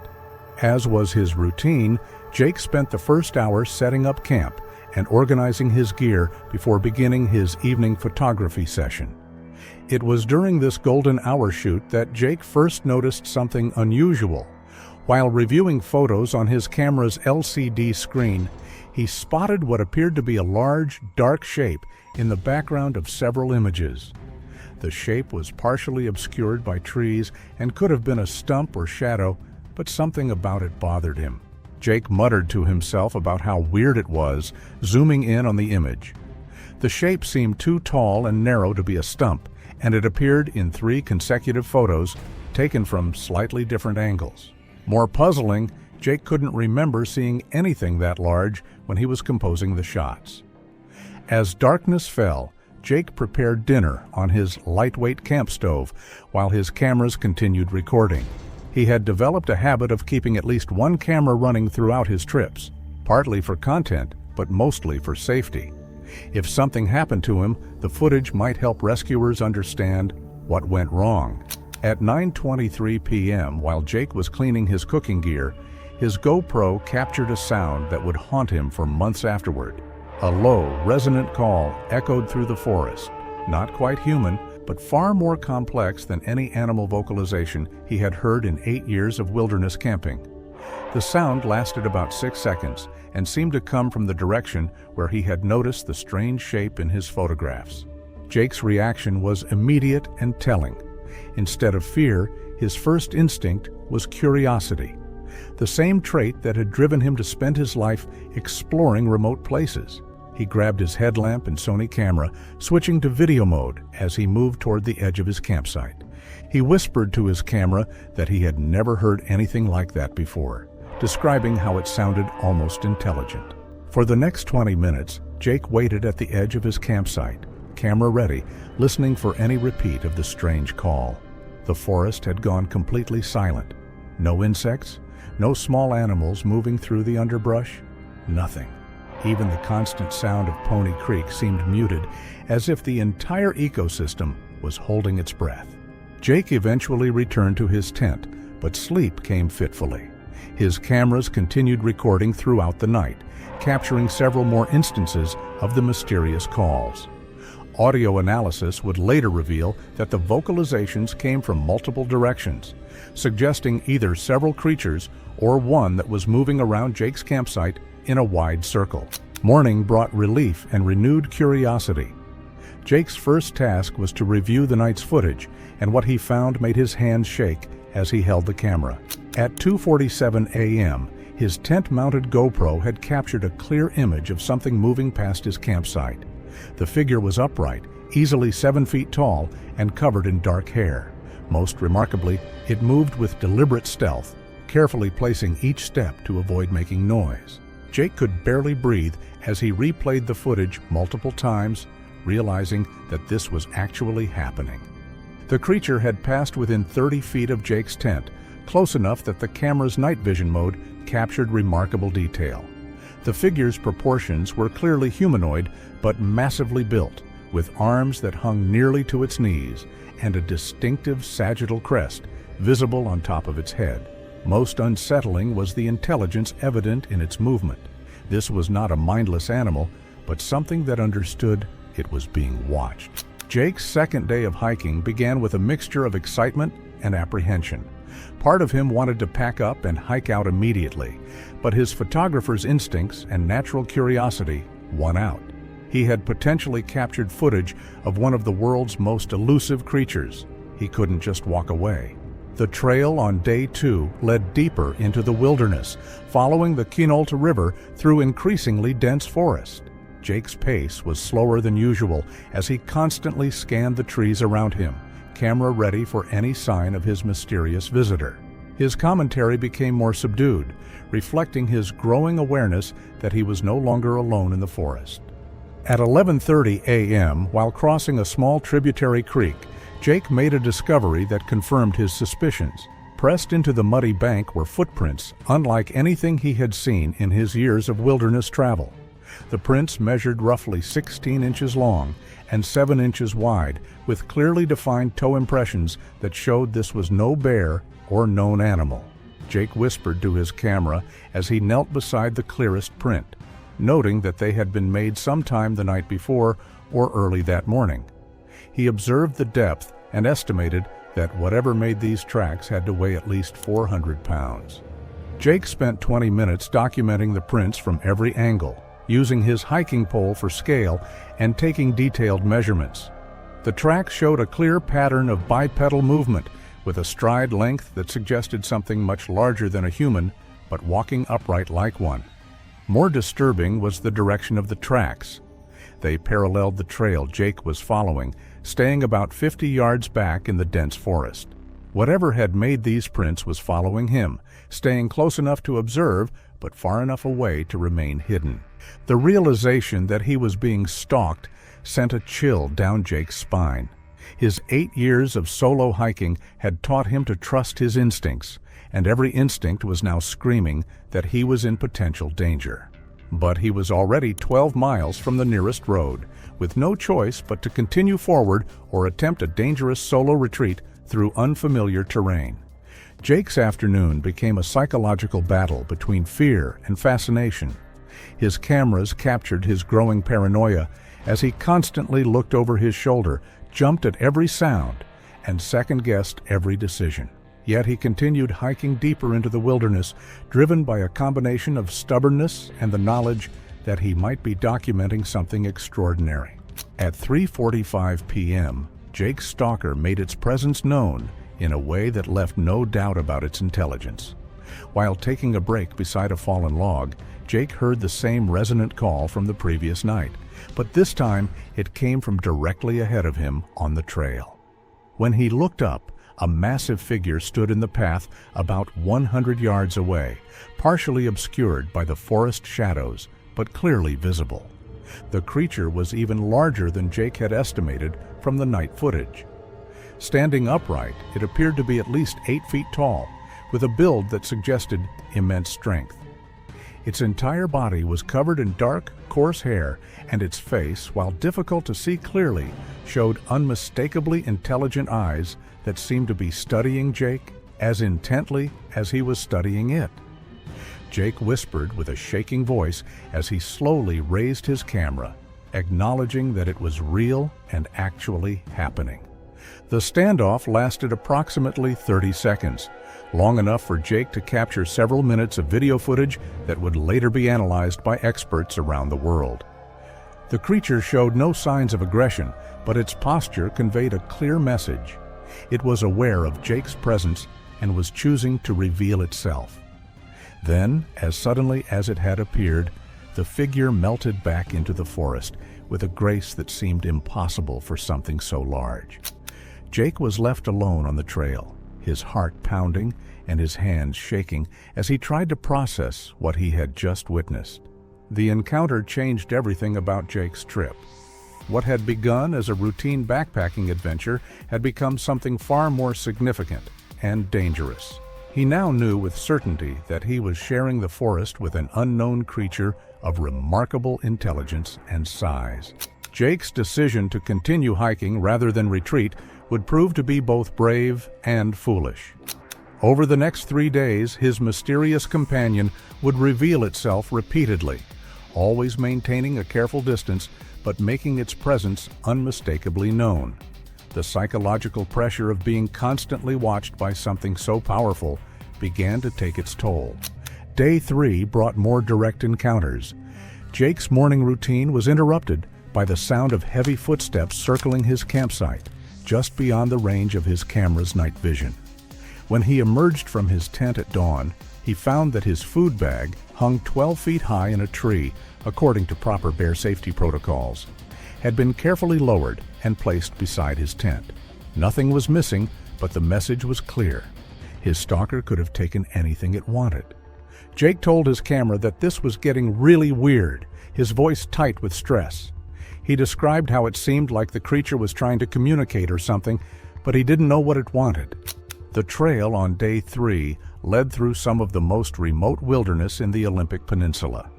As was his routine, Jake spent the first hour setting up camp and organizing his gear before beginning his evening photography session. It was during this golden hour shoot that Jake first noticed something unusual. While reviewing photos on his camera's LCD screen, he spotted what appeared to be a large, dark shape in the background of several images. The shape was partially obscured by trees and could have been a stump or shadow, but something about it bothered him. Jake muttered to himself about how weird it was, zooming in on the image. The shape seemed too tall and narrow to be a stump, and it appeared in 3 consecutive photos taken from slightly different angles. More puzzling, Jake couldn't remember seeing anything that large when he was composing the shots. As darkness fell, Jake prepared dinner on his lightweight camp stove while his cameras continued recording. He had developed a habit of keeping at least one camera running throughout his trips, partly for content, but mostly for safety. If something happened to him, the footage might help rescuers understand what went wrong. At 9:23 p.m., while Jake was cleaning his cooking gear, his GoPro captured a sound that would haunt him for months afterward. A low, resonant call echoed through the forest, not quite human, but far more complex than any animal vocalization he had heard in 8 years of wilderness camping. The sound lasted about 6 seconds and seemed to come from the direction where he had noticed the strange shape in his photographs. Jake's reaction was immediate and telling. Instead of fear, his first instinct was curiosity, the same trait that had driven him to spend his life exploring remote places. He grabbed his headlamp and Sony camera, switching to video mode as he moved toward the edge of his campsite. He whispered to his camera that he had never heard anything like that before, describing how it sounded almost intelligent. For the next 20 minutes, Jake waited at the edge of his campsite, camera ready, listening for any repeat of the strange call. The forest had gone completely silent. No insects, no small animals moving through the underbrush, nothing. Even the constant sound of Pony Creek seemed muted, as if the entire ecosystem was holding its breath. Jake eventually returned to his tent, but sleep came fitfully. His cameras continued recording throughout the night, capturing several more instances of the mysterious calls. Audio analysis would later reveal that the vocalizations came from multiple directions, suggesting either several creatures or one that was moving around Jake's campsite in a wide circle. Morning brought relief and renewed curiosity. Jake's first task was to review the night's footage, and what he found made his hands shake as he held the camera. At 2:47 a.m., his tent-mounted GoPro had captured a clear image of something moving past his campsite. The figure was upright, easily 7 feet tall, and covered in dark hair. Most remarkably, it moved with deliberate stealth, carefully placing each step to avoid making noise. Jake could barely breathe as he replayed the footage multiple times, realizing that this was actually happening. The creature had passed within 30 feet of Jake's tent, close enough that the camera's night vision mode captured remarkable detail. The figure's proportions were clearly humanoid, but massively built, with arms that hung nearly to its knees and a distinctive sagittal crest visible on top of its head. Most unsettling was the intelligence evident in its movement. This was not a mindless animal, but something that understood it was being watched. Jake's second day of hiking began with a mixture of excitement and apprehension. Part of him wanted to pack up and hike out immediately, but his photographer's instincts and natural curiosity won out. He had potentially captured footage of one of the world's most elusive creatures. He couldn't just walk away. The trail on day 2 led deeper into the wilderness, following the Quinaulta River through increasingly dense forest. Jake's pace was slower than usual as he constantly scanned the trees around him, camera ready for any sign of his mysterious visitor. His commentary became more subdued, reflecting his growing awareness that he was no longer alone in the forest. At 11:30 a.m., while crossing a small tributary creek, Jake made a discovery that confirmed his suspicions. Pressed into the muddy bank were footprints unlike anything he had seen in his years of wilderness travel. The prints measured roughly 16 inches long and 7 inches wide, with clearly defined toe impressions that showed this was no bear or known animal. Jake whispered to his camera as he knelt beside the clearest print, noting that they had been made sometime the night before or early that morning. He observed the depth and estimated that whatever made these tracks had to weigh at least 400 pounds. Jake spent 20 minutes documenting the prints from every angle, using his hiking pole for scale and taking detailed measurements. The tracks showed a clear pattern of bipedal movement, with a stride length that suggested something much larger than a human, but walking upright like one. More disturbing was the direction of the tracks. They paralleled the trail Jake was following, staying about 50 yards back in the dense forest. Whatever had made these prints was following him, staying close enough to observe, but far enough away to remain hidden. The realization that he was being stalked sent a chill down Jake's spine. His 8 years of solo hiking had taught him to trust his instincts, and every instinct was now screaming that he was in potential danger. But he was already 12 miles from the nearest road, with no choice but to continue forward or attempt a dangerous solo retreat through unfamiliar terrain. Jake's afternoon became a psychological battle between fear and fascination. His cameras captured his growing paranoia as he constantly looked over his shoulder, jumped at every sound, and second-guessed every decision. Yet he continued hiking deeper into the wilderness, driven by a combination of stubbornness and the knowledge that he might be documenting something extraordinary. At 3:45 p.m., Jake's stalker made its presence known in a way that left no doubt about its intelligence. While taking a break beside a fallen log, Jake heard the same resonant call from the previous night, but this time it came from directly ahead of him on the trail. When he looked up, a massive figure stood in the path about 100 yards away, partially obscured by the forest shadows, but clearly visible. The creature was even larger than Jake had estimated from the night footage. Standing upright, it appeared to be at least 8 feet tall, with a build that suggested immense strength. Its entire body was covered in dark, coarse hair, and its face, while difficult to see clearly, showed unmistakably intelligent eyes that seemed to be studying Jake as intently as he was studying it. Jake whispered with a shaking voice as he slowly raised his camera, acknowledging that it was real and actually happening. The standoff lasted approximately 30 seconds, long enough for Jake to capture several minutes of video footage that would later be analyzed by experts around the world. The creature showed no signs of aggression, but its posture conveyed a clear message. It was aware of Jake's presence and was choosing to reveal itself. Then, as suddenly as it had appeared, the figure melted back into the forest with a grace that seemed impossible for something so large. Jake was left alone on the trail, his heart pounding and his hands shaking as he tried to process what he had just witnessed. The encounter changed everything about Jake's trip. What had begun as a routine backpacking adventure had become something far more significant and dangerous. He now knew with certainty that he was sharing the forest with an unknown creature of remarkable intelligence and size. Jake's decision to continue hiking rather than retreat would prove to be both brave and foolish. Over the next 3 days, his mysterious companion would reveal itself repeatedly, always maintaining a careful distance but making its presence unmistakably known. The psychological pressure of being constantly watched by something so powerful began to take its toll. Day 3 brought more direct encounters. Jake's morning routine was interrupted by the sound of heavy footsteps circling his campsite, just beyond the range of his camera's night vision. When he emerged from his tent at dawn, he found that his food bag hung 12 feet high in a tree, according to proper bear safety protocols, had been carefully lowered and placed beside his tent. Nothing was missing, but the message was clear. His stalker could have taken anything it wanted. Jake told his camera that this was getting really weird, his voice tight with stress. He described how it seemed like the creature was trying to communicate or something, but he didn't know what it wanted. The trail on day 3 led through some of the most remote wilderness in the Olympic Peninsula.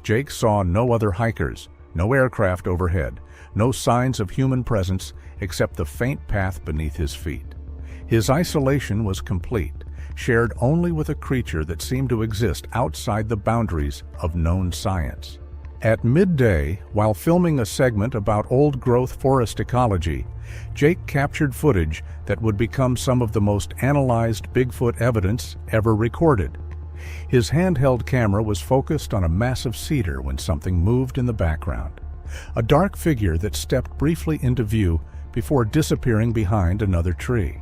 Jake saw no other hikers, no aircraft overhead, no signs of human presence except the faint path beneath his feet. His isolation was complete, shared only with a creature that seemed to exist outside the boundaries of known science. At midday, while filming a segment about old-growth forest ecology, Jake captured footage that would become some of the most analyzed Bigfoot evidence ever recorded. His handheld camera was focused on a massive cedar when something moved in the background. A dark figure that stepped briefly into view before disappearing behind another tree.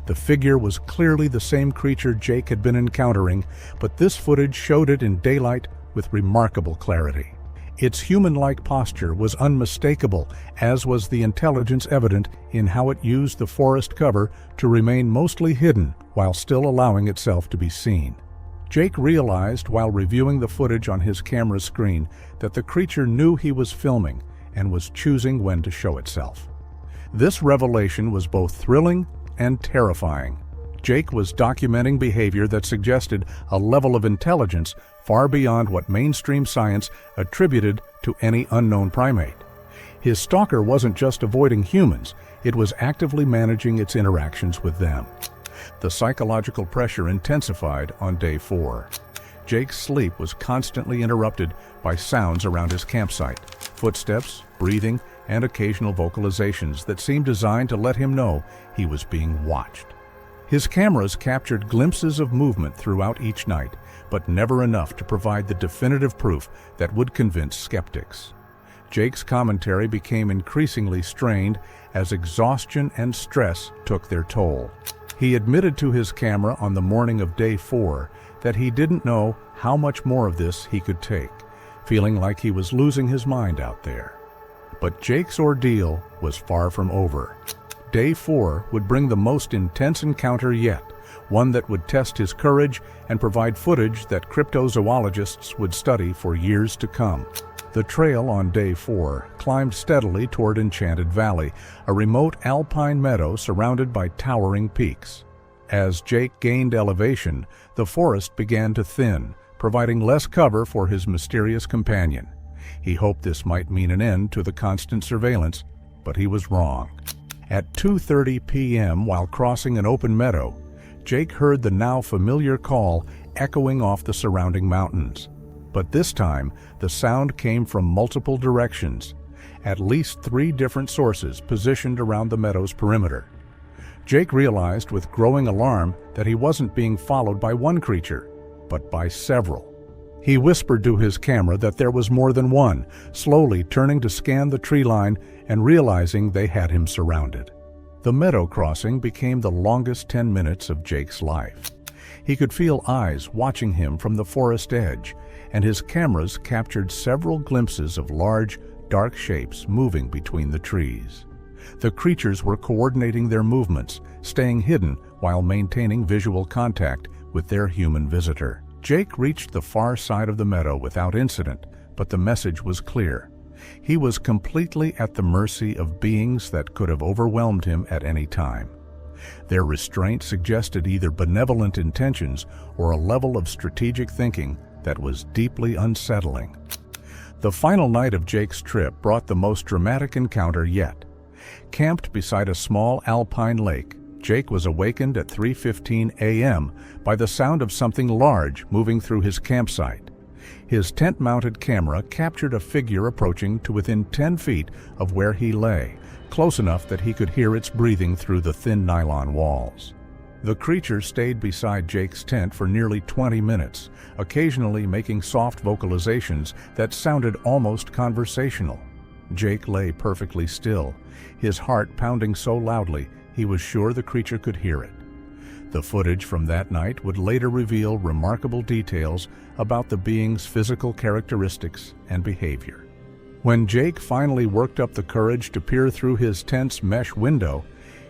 The figure was clearly the same creature Jake had been encountering, but this footage showed it in daylight with remarkable clarity. Its human-like posture was unmistakable, as was the intelligence evident in how it used the forest cover to remain mostly hidden while still allowing itself to be seen. Jake realized while reviewing the footage on his camera screen that the creature knew he was filming and was choosing when to show itself. This revelation was both thrilling and terrifying. Jake was documenting behavior that suggested a level of intelligence far beyond what mainstream science attributed to any unknown primate. His stalker wasn't just avoiding humans, it was actively managing its interactions with them. The psychological pressure intensified on day 4. Jake's sleep was constantly interrupted by sounds around his campsite, footsteps, breathing, and occasional vocalizations that seemed designed to let him know he was being watched. His cameras captured glimpses of movement throughout each night, but never enough to provide the definitive proof that would convince skeptics. Jake's commentary became increasingly strained as exhaustion and stress took their toll. He admitted to his camera on the morning of day 4 that he didn't know how much more of this he could take, feeling like he was losing his mind out there. But Jake's ordeal was far from over. Day 4 would bring the most intense encounter yet, one that would test his courage and provide footage that cryptozoologists would study for years to come. The trail on day 4 climbed steadily toward Enchanted Valley, a remote alpine meadow surrounded by towering peaks. As Jake gained elevation, the forest began to thin, providing less cover for his mysterious companion. He hoped this might mean an end to the constant surveillance, but he was wrong. At 2:30 p.m., while crossing an open meadow, Jake heard the now familiar call echoing off the surrounding mountains. But this time, the sound came from multiple directions, at least 3 different sources positioned around the meadow's perimeter. Jake realized with growing alarm that he wasn't being followed by one creature, but by several. He whispered to his camera that there was more than one, slowly turning to scan the tree line and realizing they had him surrounded. The meadow crossing became the longest 10 minutes of Jake's life. He could feel eyes watching him from the forest edge, and his cameras captured several glimpses of large, dark shapes moving between the trees. The creatures were coordinating their movements, staying hidden while maintaining visual contact with their human visitor. Jake reached the far side of the meadow without incident, but the message was clear. He was completely at the mercy of beings that could have overwhelmed him at any time. Their restraint suggested either benevolent intentions or a level of strategic thinking that was deeply unsettling. The final night of Jake's trip brought the most dramatic encounter yet. Camped beside a small alpine lake, Jake was awakened at 3:15 a.m. by the sound of something large moving through his campsite. His tent-mounted camera captured a figure approaching to within 10 feet of where he lay, close enough that he could hear its breathing through the thin nylon walls. The creature stayed beside Jake's tent for nearly 20 minutes, occasionally making soft vocalizations that sounded almost conversational. Jake lay perfectly still, his heart pounding so loudly he was sure the creature could hear it. The footage from that night would later reveal remarkable details about the being's physical characteristics and behavior. When Jake finally worked up the courage to peer through his tent's mesh window,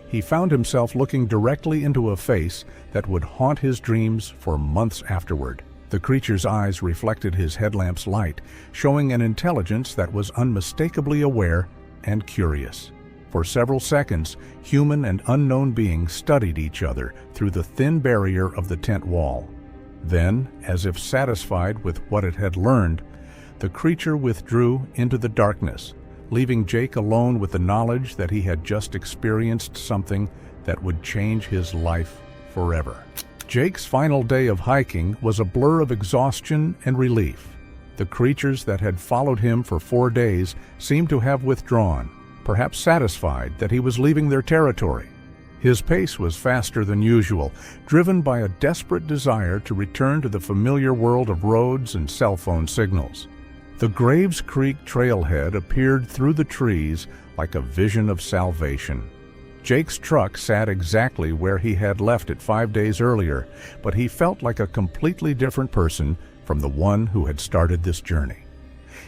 he found himself looking directly into a face that would haunt his dreams for months afterward. The creature's eyes reflected his headlamp's light, showing an intelligence that was unmistakably aware and curious. For several seconds, human and unknown beings studied each other through the thin barrier of the tent wall. Then, as if satisfied with what it had learned, the creature withdrew into the darkness, leaving Jake alone with the knowledge that he had just experienced something that would change his life forever. Jake's final day of hiking was a blur of exhaustion and relief. The creatures that had followed him for 4 days seemed to have withdrawn, perhaps satisfied that he was leaving their territory. His pace was faster than usual, driven by a desperate desire to return to the familiar world of roads and cell phone signals. The Graves Creek trailhead appeared through the trees like a vision of salvation. Jake's truck sat exactly where he had left it 5 days earlier, but he felt like a completely different person from the one who had started this journey.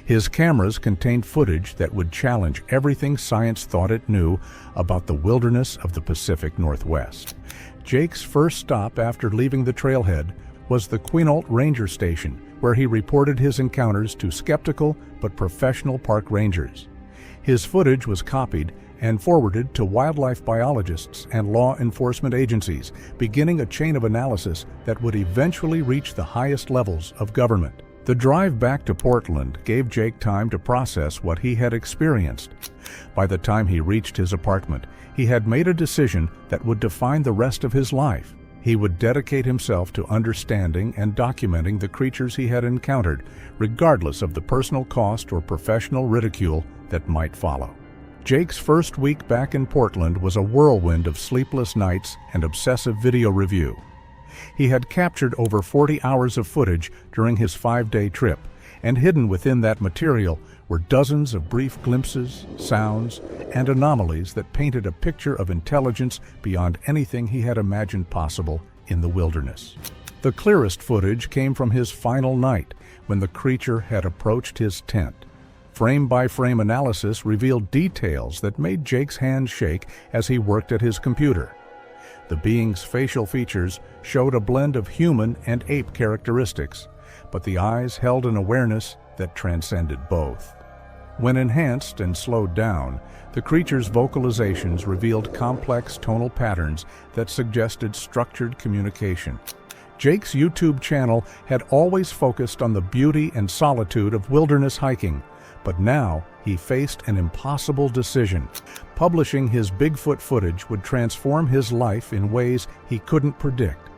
His cameras contained footage that would challenge everything science thought it knew about the wilderness of the Pacific Northwest. Jake's first stop after leaving the trailhead was the Quinault Ranger Station, where he reported his encounters to skeptical but professional park rangers. His footage was copied and forwarded to wildlife biologists and law enforcement agencies, beginning a chain of analysis that would eventually reach the highest levels of government. The drive back to Portland gave Jake time to process what he had experienced. By the time he reached his apartment, he had made a decision that would define the rest of his life. He would dedicate himself to understanding and documenting the creatures he had encountered, regardless of the personal cost or professional ridicule that might follow. Jake's first week back in Portland was a whirlwind of sleepless nights and obsessive video review. He had captured over 40 hours of footage during his 5-day trip, and hidden within that material were dozens of brief glimpses, sounds, and anomalies that painted a picture of intelligence beyond anything he had imagined possible in the wilderness. The clearest footage came from his final night, when the creature had approached his tent. Frame-by-frame analysis revealed details that made Jake's hands shake as he worked at his computer. The being's facial features showed a blend of human and ape characteristics, but the eyes held an awareness that transcended both. When enhanced and slowed down, the creature's vocalizations revealed complex tonal patterns that suggested structured communication. Jake's YouTube channel had always focused on the beauty and solitude of wilderness hiking, but now he faced an impossible decision. Publishing his Bigfoot footage would transform his life in ways he couldn't predict.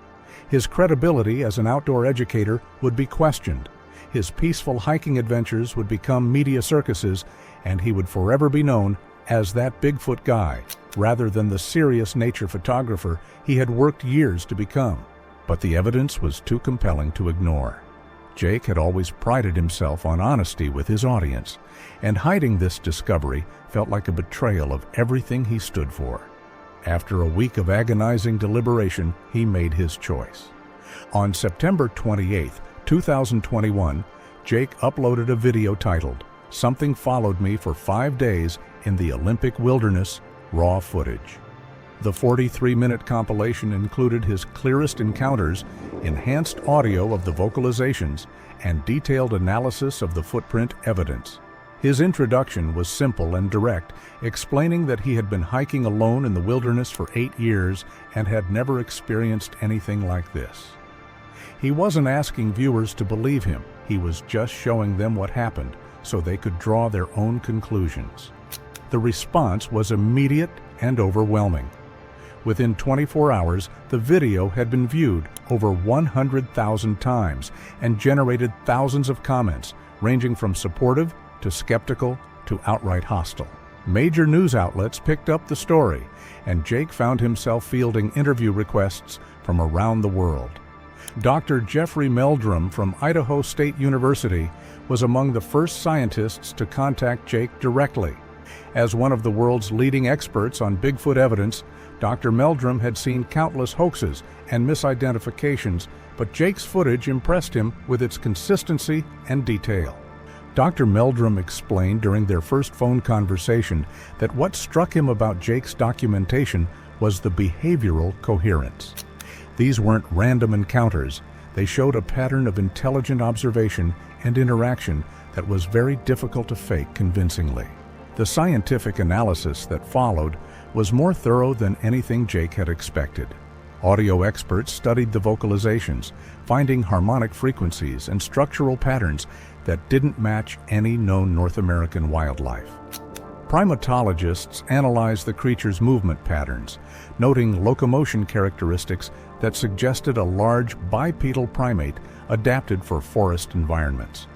His credibility as an outdoor educator would be questioned. His peaceful hiking adventures would become media circuses, and he would forever be known as that Bigfoot guy, rather than the serious nature photographer he had worked years to become. But the evidence was too compelling to ignore. Jake had always prided himself on honesty with his audience, and hiding this discovery felt like a betrayal of everything he stood for. After a week of agonizing deliberation, he made his choice. On September 28, 2021, Jake uploaded a video titled, "Something Followed Me for 5 Days in the Olympic Wilderness, Raw Footage." The 43-minute compilation included his clearest encounters, enhanced audio of the vocalizations, and detailed analysis of the footprint evidence. His introduction was simple and direct, explaining that he had been hiking alone in the wilderness for 8 years and had never experienced anything like this. He wasn't asking viewers to believe him, he was just showing them what happened so they could draw their own conclusions. The response was immediate and overwhelming. Within 24 hours, the video had been viewed over 100,000 times and generated thousands of comments, ranging from supportive to skeptical to outright hostile. Major news outlets picked up the story, and Jake found himself fielding interview requests from around the world. Dr. Jeffrey Meldrum from Idaho State University was among the first scientists to contact Jake directly. As one of the world's leading experts on Bigfoot evidence, Dr. Meldrum had seen countless hoaxes and misidentifications, but Jake's footage impressed him with its consistency and detail. Dr. Meldrum explained during their first phone conversation that what struck him about Jake's documentation was the behavioral coherence. These weren't random encounters. They showed a pattern of intelligent observation and interaction that was very difficult to fake convincingly. The scientific analysis that followed was more thorough than anything Jake had expected. Audio experts studied the vocalizations, finding harmonic frequencies and structural patterns that didn't match any known North American wildlife. Primatologists analyzed the creature's movement patterns, noting locomotion characteristics that suggested a large bipedal primate adapted for forest environments.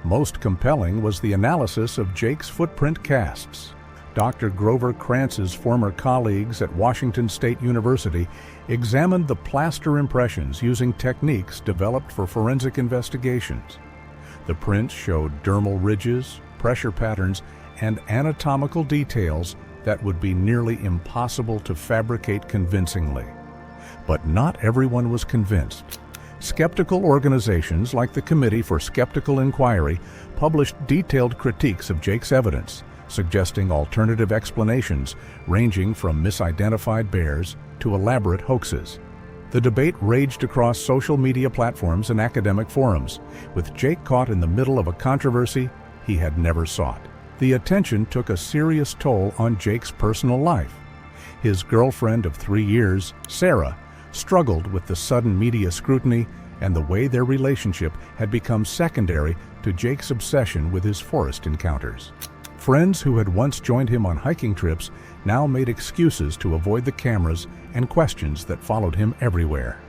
Most compelling was the analysis of Jake's footprint casts. Dr. Grover Krantz's former colleagues at Washington State University examined the plaster impressions using techniques developed for forensic investigations. The prints showed dermal ridges, pressure patterns, and anatomical details that would be nearly impossible to fabricate convincingly. But not everyone was convinced. Skeptical organizations like the Committee for Skeptical Inquiry published detailed critiques of Jake's evidence, suggesting alternative explanations ranging from misidentified bears to elaborate hoaxes. The debate raged across social media platforms and academic forums, with Jake caught in the middle of a controversy he had never sought. The attention took a serious toll on Jake's personal life. His girlfriend of 3 years, Sarah, struggled with the sudden media scrutiny and the way their relationship had become secondary to Jake's obsession with his forest encounters. Friends who had once joined him on hiking trips now made excuses to avoid the cameras and questions that followed him everywhere.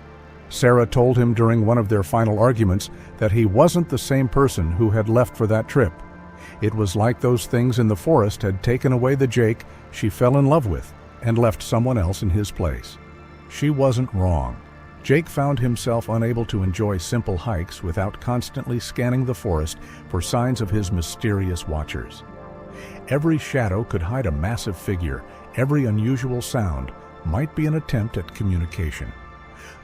Sarah told him during one of their final arguments that he wasn't the same person who had left for that trip. It was like those things in the forest had taken away the Jake she fell in love with and left someone else in his place. She wasn't wrong. Jake found himself unable to enjoy simple hikes without constantly scanning the forest for signs of his mysterious watchers. Every shadow could hide a massive figure. Every unusual sound might be an attempt at communication.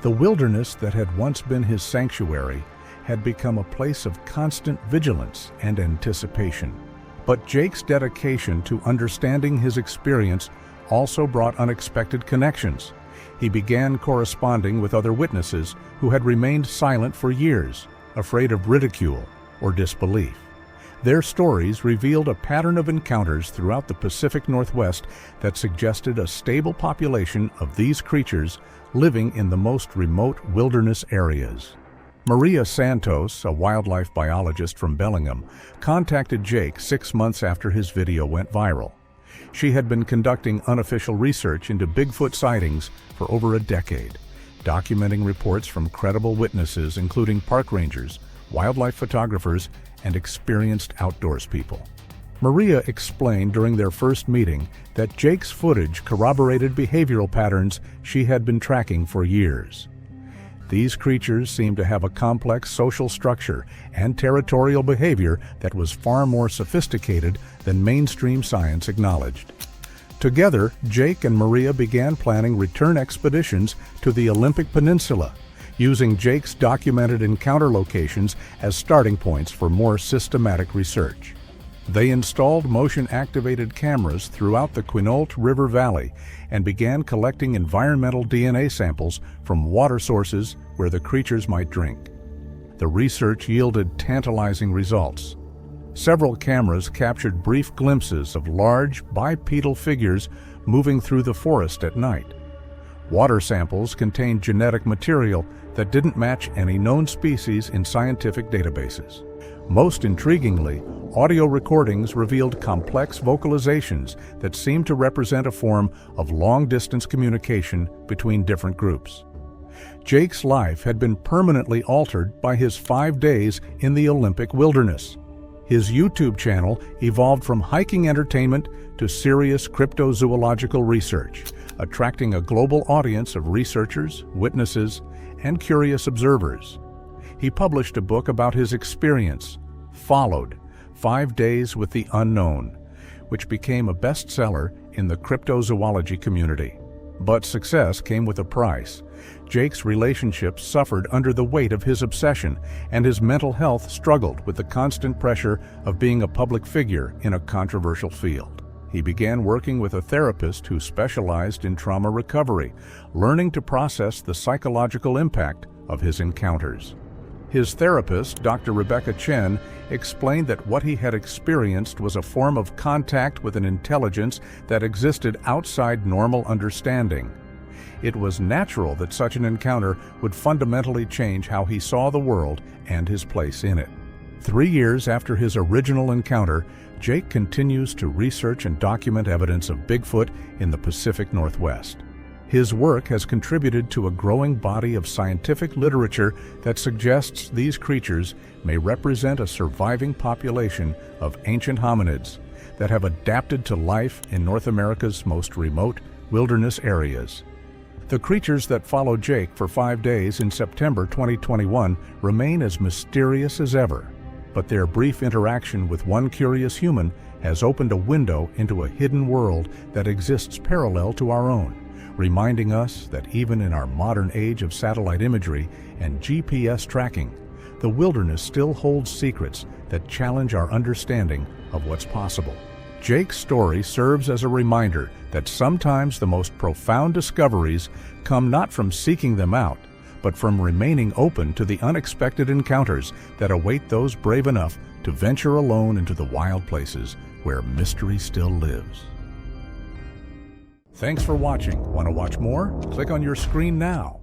The wilderness that had once been his sanctuary had become a place of constant vigilance and anticipation. But Jake's dedication to understanding his experience also brought unexpected connections. He began corresponding with other witnesses who had remained silent for years, afraid of ridicule or disbelief. Their stories revealed a pattern of encounters throughout the Pacific Northwest that suggested a stable population of these creatures living in the most remote wilderness areas. Maria Santos, a wildlife biologist from Bellingham, contacted Jake 6 months after his video went viral. She had been conducting unofficial research into Bigfoot sightings for over a decade, documenting reports from credible witnesses including park rangers, wildlife photographers, and experienced outdoors people. Maria explained during their first meeting that Jake's footage corroborated behavioral patterns she had been tracking for years. These creatures seemed to have a complex social structure and territorial behavior that was far more sophisticated than mainstream science acknowledged. Together, Jake and Maria began planning return expeditions to the Olympic Peninsula, using Jake's documented encounter locations as starting points for more systematic research. They installed motion-activated cameras throughout the Quinault River Valley and began collecting environmental DNA samples from water sources where the creatures might drink. The research yielded tantalizing results. Several cameras captured brief glimpses of large, bipedal figures moving through the forest at night. Water samples contained genetic material that didn't match any known species in scientific databases. Most intriguingly, audio recordings revealed complex vocalizations that seemed to represent a form of long-distance communication between different groups. Jake's life had been permanently altered by his 5 days in the Olympic wilderness. His YouTube channel evolved from hiking entertainment to serious cryptozoological research, attracting a global audience of researchers, witnesses, and curious observers. He published a book about his experience, Followed: 5 Days with the Unknown, which became a bestseller in the cryptozoology community. But success came with a price. Jake's relationships suffered under the weight of his obsession, and his mental health struggled with the constant pressure of being a public figure in a controversial field. He began working with a therapist who specialized in trauma recovery, learning to process the psychological impact of his encounters. His therapist, Dr. Rebecca Chen, explained that what he had experienced was a form of contact with an intelligence that existed outside normal understanding. It was natural that such an encounter would fundamentally change how he saw the world and his place in it. 3 years after his original encounter, Jake continues to research and document evidence of Bigfoot in the Pacific Northwest. His work has contributed to a growing body of scientific literature that suggests these creatures may represent a surviving population of ancient hominids that have adapted to life in North America's most remote wilderness areas. The creatures that followed Jake for 5 days in September 2021 remain as mysterious as ever, but their brief interaction with one curious human has opened a window into a hidden world that exists parallel to our own. reminding us that even in our modern age of satellite imagery and GPS tracking, the wilderness still holds secrets that challenge our understanding of what's possible. Jake's story serves as a reminder that sometimes the most profound discoveries come not from seeking them out, but from remaining open to the unexpected encounters that await those brave enough to venture alone into the wild places where mystery still lives. Thanks for watching. Want to watch more? Click on your screen now.